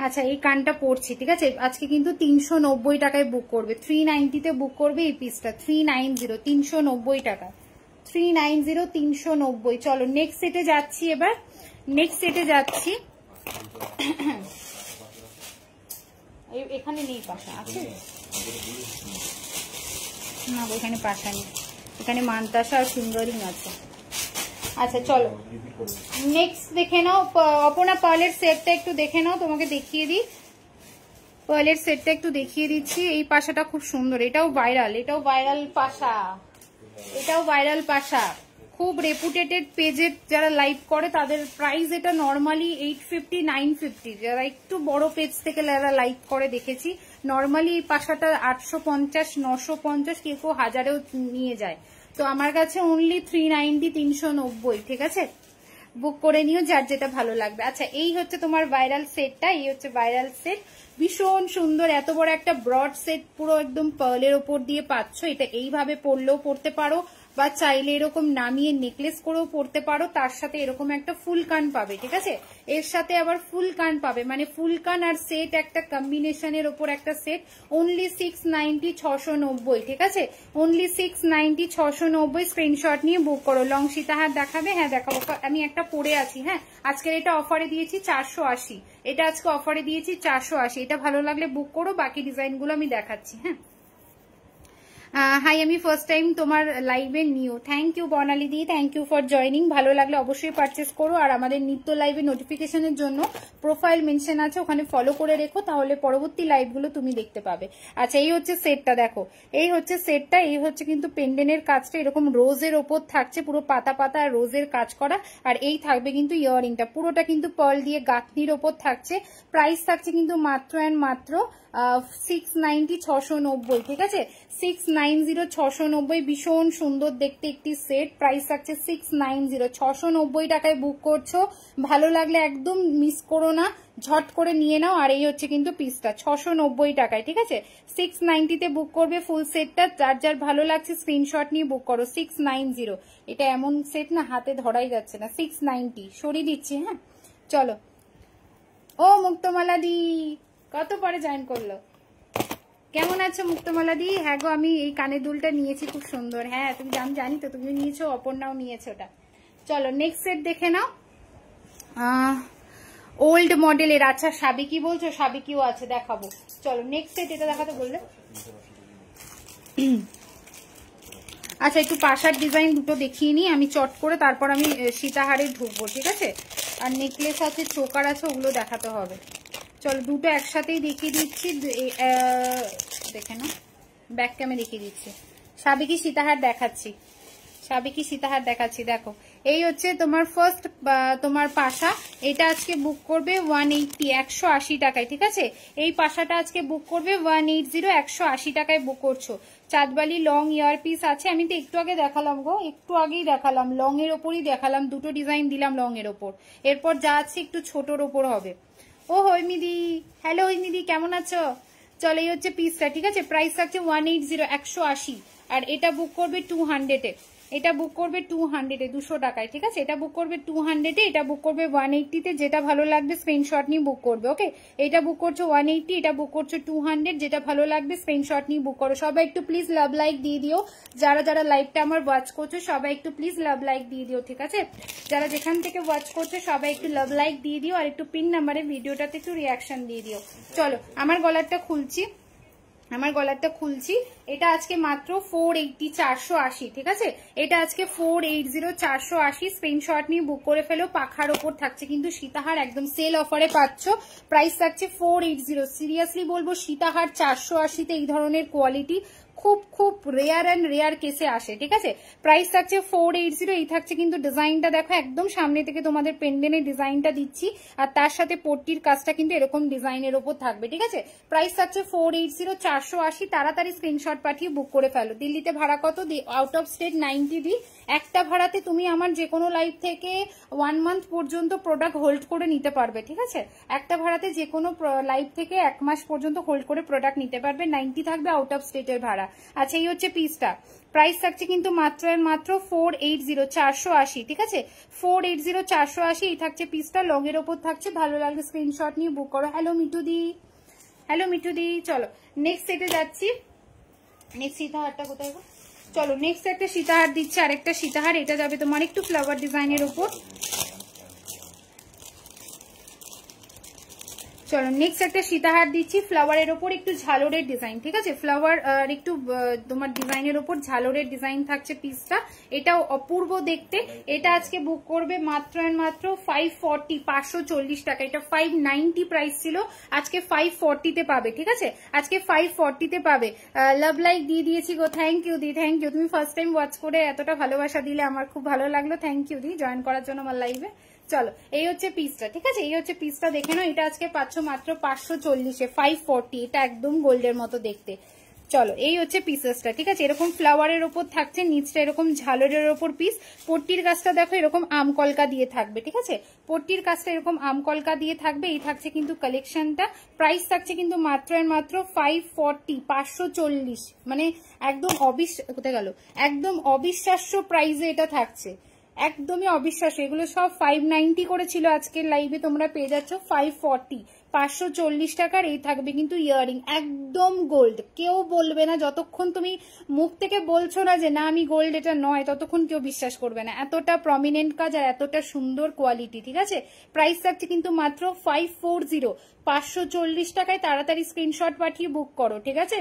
আচ্ছা, এই কানটা পড়ছি, ঠিক আছে? আজকে কিন্তু 390 টাকায় বুক করবে। 390-তে বুক করবে এই পিসটা, 390, 390 টাকা, 390, 390। চলো, নেক্সট সেটে যাচ্ছি এবার। নেক্সট সেটে যাচ্ছি। এখানে নেই পাশা, আছে না? এখানে পাশা নেই, এখানে মানতাসা আর সুন্দরী আছে। আচ্ছা, চলো নেক্সট দেখে নাও। অপনা পার্লের সেটটা একটু দেখে নাও, তোমাকে দেখিয়ে দিই। পার্লের সেটটা একটু দেখিয়ে দিচ্ছি। এই পাশাটা খুব সুন্দর, এটাও ভাইরাল, এটাও ভাইরাল পাশা, এটাও ভাইরাল পাশা। খুব রেপুটেটেড পেজে যারা লাইভ করে তাদের প্রাইস এটা নর্মালি 850, 950। যারা একটু বড় পেজ থেকে যারা লাইভ করে দেখেছি, নর্মালি এই পাশাটা 850, 950, কেউ 1000-এও নিয়ে যায়। তো আমার কাছে অনলি 390, 390, ঠিক আছে? বুক করে নিও, যার যেটা ভালো লাগবে। আচ্ছা, এই হচ্ছে তোমার ভাইরাল সেটটা, এই হচ্ছে ভাইরাল সেট, ভীষণ সুন্দর। এত বড় একটা ব্রড সেট, পুরো একদম পার্লের ওপর দিয়ে পাচ্ছ। এটা এইভাবে পরলেও পরতে পারো, বা চাইলে এরকম নামিয়ে নেকলেস করেও পরতে পারো। তার সাথে এরকম একটা ফুল কান পাবে, ঠিক আছে? এর সাথে আবার ফুল কান পাবে, মানে ফুল কান আর সেট একটা কম্বিনেশনের ওপর একটা সেট। অনলি 690, 690, ঠিক আছে? অনলি 690, 690। স্ক্রিনশট নিয়ে বুক করো। লং সীতাহার দেখাবে? হ্যাঁ দেখাবো, আমি একটা পরে আছি। হ্যাঁ, আজকের এটা অফারে দিয়েছি 480, এটা আজকে অফারে দিয়েছি 480। এটা ভালো লাগলে বুক করো, বাকি ডিজাইনগুলো আমি দেখাচ্ছি। হ্যাঁ, হাই, আমি ফার্স্ট টাইম তোমার লাইভে নিউ। থ্যাংক ইউ বর্ণালী দি, থ্যাংক ইউ ফর জয়নিং। ভালো লাগলে অবশ্যই পারচেস করো। আর আমাদের নিত্য লাইভে নোটিফিকেশনের জন্য প্রোফাইল মেনশন আছে, ওখানে ফলো করে রেখো, তাহলে পরবর্তী লাইভগুলো তুমি দেখতে পাবে। আচ্ছা, এই হচ্ছে সেটটা, দেখো এই হচ্ছে সেটটা। এই হচ্ছে কিন্তু পেন্ডেন্টের কাজটা এরকম রোজের ওপর থাকছে, পুরো পাতা পাতা আর রোজের কাজ করা। আর এই থাকবে কিন্তু ইয়াররিংটা, পুরোটা কিন্তু পার্ল দিয়ে গাঁথনির ওপর থাকছে। প্রাইস থাকছে কিন্তু মাত্র অ্যান্ড মাত্র 690, 690, ঠিক আছে? 690, 690, ভীষণ সুন্দর দেখতে একটি সেট। প্রাইস থাকছে 690, 690 টাকায় বুক করছো। ভালো লাগলে একদম মিস করো না, ঝট করে নিয়ে নাও। আর এই হচ্ছে কিন্তু পিসটা 690 টাকায়, ঠিক আছে? 690 বুক করবে ফুল সেটটা। যার যার ভালো লাগছে স্ক্রিনশট নিয়ে বুক করো। 690, এটা এমন সেট না হাতে ধরাই যাচ্ছে না। 690 সরিয়ে দিচ্ছি, হ্যাঁ চলো। ও মুক্তমালা দি কত পরে জয়েন করলো, কেমন আছো মুক্তমালা দি? হ্যাঁ গো, আমি এই কানের দুলটা নিয়েছি, খুব সুন্দর। হ্যাঁ তুমি জানি তো, তুমি নিয়েছো, অপর্ণাও নিয়েছো ওটা। চলো নেক্সট সেট দেখে নাও। ওল্ড মডেলের। আচ্ছা সাবিকি বলছো, সাবিকিও আছে, দেখাবো। চলো নেক্সট সেট, এটা দেখাতে বললে। আচ্ছা একটু পাশার ডিজাইন দুটো দেখিয়ে নিই আমি চট করে, তারপর আমি সীতাহারে ঢুকবো, ঠিক আছে? আর নেকলেস আছে, চোকার আছে, ওগুলো দেখাতে হবে। চলো দুটো একসাথেই দেখিয়ে দিচ্ছি, দেখে না ব্যাক ক্যামে দেখিয়ে দিচ্ছি। সাবিকি সীতাহার দেখাচ্ছি, সাবিকি সীতাহার দেখাচ্ছি। দেখো এই হচ্ছে তোমার ফার্স্ট তোমার পাশা। এটা আজকে বুক করবে 180, 180 টাকায়, ঠিক আছে? এই পাশাটা আজকে বুক করবে 180, 180 টাকায় বুক করছো। চাঁদবালি লং ইয়ার পিস আছে, আমি তো একটু আগে দেখালাম গো, একটু আগেই দেখালাম, লং এর ওপরই দেখালাম, দুটো ডিজাইন দিলাম লং এর ওপর। এরপর যা আছে একটু ছোটর ওপর হবে। ও হৈমিদি, হ্যালো হৈমিদি, কেমন আছো? চলো এই হচ্ছে পিসটা, ঠিক আছে? প্রাইস থাকছে 180, 180। আর এটা বুক করবে 200-এ, এটা বুক করবে 200-এ, 200 টাকায়, ঠিক আছে? এটা বুক করবে 200-এ, এটা বুক করবে 180-তে। যেটা ভালো লাগবে স্ক্রিনশট নিয়ে বুক করবে, ওকে? এটা বুক করছো 180, এটা বুক করছো 200, যেটা ভালো লাগবে স্ক্রিনশট নিয়ে বুক করো। সবাই একটু প্লিজ লাভ লাইক দিয়ে দিও, যারা যারা লাইভটা আমার ওয়াচ করছো সবাই একটু প্লিজ লাভ লাইক দিয়ে দিও, ঠিক আছে? যারা যেখান থেকে ওয়াচ করছো সবাই একটু লাভ লাইক দিয়ে দিও, আর একটু পিন নাম্বারে ভিডিওটাতে একটু রিয়াকশন দিয়ে দিও। চলো আমার গলারটা খুলছি, আমার গলারটা খুলছি। এটা আজকে মাত্র 480, 480, ঠিক আছে? এটা আজকে 480, 480। স্ক্রিনশট নিয়ে বুক করে ফেলো। পাখার ওপর থাকছে কিন্তু সীতাহার, একদম সেল অফারে পাচ্ছ। প্রাইস থাকছে 480। সিরিয়াসলি বলবো সীতাহার 480-তে এই ধরনের কোয়ালিটি খুব খুব রেয়ার অ্যান্ড রেয়ার কেসে আসে, ঠিক আছে? প্রাইস থাকছে 480। এই থাকছে কিন্তু ডিজাইনটা, দেখো একদম সামনে থেকে তোমাদের পেন্ডেন্টের ডিজাইনটা দিচ্ছি, আর তার সাথে পট্টির কাজটা কিন্তু এরকম ডিজাইনের ওপর থাকবে, ঠিক আছে? প্রাইস থাকছে 480, 480। তাড়াতাড়ি স্ক্রিনশট পাঠিয়ে বুক করে ফেলো। দিল্লিতে ভাড়া কত? আউট অফ স্টেট 90 দিই। একটা ভাড়াতে তুমি আমার যে কোনো লাইভ থেকে 1 মান্থ পর্যন্ত প্রোডাক্ট হোল্ড করে নিতে পারবে, ঠিক আছে? একটা ভাড়াতে যে কোনো লাইভ থেকে 1 মাস পর্যন্ত হোল্ড করে প্রোডাক্ট নিতে পারবে। 90 থাকবে আউট অফ স্টেটের ভাড়া। আচ্ছা এই হচ্ছে পিসটা। প্রাইস থাকছে কিন্তু মাত্র আর মাত্র 480, 480, ঠিক আছে? 480, 480। এই থাকছে পিসটা, লং এর ওপর থাকছে। ভালো লাগলে স্ক্রিনশট নিয়ে বুক করো। হ্যালো মিঠু দি, হ্যালো মিঠু দি। চলো নেক্সট সেটে যাচ্ছি। নেক্সট সীতাহারটা কোথায় গো? চলো নেক্সট একটা সীতাহার দিচ্ছে, আরেকটা সীতাহার। এটা যাবে তোমার একটু ফ্লাওয়ার ডিজাইনের ওপর। চলো নেক্সট একটা সীতাহার দিচ্ছি ফ্লাওয়ারের ওপর, একটু ঝালরের ডিজাইন, ঠিক আছে? ফ্লাওয়ার আর একটু তোমার ডিজাইনের ওপর ঝালরের ডিজাইন থাকছে পিসটা। এটাও অপূর্ব দেখতে। এটা আজকে বুক করবে মাত্র আর মাত্র 540, 540 টাকা। এটা 590 প্রাইস ছিল, আজকে 540-তে পাবে, ঠিক আছে? আজকে 540-তে পাবে। লাভ লাইক দিয়ে দিয়েছি গো, থ্যাংক ইউ দি, থ্যাংক ইউ। তুমি ফার্স্ট টাইম ওয়াচ করে এতটা ভালোবাসা দিলে, আমার খুব ভালো লাগলো। থ্যাংক ইউ দি জয়েন করার জন্য আমার লাইভে। চলো এই হচ্ছে পিসটা, ঠিক আছে? এই হচ্ছে পিসটা, দেখে নাও। এটা আজকে পাচ্ছ মাত্র 540-এ, 540। এটা একদম গোল্ডের মতো দেখতে। চলো এই হচ্ছে পিসেসটা, ঠিক আছে? এরকম ফ্লাওয়ারের ওপর থাকছে, নিচটা এরকম ঝালরের ওপর পিস। পট্টির কাজটা দেখো এরকম আমকলকা দিয়ে থাকবে, ঠিক আছে? পট্টির কাজটা এরকম আমকলকা দিয়ে থাকবে। এই থাকছে কিন্তু কালেকশনটা। প্রাইস থাকছে কিন্তু মাত্র আর মাত্র 540, 540। মানে একদম কোথায় গেল, একদম অবিশ্বাস্য প্রাইসে এটা থাকছে, একদমই অবিশ্বাস্য। এগুলো সব 590 করেছিল, আজকের লাইভে তোমরা পেয়ে যাচ্ছ 540, 540 টাকার। এই থাকবে কিন্তু ইয়াররিং, একদম গোল্ড। কেউ বলবে না, যতক্ষণ তুমি মুখ থেকে বলছো না যে না আমি গোল্ড এটা নয়, ততক্ষণ কেউ বিশ্বাস করবে না। এতটা প্রমিনেন্ট কাজ আর এতটা সুন্দর কোয়ালিটি, ঠিক আছে? প্রাইস থাকছে কিন্তু মাত্র 540, 540 টাকায়। তাড়াতাড়ি স্ক্রিনশট পাঠিয়ে বুক করো, ঠিক আছে?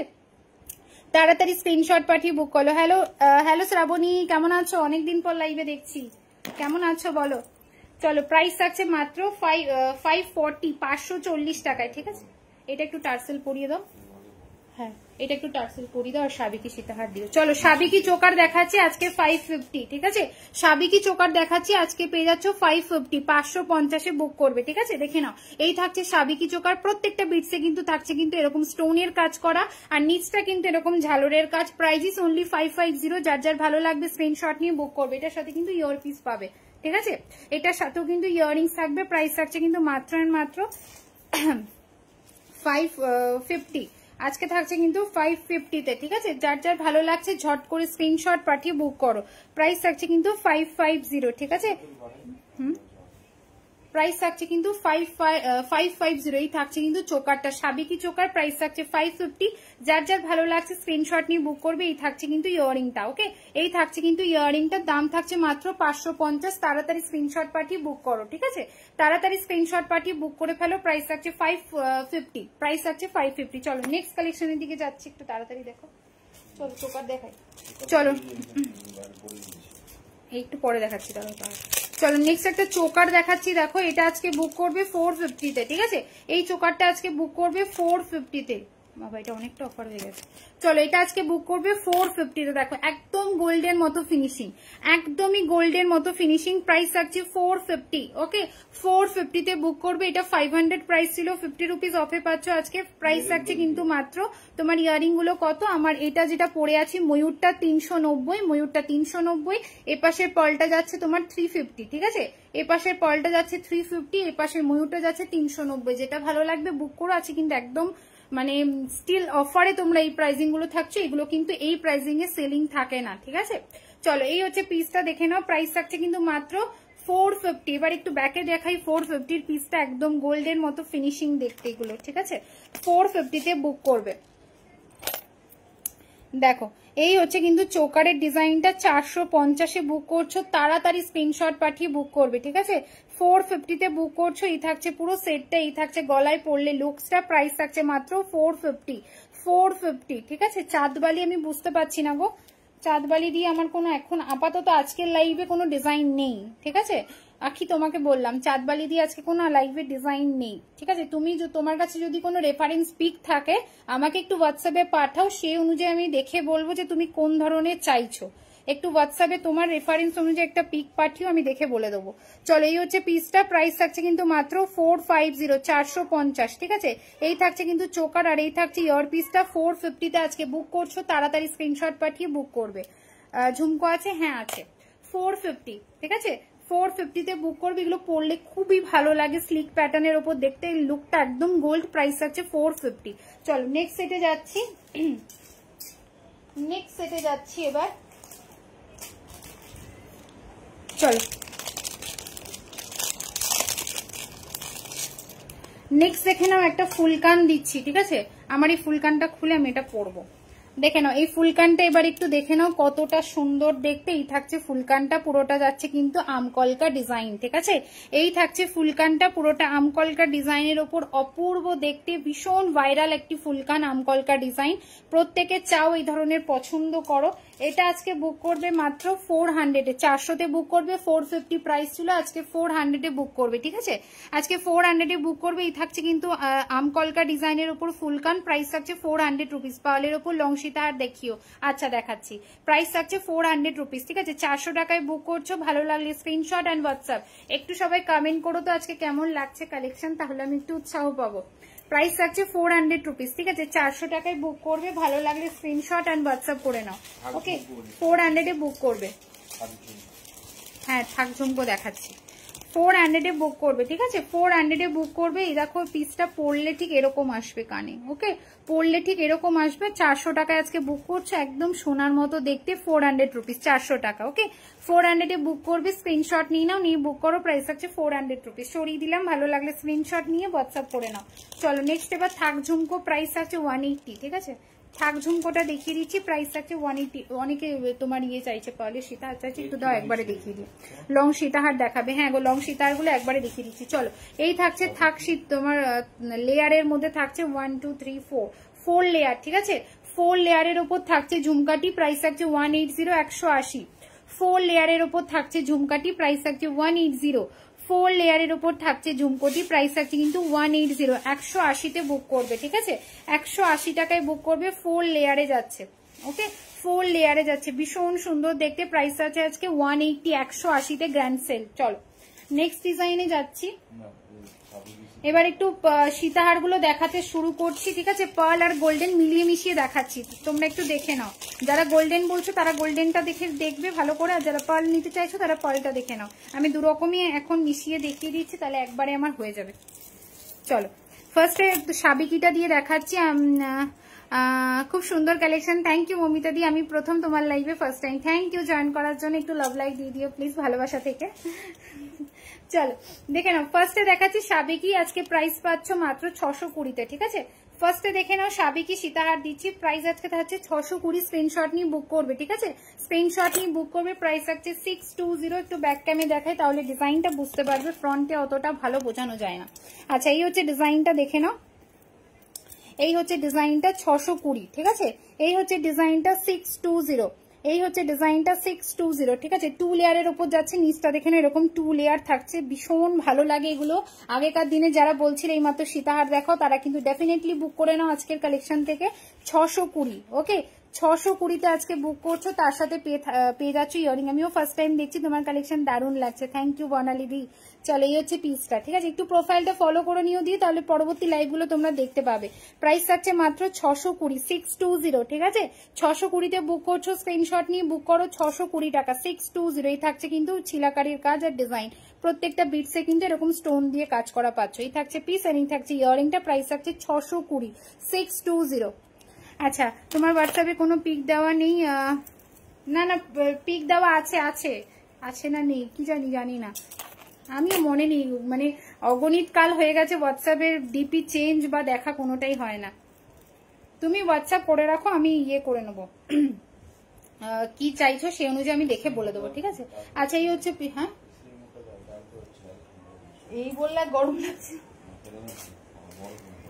তাড়াতাড়ি স্ক্রিনশট পাঠিয়ে বুক করো। হ্যালো হ্যালো শ্রাবণী, কেমন আছো? অনেকদিন পর লাইভে দেখছি, কেমন আছো বলো। চলো, প্রাইস থাকছে মাত্র 540, 540 টাকায়, ঠিক আছে। এটা একটু টার্সেল পরিয়ে দাও, হ্যাঁ এটা একটু টার্সেল পরিয়ে দাও, আর সাবিকি সীতাহার দিও। চলো, সাবিকি চোকার দেখাচ্ছি আজকে 550, ঠিক আছে। সাবিকি চোকার দেখাচ্ছি আজকে পেয়ে যাচ্ছ 550, 550 বুক করবে, ঠিক আছে। দেখে নাও, এই থাকছে সাবিকি চোকার, প্রত্যেকটা বিটসে কিন্তু থাকছে কিন্তু এরকম স্টোনের কাজ করা, আর নিচটা কিন্তু এরকম ঝালরের কাজ। প্রাইস অনলি 550, যার যার ভালো লাগবে স্ক্রিনশট নিয়ে বুক করবে। এটার সাথে কিন্তু ইয়ার পিস পাবে, ঠিক আছে। এটার সাথেও কিন্তু ইয়াররিংস থাকবে। প্রাইস থাকছে কিন্তু মাত্র মাত্র 550, আজকে থাকছে কিন্তু 550 তে, ঠিক আছে। যার যার ভালো লাগছে ঝট করে স্ক্রিনশট পাঠিয়ে বুক করো। প্রাইস থাকছে কিন্তু 550, ঠিক আছে। প্রাইস থাকছে কিন্তু 550, এই থাকছে কিন্তু চোকারটা, সাবিকি চোকার। প্রাইস থাকছে 550, যার যার ভালো লাগছে স্ক্রিনশট নিয়ে বুক করবে। এই থাকছে কিন্তু ইয়াররিংটা, ওকে। এই থাকছে কিন্তু ইয়াররিংটার দাম থাকছে মাত্র 550। তাড়াতাড়ি স্ক্রিনশট পাঠিয়ে বুক করো, ঠিক আছে। তাড়াতাড়ি স্ক্রিনশট পাঠিয়ে বুক করে ফেলো। প্রাইস থাকছে 550, প্রাইস থাকছে 550। চলো নেক্সট কালেকশনের দিকে যাচ্ছি, একটু তাড়াতাড়ি দেখো। চলো চোকার দেখাই, চলো একটু পরে দেখাচ্ছি, চলো নেক্সট একটা চোকার দেখাচ্ছি। দেখো, এটা আজকে বুক করবে 450 তে, ঠিক আছে। এই চোকারটা আজকে বুক করবে 450 তে। বাবা, এটা অনেকটা অফার হয়ে গেছে। চলো, এটা আজকে বুক করবে 450 তে। দেখো, একদম গোল্ডের মতো ফিনিশিং, একদমই গোল্ডের মতো ফিনিশিং। প্রাইস থাকছে 450, ওকে। 450 তে বুক করবে। এটা 500 প্রাইস ছিল, 50 রুপিস অফে পাচ্ছ আজকে। প্রাইস থাকছে কিন্তু মাত্র, তোমার ইয়ারিং গুলো কত, আমার এটা যেটা পরে আছি ময়ূরটা 390, ময়ূরটা 390, এপাশের পলটা যাচ্ছে তোমার 350, ঠিক আছে। এপাশের পলটা যাচ্ছে 350, এপাশের ময়ূরটা যাচ্ছে 390। যেটা ভালো লাগবে বুক করো। আছে কিন্তু একদম মানে স্টিল অফারে তোমরা এই প্রাইজিং গুলো থাকছে, এগুলো কিন্তু এই প্রাইজিং এ সেলিং থাকে না, ঠিক আছে। চলো, এই হচ্ছে পিসটা দেখে নাও। প্রাইস থাকছে কিন্তু মাত্র 450। এবার একটু ব্যাকে দেখাই 450 পিসটা, একদম গোল্ডের মতো ফিনিশিং দেখতে এগুলো, ঠিক আছে। 450 তে বুক করবে। দেখো, এই হচ্ছে কিন্তু চোকারের ডিজাইনটা। 450 বুক করছো, তাড়াতাড়ি স্ক্রিনশট পাঠিয়ে বুক করবে, ঠিক আছে। 450 তে বুক করছো। এই থাকছে পুরো সেটটা, এই থাকছে গলায় পড়লে লুকসটা। প্রাইস থাকছে মাত্র 450, ঠিক আছে। চাঁদবালি আমি বুঝতে পারছি না গো, চাঁদবালি দিয়ে আমার কোনো এখন আপাতত আজকের লাইভে কোনো ডিজাইন নেই, ঠিক আছে। আখি তোমাকে বললাম, চাঁদবালি দিয়ে আজকে কোনো লাইভে ডিজাইন নেই, ঠিক আছে। তুমি তোমার কাছে যদি কোনো রেফারেন্স পিক থাকে আমাকে একটু হোয়াটসঅ্যাপে পাঠাও, সেই অনুযায়ী আমি দেখে বলবো যে তুমি কোন ধরনের চাইছো। একটু হোয়াটসঅ্যাপে তোমার রেফারেন্স অনুযায়ী একটা পিক পাঠিও, আমি দেখে বলে দেবো। চলো, এই হচ্ছে পিসটা। প্রাইস থাকছে কিন্তু মাত্র 450, 450, ঠিক আছে। এই থাকছে কিন্তু চোকার, আর এই থাকছে ইয়ার পিসটা। 450 তে আজকে বুক করছো, তাড়াতাড়ি স্ক্রিনশট পাঠিয়ে বুক করবে। ঝুমকো আছে, হ্যাঁ আছে। 450, ঠিক আছে। 450 তে বুক করবে। এগুলো পরলে খুবই ভালো লাগে, স্লিক প্যাটার্নের ওপর দেখতে, লুকটা একদম গোল্ড। প্রাইস আছে 450। চলো নেক্সট সেটে যাচ্ছি, নেক্সট সেটে যাচ্ছি এবার। চলো নেক্সট দেখে নাও, একটা ফুলকান দিচ্ছি, ঠিক আছে। আমার এই ফুলকানটা খুলে আমি এটা পরবো, দেখে নাও। এই ফুলকানটা এবার একটু দেখে নাও কতটা সুন্দর দেখতে। এই থাকছে ফুলকানটা, পুরোটা যাচ্ছে কিন্তু আমকলকা ডিজাইন, ঠিক আছে। এই থাকছে ফুলকানটা, পুরোটা আমকলকা ডিজাইনের ওপর, অপূর্ব দেখতে, ভীষণ ভাইরাল একটি ফুলকান, আমকলকা ডিজাইন। প্রত্যেকে চাও এই ধরনের, পছন্দ করো। এটা আজকে বুক করবে মাত্র 400 এ। 400 তে বুক করবে, 450 প্রাইস ছিল, আজকে 400 এ বুক করবে, ঠিক আছে। আজকে 400 এ বুক করবে। এই থাকছে কিন্তু আমকলকা ডিজাইনের উপর ফুলকান। প্রাইস থাকছে 400 রুপিস। পার্লের উপর লং সীতাহার দেখিও, আচ্ছা দেখাচ্ছি। প্রাইস থাকছে 400 রুপিস, ঠিক আছে। 400 টাকায় বুক করছো, ভালো লাগলে স্ক্রিনশট অ্যান্ড হোয়াটসঅ্যাপ। একটু সবাই কমেন্ট করো তো আজকে কেমন লাগছে কালেকশন, তাহলে আমি একটু উৎসাহ পাবো। প্রাইস থাকছে 400 রুপিস, ঠিক আছে। 400 টাকায় বুক করবে, ভালো লাগলে স্ক্রিনশট অ্যান্ড হোয়াটসঅ্যাপ করে নাও, ওকে। 400 এ বুক করবে, হ্যাঁ থাক ঝুমকো দেখাচ্ছি। 400 এ বুক করবে, ঠিক আছে। 400 এ বুক করবে। এই দেখো পিসটা পরলে ঠিক এরকম আসবে কানে, ওকে। পরলে ঠিক এরকম আসবে। 400 টাকায় আজকে বুক করছো, একদম সোনার মতো দেখতে। 400 রুপিস, 400 টাকা, ওকে। 400 এ বুক করবে, স্ক্রিনশট নিয়ে নাও, নিয়ে বুক করো। প্রাইস আছে 400 রুপিস। সরিয়ে দিলাম, ভালো লাগলে স্ক্রিনশট নিয়ে হোয়াটসঅ্যাপ করে নাও। চলো নেক্সট এবার থাক ঝুমকো, প্রাইস আছে 180, ঠিক আছে। থাক ঝুমকোটা দেখিয়ে দিচ্ছি, প্রাইস থাকছে 180। অনেকে তোমার ইয়ে চাইছে, পারলে সীতাহার চাইছে, একটু দাও একবারে দেখিয়ে দিই। লং সীতাহার দেখাবে, হ্যাঁ গো লং সীতাহার গুলো একবারে দেখিয়ে দিচ্ছি। চলো, এই থাকছে থাক শীত, তোমার লেয়ারের মধ্যে থাকছে 1 2 3 4 লেয়ার, ঠিক আছে। 4 লেয়ারের ওপর থাকছে ঝুমকাটি, প্রাইস থাকছে 180, 180। 4 লেয়ারের ওপর থাকছে ঝুমকাটি, প্রাইস থাকছে 180। 4 লেয়ারের ওপর থাকছে ঝুমকোটি, প্রাইস থাকছে কিন্তু 180। 180-তে বুক করবে, ঠিক আছে? 180 টাকায় বুক করবে, 4 লেয়ারে যাচ্ছে। ওকে, 4 লেয়ারে যাচ্ছে, ভীষণ সুন্দর দেখতে। প্রাইস আছে আজকে 180, 180-তে গ্র্যান্ড সেল। চলো নেক্সট ডিজাইনে যাচ্ছি। এবার একটু সীতাহার গুলো দেখাতে শুরু করছি, ঠিক আছে? পার্ল আর গোল্ডেন মিলিয়ে মিশিয়ে দেখাচ্ছি, তোমরা একটু দেখে নাও। যারা গোল্ডেন বলছো তারা গোল্ডেনটা দেখবে ভালো করে, আর যারা পার্ল নিতে চাইছো তারা পার্লটা দেখে নাও। আমি দুরকমই এখন মিশিয়ে দেখিয়ে দিচ্ছি, তাহলে একবারে আমার হয়ে যাবে। চলো ফার্স্টে সাবিকিটা দিয়ে দেখাচ্ছি। খুব সুন্দর কালেকশন, থ্যাংক ইউ মমিতা দি, আমি প্রথম তোমার লাইভে first time. Thank you join করার জন্য, একটু লাভ লাইক দিয়ে দিও প্লিজ ভালোবাসা থেকে। চলো দেখে নাও, ফার্স্টে দেখাচ্ছি সাবেকি, আজকে প্রাইস পাচ্ছ মাত্র 620-তে, ঠিক আছে? ফার্স্টে দেখে নাও সাবেকি সীতাহার দিচ্ছি, প্রাইস আজকে থাকছে 620। স্ক্রিনশট নিয়ে বুক করবে, ঠিক আছে? স্ক্রিনশট নিয়ে বুক করবে, প্রাইস থাকছে 620। একটু ব্যাক ক্যামে দেখাই তাহলে ডিজাইনটা বুঝতে পারবে, ফ্রন্টে অতটা ভালো বোঝানো যায় না। আচ্ছা এই হচ্ছে ডিজাইনটা, দেখে নাও। এই হচ্ছে ডিজাইনটা 620, ঠিক আছে? এই হচ্ছে ডিজাইনটা 620। এই হচ্ছে ডিজাইনটা 620, ঠিক আছে? 2 লেয়ারের উপর যাচ্ছে, নিচটা দেখে না এরকম 2 লেয়ার থাকছে, ভীষণ ভালো লাগে এগুলো। আগেকার দিনে যারা বলছিল এই মাত্র সীতাহার দেখো, তারা কিন্তু ডেফিনেটলি বুক করে নাও আজকের কালেকশন থেকে। 620, ওকে? 620-তে আজকে বুক করছো, তার সাথে পেয়ে যাচ্ছ ইয়ারিং। আমিও ফার্স্ট টাইম দেখছি, তোমার কালেকশন দারুণ লাগছে, থ্যাংক ইউ বর্ণালী দি। চলো এই হচ্ছে পিসটা, ঠিক আছে? একটু প্রোফাইলটা ফলো করে নিও দিয়ে, তাহলে পরবর্তী লাইভগুলো তোমরা দেখতে পাবে। প্রাইস থাকছে মাত্র 620, 620, ঠিক আছে? 620-তে বুক করছো, স্ক্রিনশট নিয়ে বুক করো, 620 টাকা, 620। এই থাকছে কিন্তু ছিলাকারির কাজ আর ডিজাইন, প্রত্যেকটা বিটসে কিন্তু এরকম স্টোন দিয়ে কাজ করা পাচ্ছ। এই থাকছে পিস আর এই থাকছে ইয়ারিংটা, প্রাইস থাকছে 620, 620। আচ্ছা তোমার হোয়াটসঅ্যাপে কোনো পিক দেওয়া নেই? না না, পিক দেওয়া আছে, আছে আছে না নেই কি জানি না, আমিও মনে নেই, মানে অগণিত কাল হয়ে গেছে হোয়াটসঅ্যাপের ডিপি চেঞ্জ বা দেখা কোনোটাই হয় না। তুমি হোয়াটসঅ্যাপ করে রাখো, আমি ইয়ে করে নেবো, কি চাইছো সেই অনুযায়ী আমি দেখে বলে দেবো, ঠিক আছে? আচ্ছা এই হচ্ছে, হ্যাঁ এই বললে গরম লাগছে।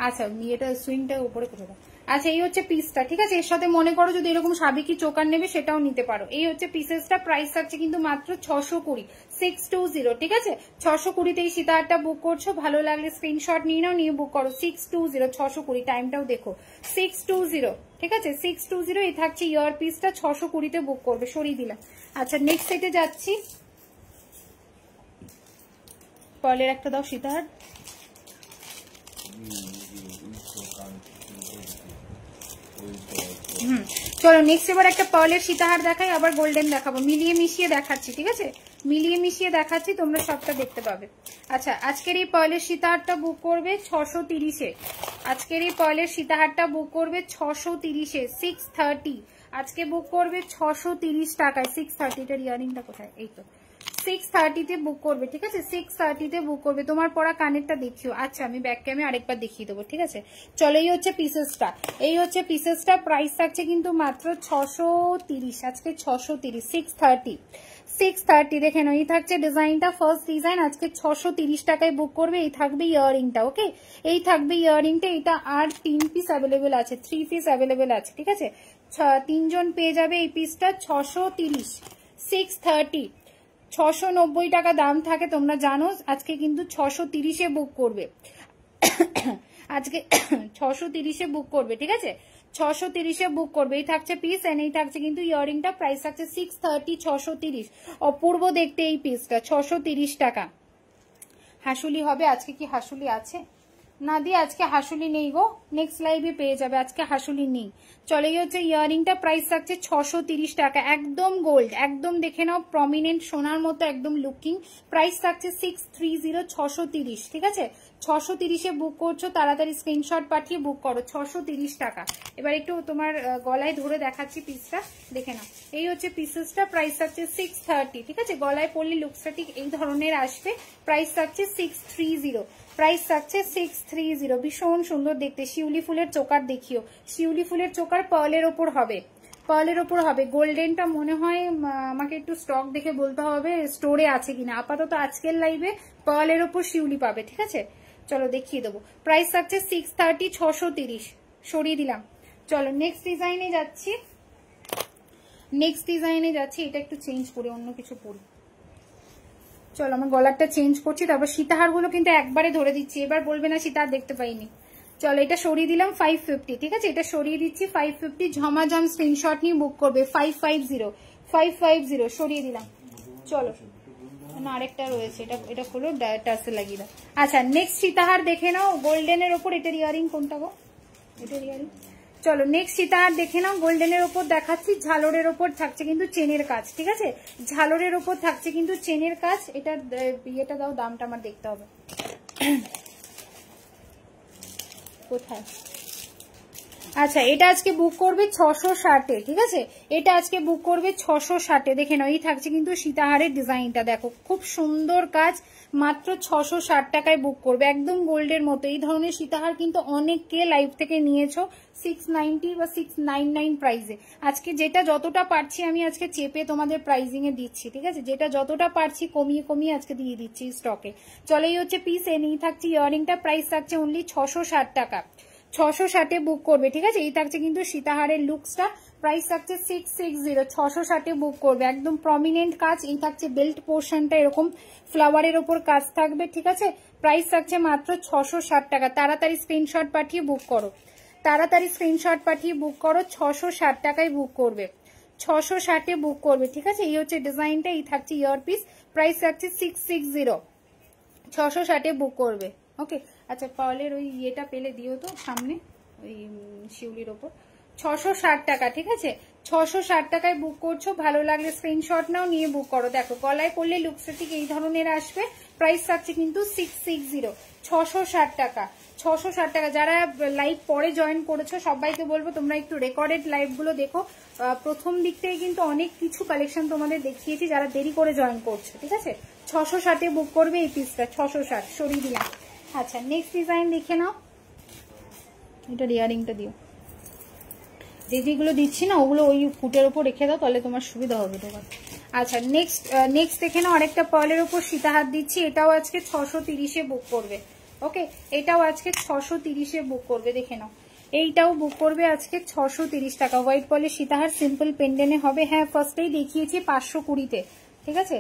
আচ্ছা এটা সুইংটা উপরে করে দাও। আচ্ছা এই হচ্ছে পিসটা, ঠিক আছে? এর সাথে মনে করো যদি এরকম সাবেকি চোকার নেবে সেটাও নিতে পারো। এই হচ্ছে পিসেসটা, প্রাইস থাকছে কিন্তু মাত্র 620, 620, ঠিক আছে? 620-তে এই সীতাহারটা বুক করছো, ভালো লাগলে স্ক্রিনশট নিয়ে নাও, নিয়ে বুক করো। 620, 620, টাইমটাও দেখো, 620, ঠিক আছে? 620। এই থাকছে ইয়ার পিসটা, 620-তে বুক করবে, সরিয়ে দিলাম। আচ্ছা নেক্সট সেটে যাচ্ছি, পলের একটা দাও সীতাহার। চলো নেক্সট এবার একটা পার্লের সীতাহার দেখাই, আবার গোল্ডেন দেখাবো, মিলিয়ে মিশিয়ে দেখাচ্ছি, ঠিক আছে? মিলিয়ে মিশিয়ে দেখাচ্ছি, তোমরা সবটা দেখতে পাবে। আচ্ছা আজকের এই পার্লের সীতাহারটা বুক করবে 630-এ। আজকের এই পার্লের সীতাহারটা বুক করবে 630-এ, 630। আজকে বুক করবে 630 টাকায়, 630-টার ইয়ারিংটা কোথায়? এই তো 630-তে বুক করবে, ঠিক আছে? 630-তে বুক করবে। তোমার পরা কানেরটা দেখিও। আচ্ছা আমি ব্যাক ক্যামে আরেকবার দেখিয়ে দেবো, ঠিক আছে? চলো এই হচ্ছে পিসেসটা, এই হচ্ছে পিসেসটা, প্রাইস থাকছে কিন্তু মাত্র 630, আজকে 630, 630, 630। দেখে নাও এই থাকছে ডিজাইনটা, ফার্স্ট ডিজাইন, আজকে 630 টাকায় বুক করবে। এই থাকবে ইয়ারিংটা, ওকে? এই থাকবে ইয়ারিংটা, এটা আর 3 পিস অ্যাভেলেবেল আছে, 3 পিস অ্যাভেলেবেল আছে, ঠিক আছে? 3 জন পেয়ে যাবে এই পিসটা। 630, 630, 690 টাকা দাম থাকে, তোমরা জানো। আজকে কিন্তু 630-এ বুক করবে, আজকে 630-এ বুক করবে, ঠিক আছে? 630-এ বুক করবে। এই থাকছে পিস এন্ড এই থাকছে কিন্তু ইয়ারিংটা, প্রাইস থাকছে 630, 630। অপূর্ব দেখতে এই পিসটা, 630 টাকা। হাসুলি হবে আজকে, কি হাসুলি আছে? না দিয়ে আজকে হাসুলি নেই গো, নেক্সট লাইভে পেয়ে যাবে, আজকে হাসুলি নেই। চলে হচ্ছে ইয়ারিংটা, প্রাইস থাকছে 630 টাকা, একদম গোল্ড, একদম দেখে নাও প্রমিনেন্ট সোনার মতো একদম লুকিং। প্রাইস থাকছে 630, 630, ঠিক আছে? 630-এ বুক করছো, তাড়াতাড়ি স্ক্রিনশট পাঠিয়ে বুক করো, 630 টাকা। এবার একটু তোমার গলায় ধরে দেখাচ্ছি পিসটা, দেখে নাও। এই হচ্ছে পিসেসটা, প্রাইস থাকছে 630, ঠিক আছে? গলায় পড়লে লুকসটা ঠিক এই ধরনের আসবে। প্রাইস থাকছে 630, প্রাইস থাকছে 630। ভীষণ সুন্দর দেখতে, শিউলি ফুলের চোকার দেখিও, শিউলি ফুলের চোকার পার্লের ওপর হবে, পার্লের ওপর হবে। গোল্ডেনটা মনে হয় আমাকে একটু স্টক দেখে বলতে হবে স্টোরে আছে কিনা। আপাতত আজকের লাইভে পার্লের ওপর শিউলি পাবে, ঠিক আছে? চলো দেখিয়ে দেবো। প্রাইস থাকছে 630, 630, সরিয়ে দিলাম। চলো নেক্সট ডিজাইনে যাচ্ছি, এটা একটু চেঞ্জ করে অন্য কিছু পরি। চলো আমার গলারটা চেঞ্জ করছি, তারপর সীতাহার গুলো কিন্তু একবারে ধরে দিচ্ছি, এবার বলবে না সীতাহার দেখতে পাইনি। চলো এটা সরিয়ে দিলাম 550, ঠিক আছে, এটা সরিয়ে দিচ্ছি 550। ঝমাঝম স্ক্রিনশট নিয়ে বুক করবে 550 সরিয়ে দিলাম। চলো না আরেকটা রয়েছে, এটা খোলো, টাসে লাগিয়ে দাও। আচ্ছা নেক্সট সীতাহার দেখে নাও গোল্ডেনের ওপর, এটার ইয়ারিং কোনটা গো, এটার ইয়ারিং। চলো নেক্সট সীতাহার দেখে নাও, গোল্ডেনের ওপর দেখাচ্ছি, ঝালরের ওপর থাকছে কিন্তু চেনের কাজ, ঠিক আছে, ঝালরের ওপর থাকছে কিন্তু চেনের কাজ। এটার ইয়েটা দাও, দামটা আমার দেখতে হবে কোথায়। আচ্ছা এটা আজকে বুক করবে 660-এ, ঠিক আছে, এটা আজকে বুক করবে 660-এ। দেখে নাও এই থাকছে কিন্তু সীতাহারের ডিজাইনটা, দেখো খুব সুন্দর কাজ, মাত্র 660 টাকায় বুক করবে, একদম গোল্ডের মতো। এই ধরনের সীতাহার কিন্তু অনেককে লাইভ থেকে নিয়েছো 690 বা 699 প্রাইসে। আজকে যেটা যতটা পারছি আমি আজকে চেপে তোমাদের প্রাইজিং এ দিচ্ছি, ঠিক আছে, যেটা যতটা পারছি কমিয়ে কমিয়ে আজকে দিয়ে দিচ্ছি স্টকে। চলো এই হচ্ছে পিস, এ নিয়ে থাকছে ইয়ারিংটা, প্রাইস থাকছে অনলি 660 টাকা, 660-এ বুক করবে, ঠিক আছে। এই থাকছে কিন্তু সীতাহারের লুকসটা, প্রাইস থাকছে 660, 660-এ বুক করবে, একদম প্রমিনেন্ট কাজ। এই থাকছে বেল্ট পোর্শনটা, এরকম ফ্লাওয়ারের ওপর কাজ থাকবে, ঠিক আছে, প্রাইস থাকছে মাত্র 660 টাকা। তাড়াতাড়ি স্ক্রিনশট পাঠিয়ে বুক করো, তাড়াতাড়ি স্ক্রিনশট পাঠিয়ে বুক করো, 660 টাকায় বুক করবে, 660-এ বুক করবে, ঠিক আছে। এই হচ্ছে ডিজাইনটা, এই থাকছে ইয়ারপিস, প্রাইস থাকছে 660, 660-এ বুক করবে। ওকে আচ্ছা পার্লের ওই ইয়েটা পেলে দিও তো সামনে, ওই শিউলির ওপর, 660 টাকা, ঠিক আছে, 660 টাকায় বুক করছো। ভালো লাগলে স্ক্রিনশট নাও, নিয়ে বুক করো। দেখো গলায় পড়লে লুকসটা ঠিক এই ধরনের আসবে, প্রাইস থাকছে কিন্তু 660, 660 টাকা, 660 টাকা। যারা লাইভ পরে জয়েন করেছো সবাইকে বলবো তোমরা একটু রেকর্ডেড লাইভ গুলো দেখো, প্রথম দিক থেকে কিন্তু অনেক কিছু কালেকশন তোমাদের দেখিয়েছি, যারা দেরি করে জয়েন করছো, ঠিক আছে। 660-এ বুক করবে এই পিসটা, 660 সরিয়ে দিলাম। আচ্ছা নেক্সট ডিজাইন দেখে নাও, এটা ইয়ারিংটা দিও, যেগুলো দিচ্ছি না ওগুলো ওই ফুটের ওপর রেখে দাও, তাহলে তোমার সুবিধা হবে তোমার। আচ্ছা নেক্সট দেখে নাও, আরেকটা পার্লের ওপর সীতাহার দিচ্ছি, এটাও আজকে 630-এ বুক করবে। ওকে এটাও আজকে 630-এ বুক করবে, দেখে নাও এইটাও বুক করবে আজকে 630 টাকা। হোয়াইট পার্লের সীতাহার সিম্পল পেন্ডেনে হবে। হ্যাঁ ফার্স্টেই দেখিয়েছি 520-তে, ঠিক আছে,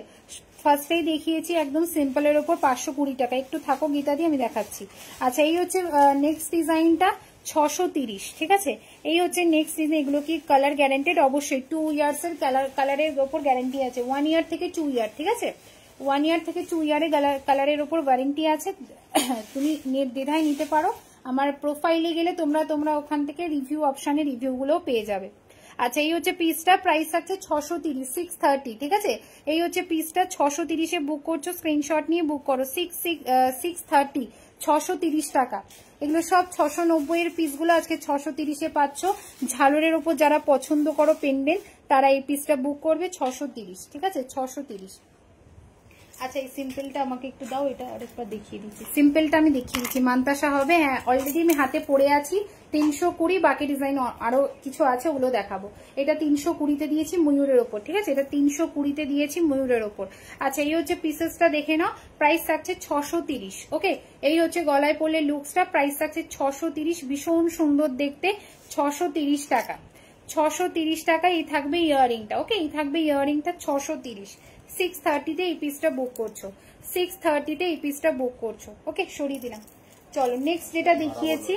ফার্স্টেই দেখিয়েছি একদম সিম্পলের ওপর 520 টাকা। একটু থাকো গীতা দিয়ে আমি দেখাচ্ছি। আচ্ছা এই হচ্ছে নেক্সট ডিজাইনটা, 630, ঠিক আছে, এই হচ্ছে নেক্সট ডিজাইন। এগুলো কি কালার গ্যারান্টেড? অবশ্যই 2 ইয়ার্স এর কালারের ওপর গ্যারান্টি আছে, 1 ইয়ার থেকে 2 ইয়ার, ঠিক আছে, 1 ইয়ার থেকে 2 ইয়ারে কালারের ওপর ওয়ারেন্টি আছে। তুমি নির্দ্বিধায় নিতে পারো, আমার প্রোফাইলে গেলে তোমরা ওখান থেকে রিভিউ অপশানে রিভিউগুলো পেয়ে যাবে। আচ্ছা এই হচ্ছে পিসটা, প্রাইস আছে 630, 630, ঠিক আছে, এই হচ্ছে পিসটা 630-এ বুক করছো, স্ক্রিনশট নিয়ে বুক করো, 630, 630 টাকা। এগুলো সব 690-এর পিসগুলো আজকে 630-এ পাচ্ছ। ঝালরের ওপর যারা পছন্দ করো পেন্ডেন্ট, তারা এই পিসটা বুক করবে 630, ঠিক আছে, 630। আচ্ছা এই সিম্পলটা আমাকে একটু দাও, এটা আরেকবার দেখিয়ে দিচ্ছি, সিম্পলটা আমি দেখিয়ে দিচ্ছি, মান্তাসা হবে। হ্যাঁ অলরেডি আমি হাতে পড়ে আছি, 320, বাকি ডিজাইন আরো কিছু আছে ওগুলো দেখাবো। এটা 320-তে দিয়েছি ময়ূরের ওপর, ঠিক আছে, এটা 320-তে দিয়েছি ময়ূরের ওপর। আচ্ছা এই হচ্ছে পিসেসটা দেখে নাও, প্রাইস থাকছে 630। ওকে এই হচ্ছে গলায় পড়লে লুকসটা, প্রাইস থাকছে 630, ভীষণ সুন্দর দেখতে, 630 টাকা, 630 টাকা। এই থাকবে ইয়াররিংটা, ওকে এই থাকবে ইয়াররিংটা 630, 630-তে এই পিসটা বুক করছো, 630-তে এই পিসটা বুক করছো। ওকে সরিয়ে দিলাম। চলো নেক্সট যেটা দেখিয়েছি,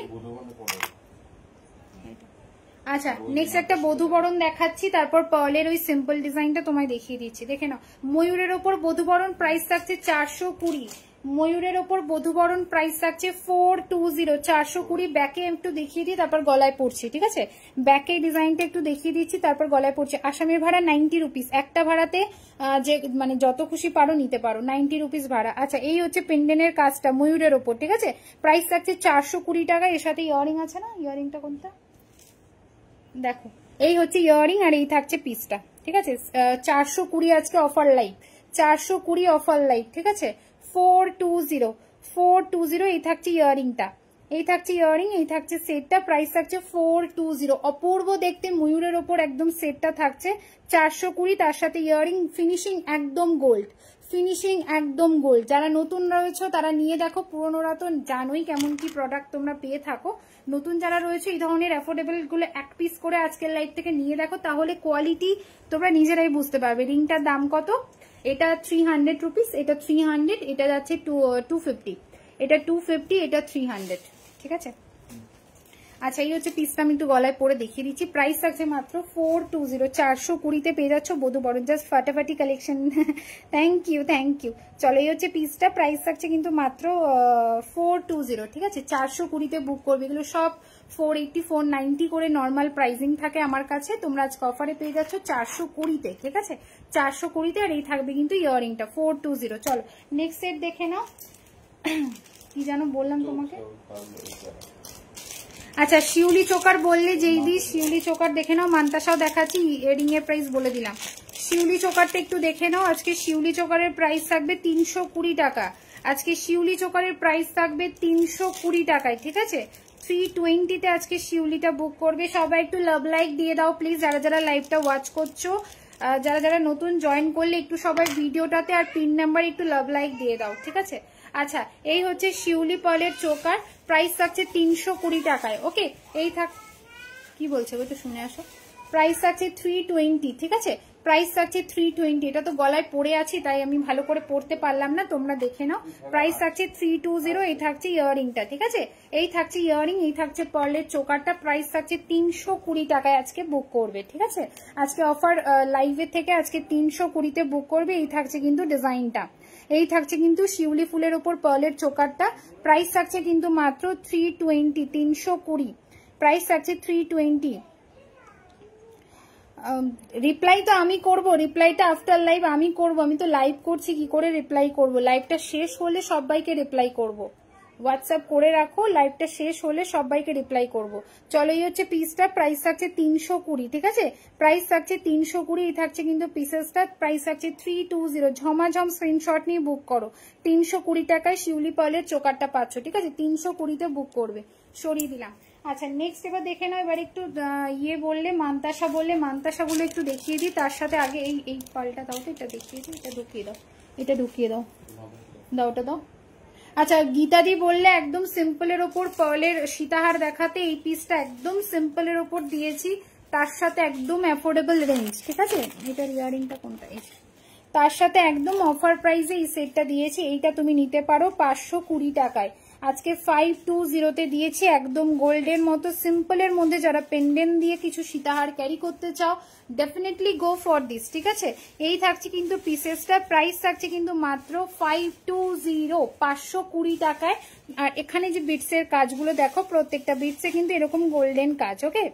আচ্ছা নেক্সট একটা বধূবরণ দেখাচ্ছি, তারপর পার্লের ওই সিম্পল ডিজাইনটা তোমায় দেখিয়ে দিচ্ছি। দেখে নাও ময়ূরের ওপর বধূবরণ, প্রাইস থাকছে 420, ময়ূরের ওপর বধূবরণ প্রাইস থাকছে 420, 420। ব্যাকে একটু দেখিয়ে দিই, তারপর গলায় পড়ছি, ঠিক আছে, ব্যাকে ডিজাইনটা একটু দেখিয়ে দিচ্ছি, তারপর গলায় পড়ছে। আসামের ভাড়া 90 রুপিস, একটা ভাড়াতে যে মানে যত খুশি পারো নিতে পারো, 90 রুপিস ভাড়া। আচ্ছা এই হচ্ছে পেন্ডেন্টের কাজটা ময়ূরের ওপর, ঠিক আছে, প্রাইস থাকছে 420 টাকা। এর সাথে ইয়ারিং আছে না, ইয়ারিংটা কোনটা দেখো, এই হচ্ছে ইয়ারিং আর এই থাকছে পিসটা, ঠিক আছে, 420 আজকে অফার লাইভ, 420 অফার লাইভ, ঠিক আছে, 420, 420 এই থাকছে ইয়ারিংটা, এই থাকছে ইয়ারিং, এই থাকছে সেটটা, প্রাইস থাকছে 420। অপূর্ব দেখতে ময়ূরের ওপর একদম সেটটা থাকছে 420, তার সাথে ইয়ারিং, ফিনিশিং একদম গোল্ড, ফিনিশিং একদম গোল্ড। যারা নতুন রয়েছে তারা নিয়ে দেখো, পুরনোরা তো জানোই কেমন কি প্রোডাক্ট তোমরা পেয়ে থাকো। নতুন যারা রয়েছে এই ধরনের অ্যাফোর্ডেবল গুলো এক পিস করে আজকের লাইভ থেকে নিয়ে দেখো, তাহলে কোয়ালিটি তোমরা নিজেরাই বুঝতে পারবে। রিংটার দাম কত? এটা 300 রুপিস, এটা 300, এটা যাচ্ছে 250, এটা 250, এটা 300, ঠিক আছে। আচ্ছা এই হচ্ছে পিসটা, আমি একটু গলায় পরে দেখিয়ে দিচ্ছি। প্রাইস থাকছে মাত্র 420, 420 পেয়ে যাচ্ছ বধু বরণ, জাস্ট ফাটাফাটি collection. Thank you, thank you. চলো এই হচ্ছে পিসটা, প্রাইস থাকছে কিন্তু মাত্র 420, ঠিক আছে। 420 বুক করবে, এগুলো সব 480, 490 করে নর্মাল প্রাইসিং থাকে আমার কাছে। তোমরা আজকে অফারে পেয়ে যাচ্ছ 420, ঠিক আছে, 420। আর এই থাকবে কিন্তু ইয়ারিংটা 420। চলো নেক্সট সেট দেখে নাও। কি জানো বললাম তোমাকে? আচ্ছা শিউলি চোকার বললে যেই দি, শিউলি চোকার দেখে নাও। মান্তাসাও দেখাচ্ছি, ইয়ারিং এর প্রাইস বলে দিলাম। শিউলি চোকারটা একটু দেখে নাও। আজকে শিউলি চোকারের প্রাইস থাকবে 320 টাকা। আজকে শিউলি চোকারের প্রাইস থাকবে 320 টাকায়, ঠিক আছে। 320-তে আজকে শিউলিটা বুক করবে। সবাই একটু লাভ লাইক দিয়ে দাও প্লিজ, যারা যারা লাইভটা ওয়াচ করছো। যারা যারা নতুন জয়েন করলে একটু সবাই ভিডিওটাতে আর পিন নাম্বার একটু লাভ লাইক দিয়ে দাও, ঠিক আছে। আচ্ছা এই হচ্ছে শিউলি পার্লের চোকার, প্রাইস থাকছে 320 টাকায়। ওকে এই থাক, কি বলছে ওই তো শুনে আসো। প্রাইস থাকছে 320, ঠিক আছে, প্রাইস থাকছে 320। এটা তো গলায় পরে আছি তাই আমি ভালো করে পড়তে পারলাম না, তোমরা দেখে নাও। প্রাইস থাকছে 320। এই থাকছে ইয়ারিংটা, ঠিক আছে, এই থাকছে ইয়ারিং, এই থাকছে পার্লের চোকারটা। প্রাইস থাকছে 320 টাকায় আজকে বুক করবে, ঠিক আছে। আজকে অফার লাইভের থেকে আজকে 320-তে বুক করবে। এই থাকছে কিন্তু ডিজাইনটা, এই থাকছে কিন্তু শিউলি ফুলের ওপর পার্লের চোকারটা। প্রাইস থাকছে কিন্তু মাত্র 320, 320, প্রাইস থাকছে 320। রিপ্লাই তো আমি করব, রিপ্লাইটা আফটার লাইভ আমি করব। আমি তো লাইভ করছি, কি করে রিপ্লাই করব? লাইভটা শেষ হলে সবাইকে রিপ্লাই করব। হোয়াটসঅ্যাপ করে রাখো, লাইভটা শেষ হলে সবাইকে রিপ্লাই করব। চলো এই হচ্ছে পিসটা, প্রাইস থাকছে 320, ঠিক আছে, প্রাইস থাকছে 320। এই থাকছে কিন্তু পিসেসটা, প্রাইস থাকছে 320। ঝমাঝম স্ক্রিনশট নিয়ে বুক করো। 320 টাকায় শিউলি পার্লের চোকারটা পাচ্ছ, ঠিক আছে, 320-তে বুক করবে। সরিয়ে দিলাম। আচ্ছা নেক্সট এবার দেখে নাও। এবার একটু ইয়ে বললে, মান্তাসা বললে, মান্তাসাগুলো একটু দেখিয়ে দিই। তার সাথে আগে এই পালটা দাও তো, এটা দেখিয়ে দিই, এটা ঢুকিয়ে দাও, এটা ঢুকিয়ে দাও, দাও ওটা দাও। আচ্ছা গীতাদি বললে একদম সিম্পলের ওপর পার্লের সীতাহার দেখাতে, এই পিসটা একদম সিম্পলের ওপর দিয়েছি, তার সাথে একদম অ্যাফোর্ডেবল রেঞ্জ, ঠিক আছে। এটার ইয়ারিংটা কোনটা? তার সাথে একদম অফার প্রাইসে এই সেটটা দিয়েছি। এইটা তুমি নিতে পারো 520 টাকায়। আজকে 520-তে দিয়েছি, একদম গোল্ডের মতো সিম্পলের মধ্যে। যারা পেন্ডেন্ট দিয়ে কিছু সীতাহার ক্যারি করতে চাও ডেফিনেটলি গো ফর দিস, ঠিক আছে। এই থাকছে কিন্তু পিসেসটা, প্রাইস থাকছে কিন্তু মাত্র 520, 520 টাকায়। আর এখানে যে বিটসের কাজগুলো দেখো, প্রত্যেকটা বিটসে কিন্তু এরকম গোল্ডেন কাজ, ওকে।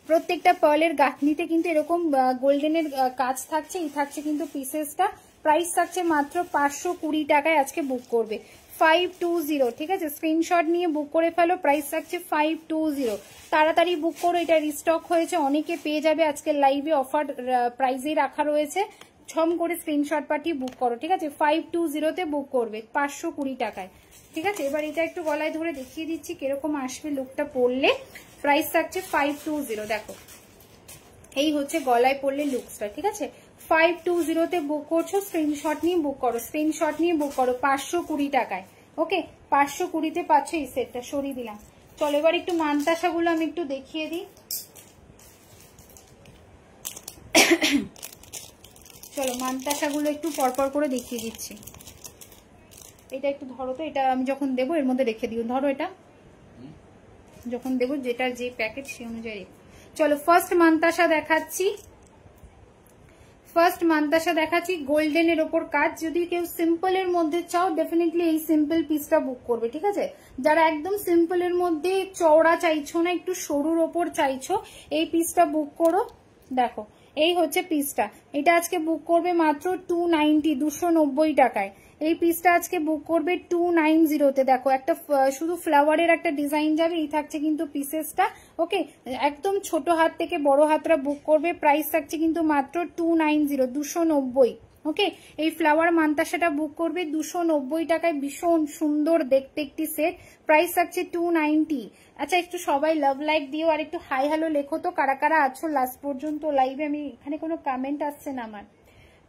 প্রত্যেকটা পার্লের গাঁথনিতে কিন্তু এরকম গোল্ডেনের কাজ থাকছে। এই থাকছে কিন্তু পিসেসটা, প্রাইস থাকছে মাত্র 520 টাকায় আজকে বুক করবে। 520, ঠিক আছে, স্ক্রিনশট নিয়ে বুক করে ফেলো। প্রাইস থাকছে 520, তাড়াতাড়ি বুক করো, এটা রিস্টক হয়েছে, অনেকে পেয়ে যাবে। আজকে লাইভে অফার প্রাইসেই রাখা রয়েছে, ছম করে স্ক্রিনশট পাঠিয়ে বুক করো, ঠিক আছে। 520-তে বুক করবে 520 টাকায়, ঠিক আছে। এবার এটা একটু গলায় ধরে দেখিয়ে দিচ্ছি কিরকম আসবে লুকটা পরলে। প্রাইস থাকছে 520, দেখো এই হচ্ছে গলায় পরলে লুকসটা, ঠিক আছে। 520-তে বুক করছো, স্ক্রিনশট নিয়ে বুক করো, স্ক্রিনশট নিয়ে বুক করো 520 টাকায়, ওকে। 520-তে পাচ্ছ এই সেটটা। সরিয়ে দিলাম। চলো এবার একটু মানতাসাগুলো আমি একটু দেখিয়ে দিই। চলো মানতাসাগুলো একটু পরপর করে দেখিয়ে দিচ্ছি। এটা একটু ধরো তো, এটা আমি যখন দেবো এর মধ্যে রেখে দিও। ধরো এটা যখন দেবো, যেটা যে প্যাকেট সে অনুযায়ী। চলো ফার্স্ট মানতাসা দেখাচ্ছি, ফার্স্ট মানতাসা দেখাচ্ছি গোল্ডেনের ওপর কাজ। যদি কেউ সিম্পলের মধ্যে চাও ডেফিনেটলি এই সিম্পল পিসটা বুক করবে, ঠিক আছে। যারা একদম সিম্পলের মধ্যে চওড়া চাইছো না, একটু সরুর ওপর চাইছো, এই পিসটা বুক করো। দেখো এই হচ্ছে পিসটা, এটা আজকে বুক করবে মাত্র 290, 290 টাকায়। এই পিসটা আজকে বুক করবে 290-তে। দেখো একটা শুধু ফ্লাওয়ারের একটা ডিজাইন যাবে। এই থাকছে কিন্তু পিসেসটা, ওকে। একদম ছোট হাত থেকে বড় হাতরা বুক করবে। প্রাইস থাকছে কিন্তু মাত্র 290, 290, ওকে, এই ফ্লাওয়ার মান্তাসাটা বুক করবে 290 টাকায়, ভীষণ সুন্দর দেখতে একটি সেট, প্রাইস থাকছে 290। আচ্ছা একটু সবাই লাভ লাইক দিও আর একটু হাই হ্যালো লেখো তো কারা কারা আছো লাস্ট পর্যন্ত লাইভে। আমি এখানে কোনো কমেন্ট আসছে না আমার।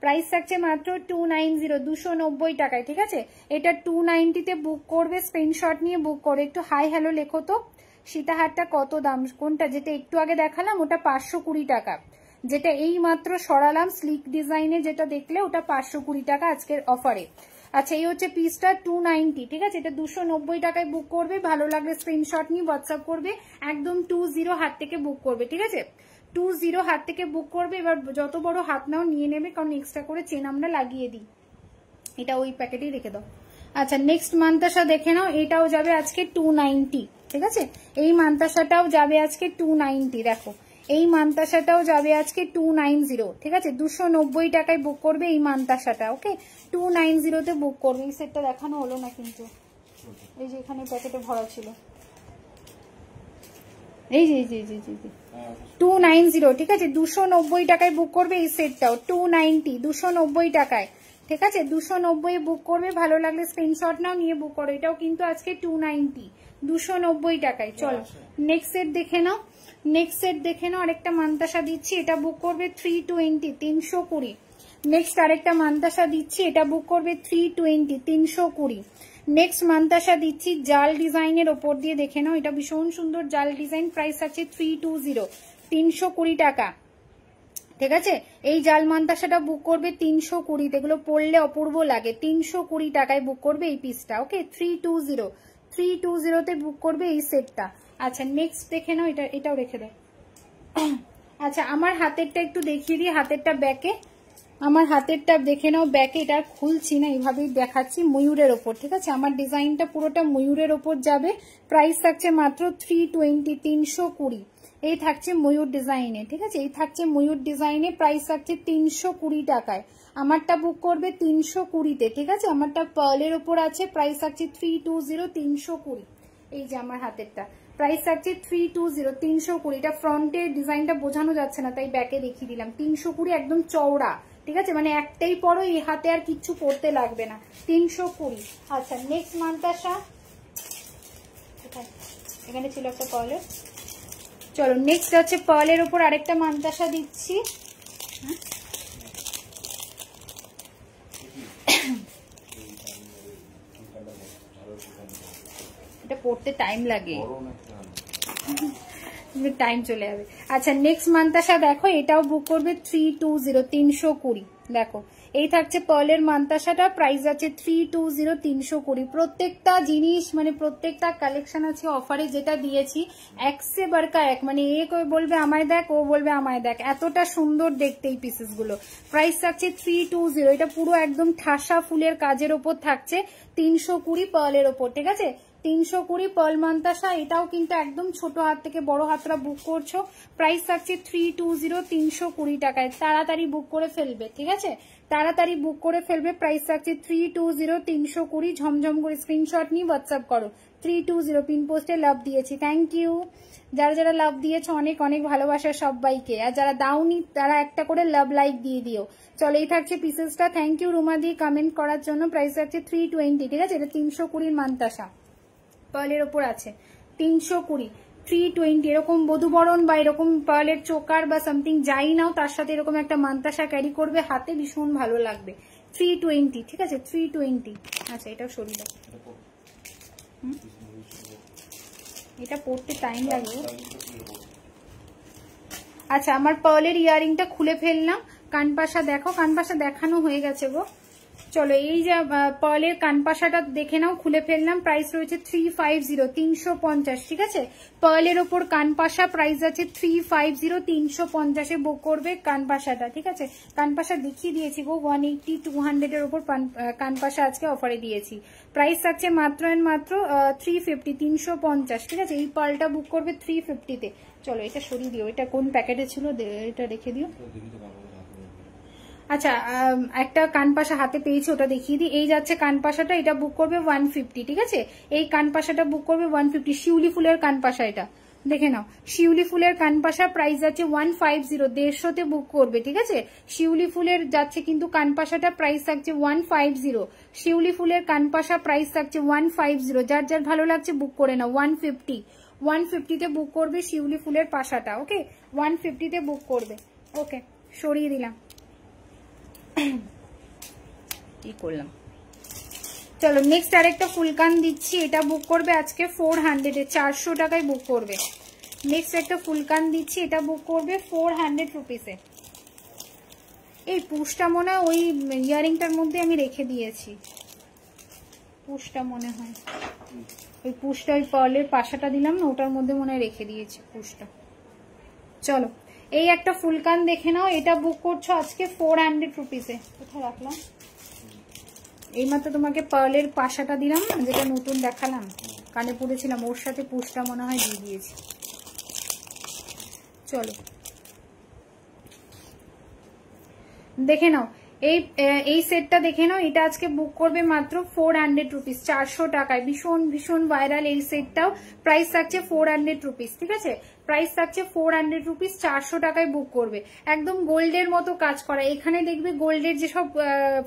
প্রাইস থাকছে মাত্র 290, 290 টাকায়, ঠিক আছে। এটা 290-তে বুক করবে, স্ক্রিনশট নিয়ে বুক করবে। একটু হাই হ্যালো লেখো তো। সীতাহারটা কত দাম? কোনটা? যেটা একটু আগে দেখালাম ওটা 520 টাকা, যেটা এই মাত্র সরালাম স্লিক ডিজাইনে যেটা দেখলে ওটা 520 টাকা আজকের অফারে। আচ্ছা এই হচ্ছে পিসটা 290, ঠিক আছে। এটা 290 টাকায় বুক করবে, ভালো লাগলে স্ক্রিনশট নিয়ে হোয়াটসঅ্যাপ করবে, একদম 20 হাত থেকে বুক করবে, ঠিক আছে। 20 হাত থেকে বুক করবে। এবার যত বড় হাত নাও নিয়ে নেবে, কারণ এক্সট্রা করে চেন আমরা লাগিয়ে দিই। এটা ওই প্যাকেটেই রেখে দাও। আচ্ছা নেক্সট মান্তাসা দেখে নাও, এটাও যাবে আজকে 290, ঠিক আছে। এই মান্তাসাটাও যাবে আজকে 290, দেখো এই মান্তাসাটাও যাবে আজকে 290, ঠিক আছে। 290 টাকায় বুক করবে এই মান্তাসাটা, ওকে। 290-তে বুক করবে। এই সেটটা দেখানো হলো না কিন্তু, এই যে এখানে প্যাকেটে ভরা ছিল, এই যে 290, ঠিক আছে। 290 টাকায় বুক করবে এই সেটটাও, 290, 290 টাকায়, ঠিক আছে। 290 বুক করবে, ভালো লাগলে স্ক্রিনশট নাও নিয়ে বুক করো। এটাও কিন্তু আজকে 290, 290 টাকায়। চলো নেক্সট সেট দেখে নাও, নেক্সট সেট দেখে নাও। আরেকটা মান্তাসা দিচ্ছি, এটা বুক করবে 320, 320। নেক্সট আরেকটা মান্তাসা দিচ্ছি, এটা বুক করবে 320, 320। নেক্সট মান্তাসা দিচ্ছি জাল ডিজাইনের ওপর দিয়ে, দেখে নাও এটা ভীষণ সুন্দর জাল ডিজাইন, প্রাইস আছে 320, 320 টাকা, ঠিক আছে। এই জাল মান্তাসাটা বুক করবে 320, এগুলো পরলে অপূর্ব লাগে। 320 টাকায় বুক করবে এই পিসটা, ওকে। 320, 320-তে বুক করবে এই সেটটা। আচ্ছা নেক্সট দেখে নাও, এটাও রেখে দাও। আচ্ছা আমার হাতেরটা একটু দেখিয়ে দিই, হাতেরটা ব্যাকে, আমার হাতেরটা দেখে নাও ব্যাকে। এটা খুলছি না, এইভাবেই দেখাচ্ছি, ময়ূরের ওপর, ঠিক আছে। আমার ডিজাইনটা পুরোটা ময়ূরের ওপর যাবে, প্রাইস থাকছে মাত্র 320, 320। এই থাকছে ময়ূর ডিজাইনে, ঠিক আছে। এই থাকছে ময়ূর ডিজাইনে, প্রাইস থাকছে 320 টাকায়। আমারটা বুক করবে 320-তে, ঠিক আছে। আমারটা পার্লের ওপর আছে, প্রাইস থাকছে 320, 320। এই যে আমার হাতেরটা, প্রাইস থাকছে 320, 320। এটা ফ্রন্টের ডিজাইনটা বোঝানো যাচ্ছে না, তাই ব্যাকে দেখিয়ে দিলাম। 320 একদম চওড়া, ঠিক আছে, মানে একটাই পরো, এই হাতে আর কিচ্ছু পরতে লাগবে না। 320। আচ্ছা নেক্সট মান্তাসা, এখানে ছিল একটা পার্লের। চলো নেক্সট হচ্ছে পার্লের ওপর আরেকটা মান্তাসা দিচ্ছি। এটা পড়তে টাইম লাগে, টাইম চলে যাবে। আচ্ছা নেক্সট মান্তাসা দেখো, এটাও বুক করবে 320, 320। দেখো এই থাকছে পার্লের মান্তাসাটা, প্রাইস আছে 320, 320। প্রত্যেকটা জিনিস মানে প্রত্যেকটা কালেকশন আছে অফারে, যেটা দিয়েছি একসে বারকা এক, মানে কেউ বলবে আমায় দেখ, ও বলবে আমায় দেখ, এতটা সুন্দর দেখতে এই পিসেস গুলো। প্রাইস থাকছে 320। এটা পুরো একদম ঠাসা ফুলের কাজের ওপর থাকছে, 320 পার্লের ওপর, ঠিক আছে। 320 পার্ল মান্তাসা। এটাও কিন্তু একদম ছোট হাত থেকে বড় হাতরা বুক করছো, প্রাইস থাকছে 320, 320 টাকায়। তাড়াতাড়ি বুক করে ফেলবে, ঠিক আছে, তাড়াতাড়ি বুক করে ফেলবে। প্রাইস থাকছে 320, 320। ঝমঝম করে স্ক্রিনশট নিয়ে হোয়াটসঅ্যাপ করো। 320 পিন পোস্টে লাভ দিয়েছি, থ্যাংক ইউ। যারা যারা লাভ দিয়েছো অনেক অনেক ভালোবাসা সবাইকে, আর যারা দাওনি তারা একটা করে লাভ লাইক দিয়ে দিও। চলো এই থাকছে পিসেসটা, থ্যাংক ইউ রুমা দিয়ে কমেন্ট করার জন্য। প্রাইস থাকছে 320, ঠিক আছে। এটা 320 মান্তাসা পার্লের ওপর আছে, 320, 320। এরকম বধুবরণ বা এরকম পার্লের চোকার বা সামথিং যাই নাও, তার সাথে এরকম একটা মান্তাসা ক্যারি করবে হাতে, ভীষণ ভালো লাগবে। 320, ঠিক আছে, 320। আচ্ছা এটাও সরিয়ে দাও, এটা পড়তে টাইম লাগবে। আচ্ছা আমার পার্লের ইয়ারিংটা খুলে ফেললাম। কানপাশা দেখো, কানপাশা দেখানো হয়ে গেছে গো। চলো এই যে পার্লের কানপাশাটা দেখে নাও, খুলে ফেললাম। প্রাইস রয়েছে 350, 350, ঠিক আছে। পার্লের ওপর কানপাশা, প্রাইস আছে 350, 350-এ বুক করবে কানপাশাটা, ঠিক আছে। কানপাশা দেখিয়ে দিয়েছি গো, 180, 200-এর ওপর কানপাশা আজকে অফারে দিয়েছি। প্রাইস থাকছে মাত্র এন্ড মাত্র 350, 350, ঠিক আছে। এই পার্লটা বুক করবে 350-তে। চলো এটা সরিয়ে দিও, এটা কোন প্যাকেটে ছিল এটা রেখে দিও। আচ্ছা একটা কানপাশা হাতে পেয়েছি, ওটা দেখিয়ে দিই। এই যাচ্ছে কানপাশাটা, এটা বুক করবে 150, ঠিক আছে। এই কানপাশাটা বুক করবে 150, শিউলি ফুলের কানপাশা, এটা দেখে নাও, শিউলি ফুলের কানপাশা প্রাইস আছে 150, 150তে বুক করবে, ঠিক আছে। শিউলি ফুলের যাচ্ছে কিন্তু কানপাশাটা প্রাইস থাকছে 150, শিউলি ফুলের কানপাশা প্রাইস থাকছে 150, যার যার ভালো লাগছে বুক করে নাও। 150তে বুক করবে শিউলি ফুলের পাশাটা, ওকে 150তে বুক করবে, ওকে সরিয়ে দিলাম। কি করলাম, চলো নেক্সট আরেকটা ফুলকান দিচ্ছি, এটা বুক করবে আজকে 400-এ, 400 টাকায় বুক করবে। নেক্সট একটা ফুলকান দিচ্ছি, এটা বুক করবে 400 রুপিসে। এই পুষটা মনে হয় ওই ইয়ারিংটার মধ্যে আমি রেখে দিয়েছি, পুষটা মনে হয় ওই পুষটা, ওই পার্লের পাশাটা দিলাম না, ওটার মধ্যে মনে হয় রেখে দিয়েছি পুষটা। চলো এই একটা ফুলকান দেখে নাও, এটা বুক করছো আজকে 400 রুপিসে। কোথায় রাখলাম, এইমাত্র তোমাকে পার্লের পাশাটা দিলাম না, যেটা নতুন দেখালাম, কানে পড়েছিলাম, ওর সাথে পুষটা মনে হয় দিয়ে দিয়েছি। চলো দেখে নাও, এই সেটটা দেখে নাও, এটা আজকে বুক করবে মাত্র 400 রুপিস, 400 টাকায়। ভীষণ ভীষণ ভাইরাল এই সেটটাও, প্রাইস থাকছে 400 রুপিস, ঠিক আছে। প্রাইস থাকছে 400 রুপিস, 400 টাকায় বুক করবে। একদম গোল্ডের মতো কাজ করা, এখানে দেখবে গোল্ডের যেসব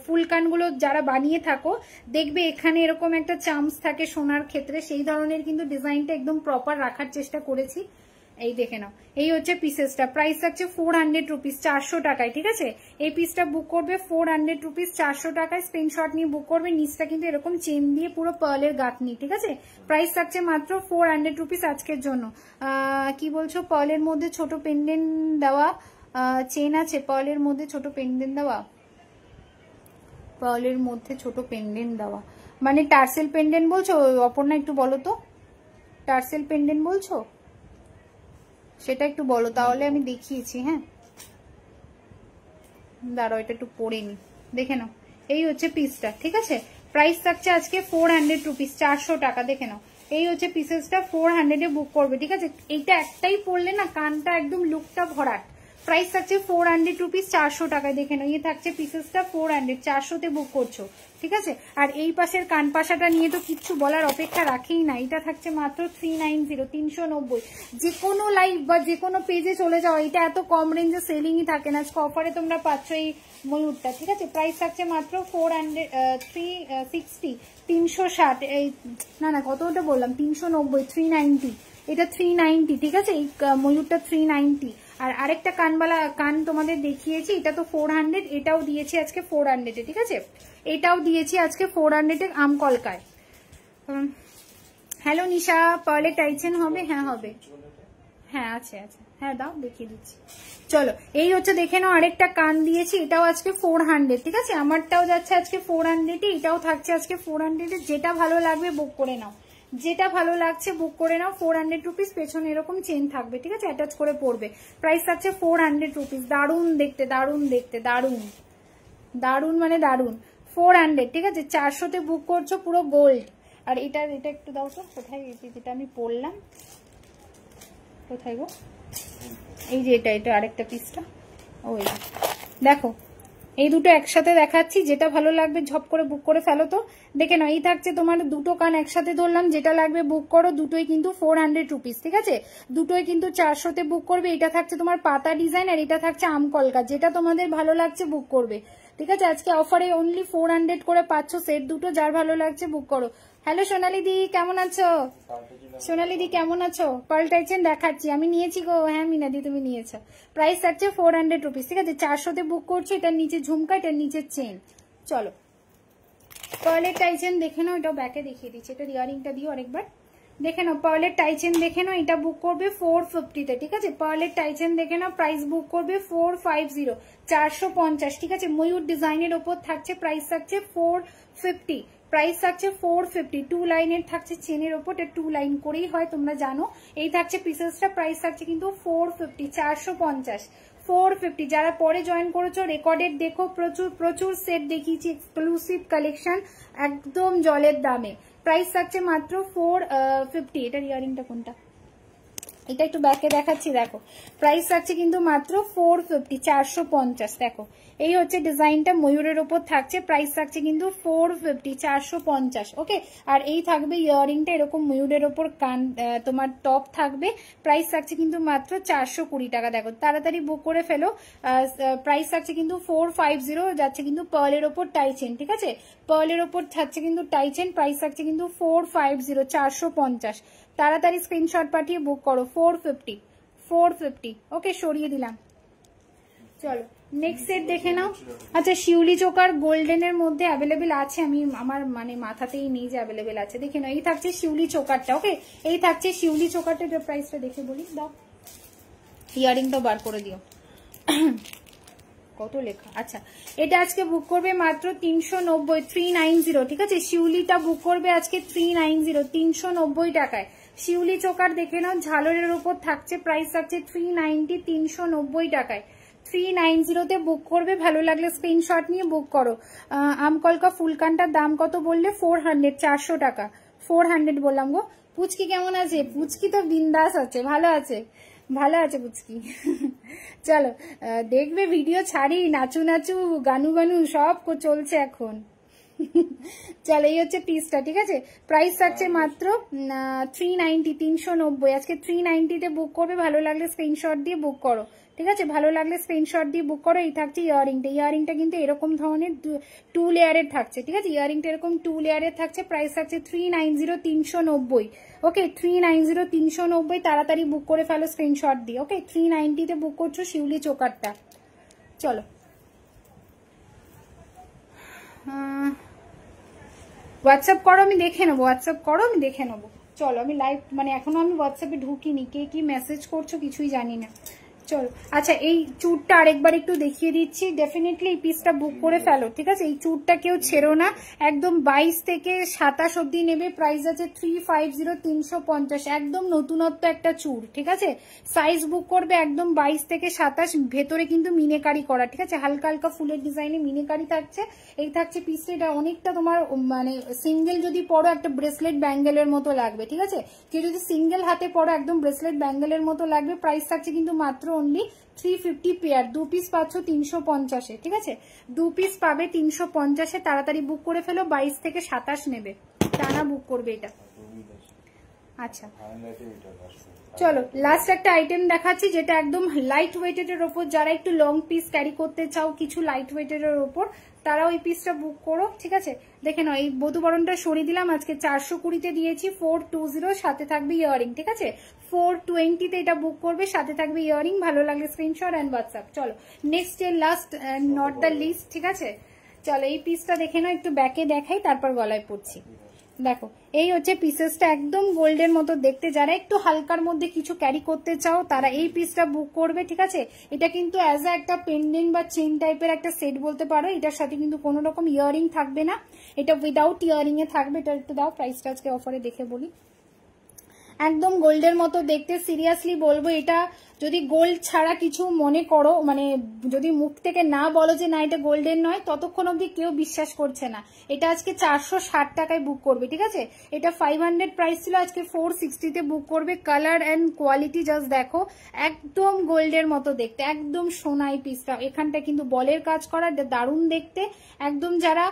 ফুলকানগুলো যারা বানিয়ে থাকো, দেখবে এখানে এরকম একটা চামচ থাকে সোনার ক্ষেত্রে, সেই ধরনের কিন্তু ডিজাইনটা একদম প্রপার রাখার চেষ্টা করেছি। এই দেখে নাও, এই হচ্ছে পিসেসটা, প্রাইস থাকছে 400 রুপিস, 400 টাকায়, ঠিক আছে। এই পিসটা বুক করবে 400 রুপিস, 400 টাকায়। স্ক্রিনশট নিয়ে বুক করবে। নিচটা কিন্তু এরকম চেন দিয়ে পুরো পার্লের গাঁথনি, ঠিক আছে। প্রাইস থাকছে মাত্র 400 রুপিস আজকের জন্য। কি বলছো, পার্লের মধ্যে ছোট পেন্ডেন্ট দেওয়া চেন আছে, পার্লের মধ্যে ছোট পেন্ডেন্ট দেওয়া, পার্লের মধ্যে ছোট পেন্ডেন্ট দেওয়া মানে টার্সেল পেন্ডেন্ট বলছো অপর্ণা? একটু বলো তো, টার্সেল পেন্ডেন্ট বলছো সেটা একটু বলো, তাহলে আমি দেখিয়েছি। হ্যাঁ দাঁড়াও, এটা একটু পরে নি, দেখে নাও। এই হচ্ছে পিসটা, ঠিক আছে। প্রাইস থাকছে আজকে 400 রুপিস, 400 টাকা। দেখে নাও, এই হচ্ছে পিসেসটা, 400-এ বুক করবে, ঠিক আছে। এইটা একটাই পরলে না কানটা একদম লুকটা ভরাট। প্রাইস থাকছে 400 রুপিস, 400 টাকায়। দেখে নাও, এই থাকছে পিসেসটা 400, 400-তে বুক করছো, ঠিক আছে। আর এই পাশের কান পাশাটা নিয়ে তো কিচ্ছু বলার অপেক্ষা রাখেই না, এটা থাকছে মাত্র 390, 390। যে কোনো লাইভ বা যে কোনো পেজে চলে যাও, এটা এত কম রেঞ্জে সেলিংই থাকে না। আজকে অফারে তোমরা পাচ্ছ এই ময়ূরটা, ঠিক আছে। প্রাইস থাকছে মাত্র 360, 360, এই না কতটা বললাম, 390, 390, এটা 390, ঠিক আছে। এই ময়ূরটা 390। আর আরেকটা কান তোমাদের দেখিয়েছি, এটা তো 400, এটাও দিয়েছি আজকে 400-এ, ঠিক আছে। এটাও দিয়েছি আজকে 400-এ আমকলকায়। হ্যালো নিশা, পার্লে টাইচেন হবে? হ্যাঁ হবে, হ্যাঁ আছে আছে, হ্যাঁ দাও দেখিয়ে দিচ্ছি। চলো এই হচ্ছে দেখে নাও, আরেকটা কান দিয়েছি, এটাও আজকে 400, ঠিক আছে। আমারটাও যাচ্ছে আজকে 400-এ, এটাও থাকছে আজকে 400-এ। যেটা ভালো লাগবে বুক করে নাও, যেটা ভালো লাগছে বুক করে নাও। 400 রুপিস, পেছনে এরকম চেন থাকবে, ঠিক আছে, অ্যাটাচ করে পড়বে। প্রাইস থাকছে 400 রুপিস। দারুন দেখতে, দারুন দেখতে, দারুন দারুন মানে দারুন। 400, ঠিক আছে। 400-তে বুক করছো, পুরো গোল্ড। আর এটা একটু দাও তো, কোথায় যেটা আমি পড়লাম, কোথায় গো, এই যে এটা আরেকটা পিসটা, ওই দেখো, এই দুটো একসাথে দেখাচ্ছি, যেটা ভালো লাগবে ঝপ করে বুক করে ফেলো তো। দেখে নাও, এই থাকছে তোমার দুটো কান একসাথে ধরলাম, যেটা লাগবে বুক করো। দুটোই কিন্তু 400 রুপিস, ঠিক আছে। দুটোই কিন্তু 400-তে বুক করবে। এটা থাকছে তোমার পাতা ডিজাইন, আর এটা থাকছে আমকলকা। যেটা তোমাদের ভালো লাগছে বুক করবে, ঠিক আছে। আজকে অফারে অনলি 400 করে পাচ্ছ সেট দুটো, যার ভালো লাগছে বুক করো। হ্যালো সোনালি দি, কেমন আছো? সোনালি দি কেমন আছো? পাল্টাইছেন দেখাচ্ছি, আমি নিয়েছি গো। হ্যাঁ মিনাদি, তুমি নিয়েছো। প্রাইস থাকছে 400 রুপিস, ঠিক আছে। 400-তে বুক করছি। এটার নিচে ঝুমকা, এটার নিচে চেন। চলো পার্লের টাইচেন দেখে নাও, এটাও ব্যাকে দেখিয়ে দিচ্ছি। এটা ইয়ারিংটা দিও আরেকবার, দেখে নাও। পার্লের টাইচেন দেখে নাও, এটা বুক করবে 450-তে, ঠিক আছে। পার্লের টাইচেন দেখে নাও, প্রাইস বুক করবে 450, 450, ঠিক আছে। ময়ূর ডিজাইনের ওপর থাকছে, প্রাইস থাকছে 450, প্রাইস থাকছে 450। 2 লাইনের থাকছে চেনের ওপর, 2 লাইন করেই হয়, তোমরা জানো। এই থাকছে পিসেসটা, প্রাইস থাকছে কিন্তু 450, 450, 450। যারা পরে জয়েন করেছো রেকর্ডেড দেখো, প্রচুর প্রচুর সেট দেখিয়েছি, এক্সক্লুসিভ কালেকশন, একদম জলের দামে। প্রাইস থাকছে মাত্র 450। এটার ইয়ারিংটা কোনটা, এটা একটু ব্যাকে দেখাচ্ছি, দেখো প্রাইস থাকছে কিন্তু মাত্র 450, 450। দেখো এই হচ্ছে ডিজাইনটা, ময়ূরের ওপর থাকছে, প্রাইস থাকছে কিন্তু 450, 450। ওকে, আর এই থাকবে ইয়াররিংটা এরকম ময়ূরের ওপর কান, তোমার টপ থাকবে, প্রাইস থাকছে কিন্তু মাত্র 420 টাকা। দেখো তাড়াতাড়ি বুক করে ফেলো, প্রাইস থাকছে কিন্তু 450, যাচ্ছে কিন্তু পার্লের ওপর টাইচেন, ঠিক আছে, পার্লের ওপর থাকছে কিন্তু টাইচেন, প্রাইস থাকছে কিন্তু 450, 450। তাড়াতাড়ি স্ক্রিনশট পাঠিয়ে বুক করো। 450, 450। ওকে, সরিয়ে দিলাম। চলো নেক্সট সেট দেখে নাও। আচ্ছা, শিউলি চোকার গোল্ডেনের মধ্যে অ্যাভেলেবেল আছে, আমি আমার মানে মাথাতেই নেই যে অ্যাভেলেবেল আছে। দেখে নাও, এই থাকছে শিউলি চোকারটা। ওকে, এই থাকছে শিউলি চোকারটা, যে প্রাইসটা দেখে বলি, দাও ইয়ারিংটা বার করে দিও। কত লেখা, আচ্ছা এটা আজকে বুক করবে মাত্র 390, 390, ঠিক আছে। শিউলিটা বুক করবে আজকে 390, 390 টাকায়। শিউলি চোকার দেখে নাও, ঝালরের উপর থাকছে, প্রাইস থাকছে 390, 390 টাকায়। 390 বুক করবে, ভালো লাগলে স্ক্রিনশট নিয়ে বুক করো। আমকলকা ফুলকানটার দাম কত বললে? 400, 400 টাকা। 400 বললাম গো। পুচকি কেমন আছে? পুচকি তো বিন্দাস আছে, ভালো আছে, ভালো আছে পুচকি। চলো দেখবে ভিডিও ছাড়ি, নাচু নাচু গানু গানু সব চলছে এখন। চলো এই হচ্ছে পিসটা, ঠিক আছে। প্রাইস থাকছে মাত্র 390, 390। আজকে 390 বুক করবে, ভালো লাগলে স্ক্রিনশট দিয়ে বুক করো, ঠিক আছে, ভালো লাগলে স্ক্রিনশট দিয়ে বুক করো। এই থাকছে ইয়াররিংটা, ইয়াররিংটা কিন্তু এরকম ধরনের 2 লেয়ারের থাকছে, ঠিক আছে, ইয়াররিংটা এরকম 2 লেয়ারের থাকছে, প্রাইস থাকছে 390, 390। ওকে, 390, 390। তাড়াতাড়ি বুক করে ফেলো স্ক্রিনশট দিয়ে। ওকে, 390 বুক করছো শিউলি চোকারটা। চলো হোয়াটসঅ্যাপ করো, আমি দেখে নেবো, হোয়াটসঅ্যাপ করো, আমি দেখে নেবো। চলো আমি লাইভ, মানে এখনো আমি হোয়াটসঅ্যাপে ঢুকিনি, কে কি মেসেজ করছো কিছুই জানি না। চলো আচ্ছা, এই চুরটা আরেকবার একটু দেখিয়ে দিচ্ছি। ডেফিনেটলি এই পিসটা বুক করে ফেলো, ঠিক আছে, এই চুরটা কেউ ছেড়ো না। একদম 22 থেকে 27 অব্দি নেবে, প্রাইস আছে 350, 350। একদম নতুনত্ব একটা চুর, ঠিক আছে। সাইজ বুক করবে একদম 22 থেকে 27, ভেতরে কিন্তু মিনেকারি করা, ঠিক আছে, হালকা হালকা ফুলের ডিজাইনে মিনেকারি থাকছে। এই থাকছে পিসটা, এটা অনেকটা তোমার মানে সিঙ্গেল যদি পরো একটা ব্রেসলেট ব্যাঙ্গেলের মতো লাগবে, ঠিক আছে, কেউ যদি সিঙ্গেল হাতে পরো একদম ব্রেসলেট ব্যাঙ্গেলের মতো লাগবে। প্রাইস থাকছে কিন্তু মাত্র অনলি 350 পেয়ার, 2 পিস পাচ্ছ 350-এ, ঠিক আছে, 2 পিস পাবে 350-এ। তাড়াতাড়ি বুক করে ফেলো, 22 থেকে 27 নেবে, টানা বুক করবে এটা। আচ্ছা চলো লাস্ট একটা আইটেম দেখাচ্ছি, যেটা একদম লাইট ওয়েটেড এর ওপর, যারা একটু লং পিস ক্যারি করতে চাও কিছু লাইট ওয়েটেড এর ওপর, তারাও এই পিসটা বুক করো, ঠিক আছে। দেখে নাও, এই বধুবরণটা সরিয়ে দিলাম, আজকে 420-তে দিয়েছি 420, সাথে থাকবে ইয়ারিং, ঠিক আছে। 420-তে এটা বুক করবে, সাথে থাকবে ইয়ারিং। ভালো লাগলে স্ক্রিনশট এন্ড হোয়াটসঅ্যাপ। চলো নেক্সট এর লাস্ট, নট দ্য লিস্ট, ঠিক আছে। চলো এই পিসটা দেখে নাও, একটু ব্যাকে দেখাই, তারপর গলায় পড়ছি। দেখো এই হচ্ছে পিসেসটা, একদম গোল্ডের মতো দেখতে। যারা একটু হালকার মধ্যে কিছু ক্যারি করতে চাও তারা এই পিসটা বুক করবে, ঠিক আছে। এটা কিন্তু অ্যাজ আ একটা পেন্ডেন্ট বা চেইন টাইপের একটা সেট বলতে পারো। এটার সাথে কিন্তু কোনো রকম ইয়ারিং থাকবে না, এটা উইদাউট ইয়ারিং এ থাকবে। এটা একটু দাও, প্রাইসটা আজকে অফারে দেখে বলি। একদম গোল্ডের মতো দেখতে, সিরিয়াসলি বলবো, এটা যদি গোল্ড ছাড়া কিছু মনে করো, মানে যদি মুখ থেকে না বলো যে না এটা গোল্ডের নয়, ততক্ষণ অব্দি কেউ বিশ্বাস করছে না। এটা আজকে 460 টাকায় বুক করবে, ঠিক আছে। এটা 500 প্রাইস ছিল, আজকে 460-তে বুক করবে। কালার অ্যান্ড কোয়ালিটি জাস্ট দেখো, একদম গোল্ডের মতো দেখতে, একদম সোনাই পিসটা। এখানটা কিন্তু বলের কাজ করা, দারুণ দেখতে। একদম যারা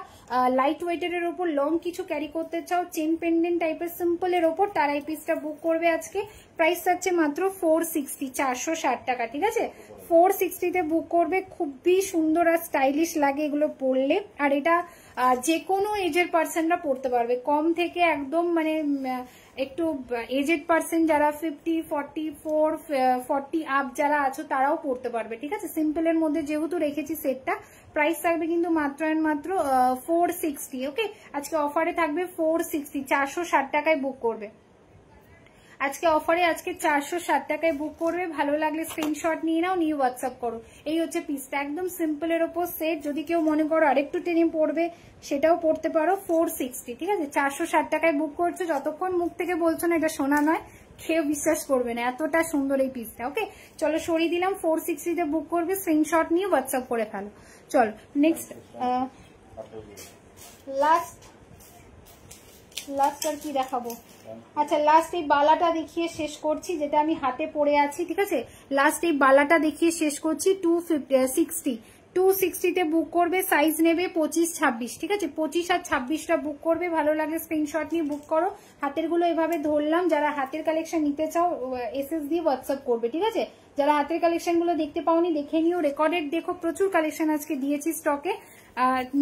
লাইট ওয়েটের এর ওপর লং কিছু ক্যারি করতে চাও, চেন পেন্ডেন্ট টাইপের সিম্পল এর ওপর, তারা এই পিসটা বুক করবে আজকে। প্রাইস থাকছে মাত্র 460, 460 টাকা, ঠিক আছে। 460-তে বুক করবে, খুবই সুন্দর আর স্টাইলিশ লাগে এগুলো পরলে। আর এটা যে কোনো এজের পার্সনরা পরতে পারবে, কম থেকে একদম মানে একটু এজেড পার্সন যারা 50, 44, 40 আপ যারা আছো তারাও পরতে পারবে, ঠিক আছে। সিম্পলের মধ্যে যেহেতু রেখেছি সেটটা, প্রাইস থাকবে কিন্তু মাত্র এন্ড মাত্র 460। ওকে, আজকে অফারে থাকবে 460, 460 টাকায় বুক করবে আজকে অফারে। আজকে 460 টাকায় বুক করবে। ভালো লাগলে স্ক্রিনশট নিয়ে নাও, নিয়ে হোয়াটসঅ্যাপ করো। এই হচ্ছে পিসটা, একদম সিম্পলের ওপর সেট। যদি কেউ মনে করো আরেকটু টেনে পড়বে, সেটাও পড়তে পারো। 460, ঠিক আছে, 460 টাকায় বুক করছো। যতক্ষণ মুখ থেকে বলছো না এটা সোনা নয়, কেউ বিশ্বাস করবে না, এতটা সুন্দর এই পিসটা। ওকে চলো সরিয়ে দিলাম, 460-তে বুক করবে, স্ক্রিনশট নিয়ে হোয়াটসঅ্যাপ করে ফেলো। চলো নেক্সট লাস্ট আর কি দেখাবো, আচ্ছা লাস্ট এই বালাটা দেখিয়ে শেষ করছি, যেটা আমি হাতে পরে আছি, ঠিক আছে। লাস্ট এই বালাটা দেখিয়ে শেষ করছি। 260 বুক করবে, সাইজ নেবে 25-26, ঠিক আছে। 25 আর 26টা বুক করবে, ভালো লাগে স্ক্রিনশট নিয়ে বুক করো। হাতের গুলো এভাবে ধরলাম, যারা হাতের কালেকশন নিতে চাও এসএস দিয়ে হোয়াটসঅ্যাপ করবে, ঠিক আছে। যারা হাতের কালেকশন গুলো দেখতে পাওনি দেখে নিও, রেকর্ডেড দেখো, প্রচুর কালেকশন আজকে দিয়েছি স্টকে।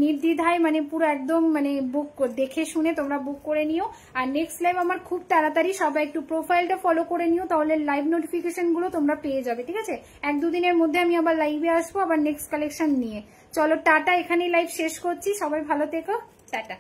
নির্দ্বিধায় মানে পুরো একদম মানে বুক দেখে শুনে তোমরা বুক করে নিও। আর নেক্সট লাইভ আমার খুব তাড়াতাড়ি, সবাই একটু প্রোফাইলটা ফলো করে নিও, তাহলে লাইভ নোটিফিকেশন গুলো তোমরা পেয়ে যাবে, ঠিক আছে। 1-2 দিনের মধ্যে আমি আবার লাইভে আসবো, আবার নেক্সট কালেকশন নিয়ে। চলো টাটা, এখানেই লাইভ শেষ করছি, সবাই ভালো থেকো, টাটা।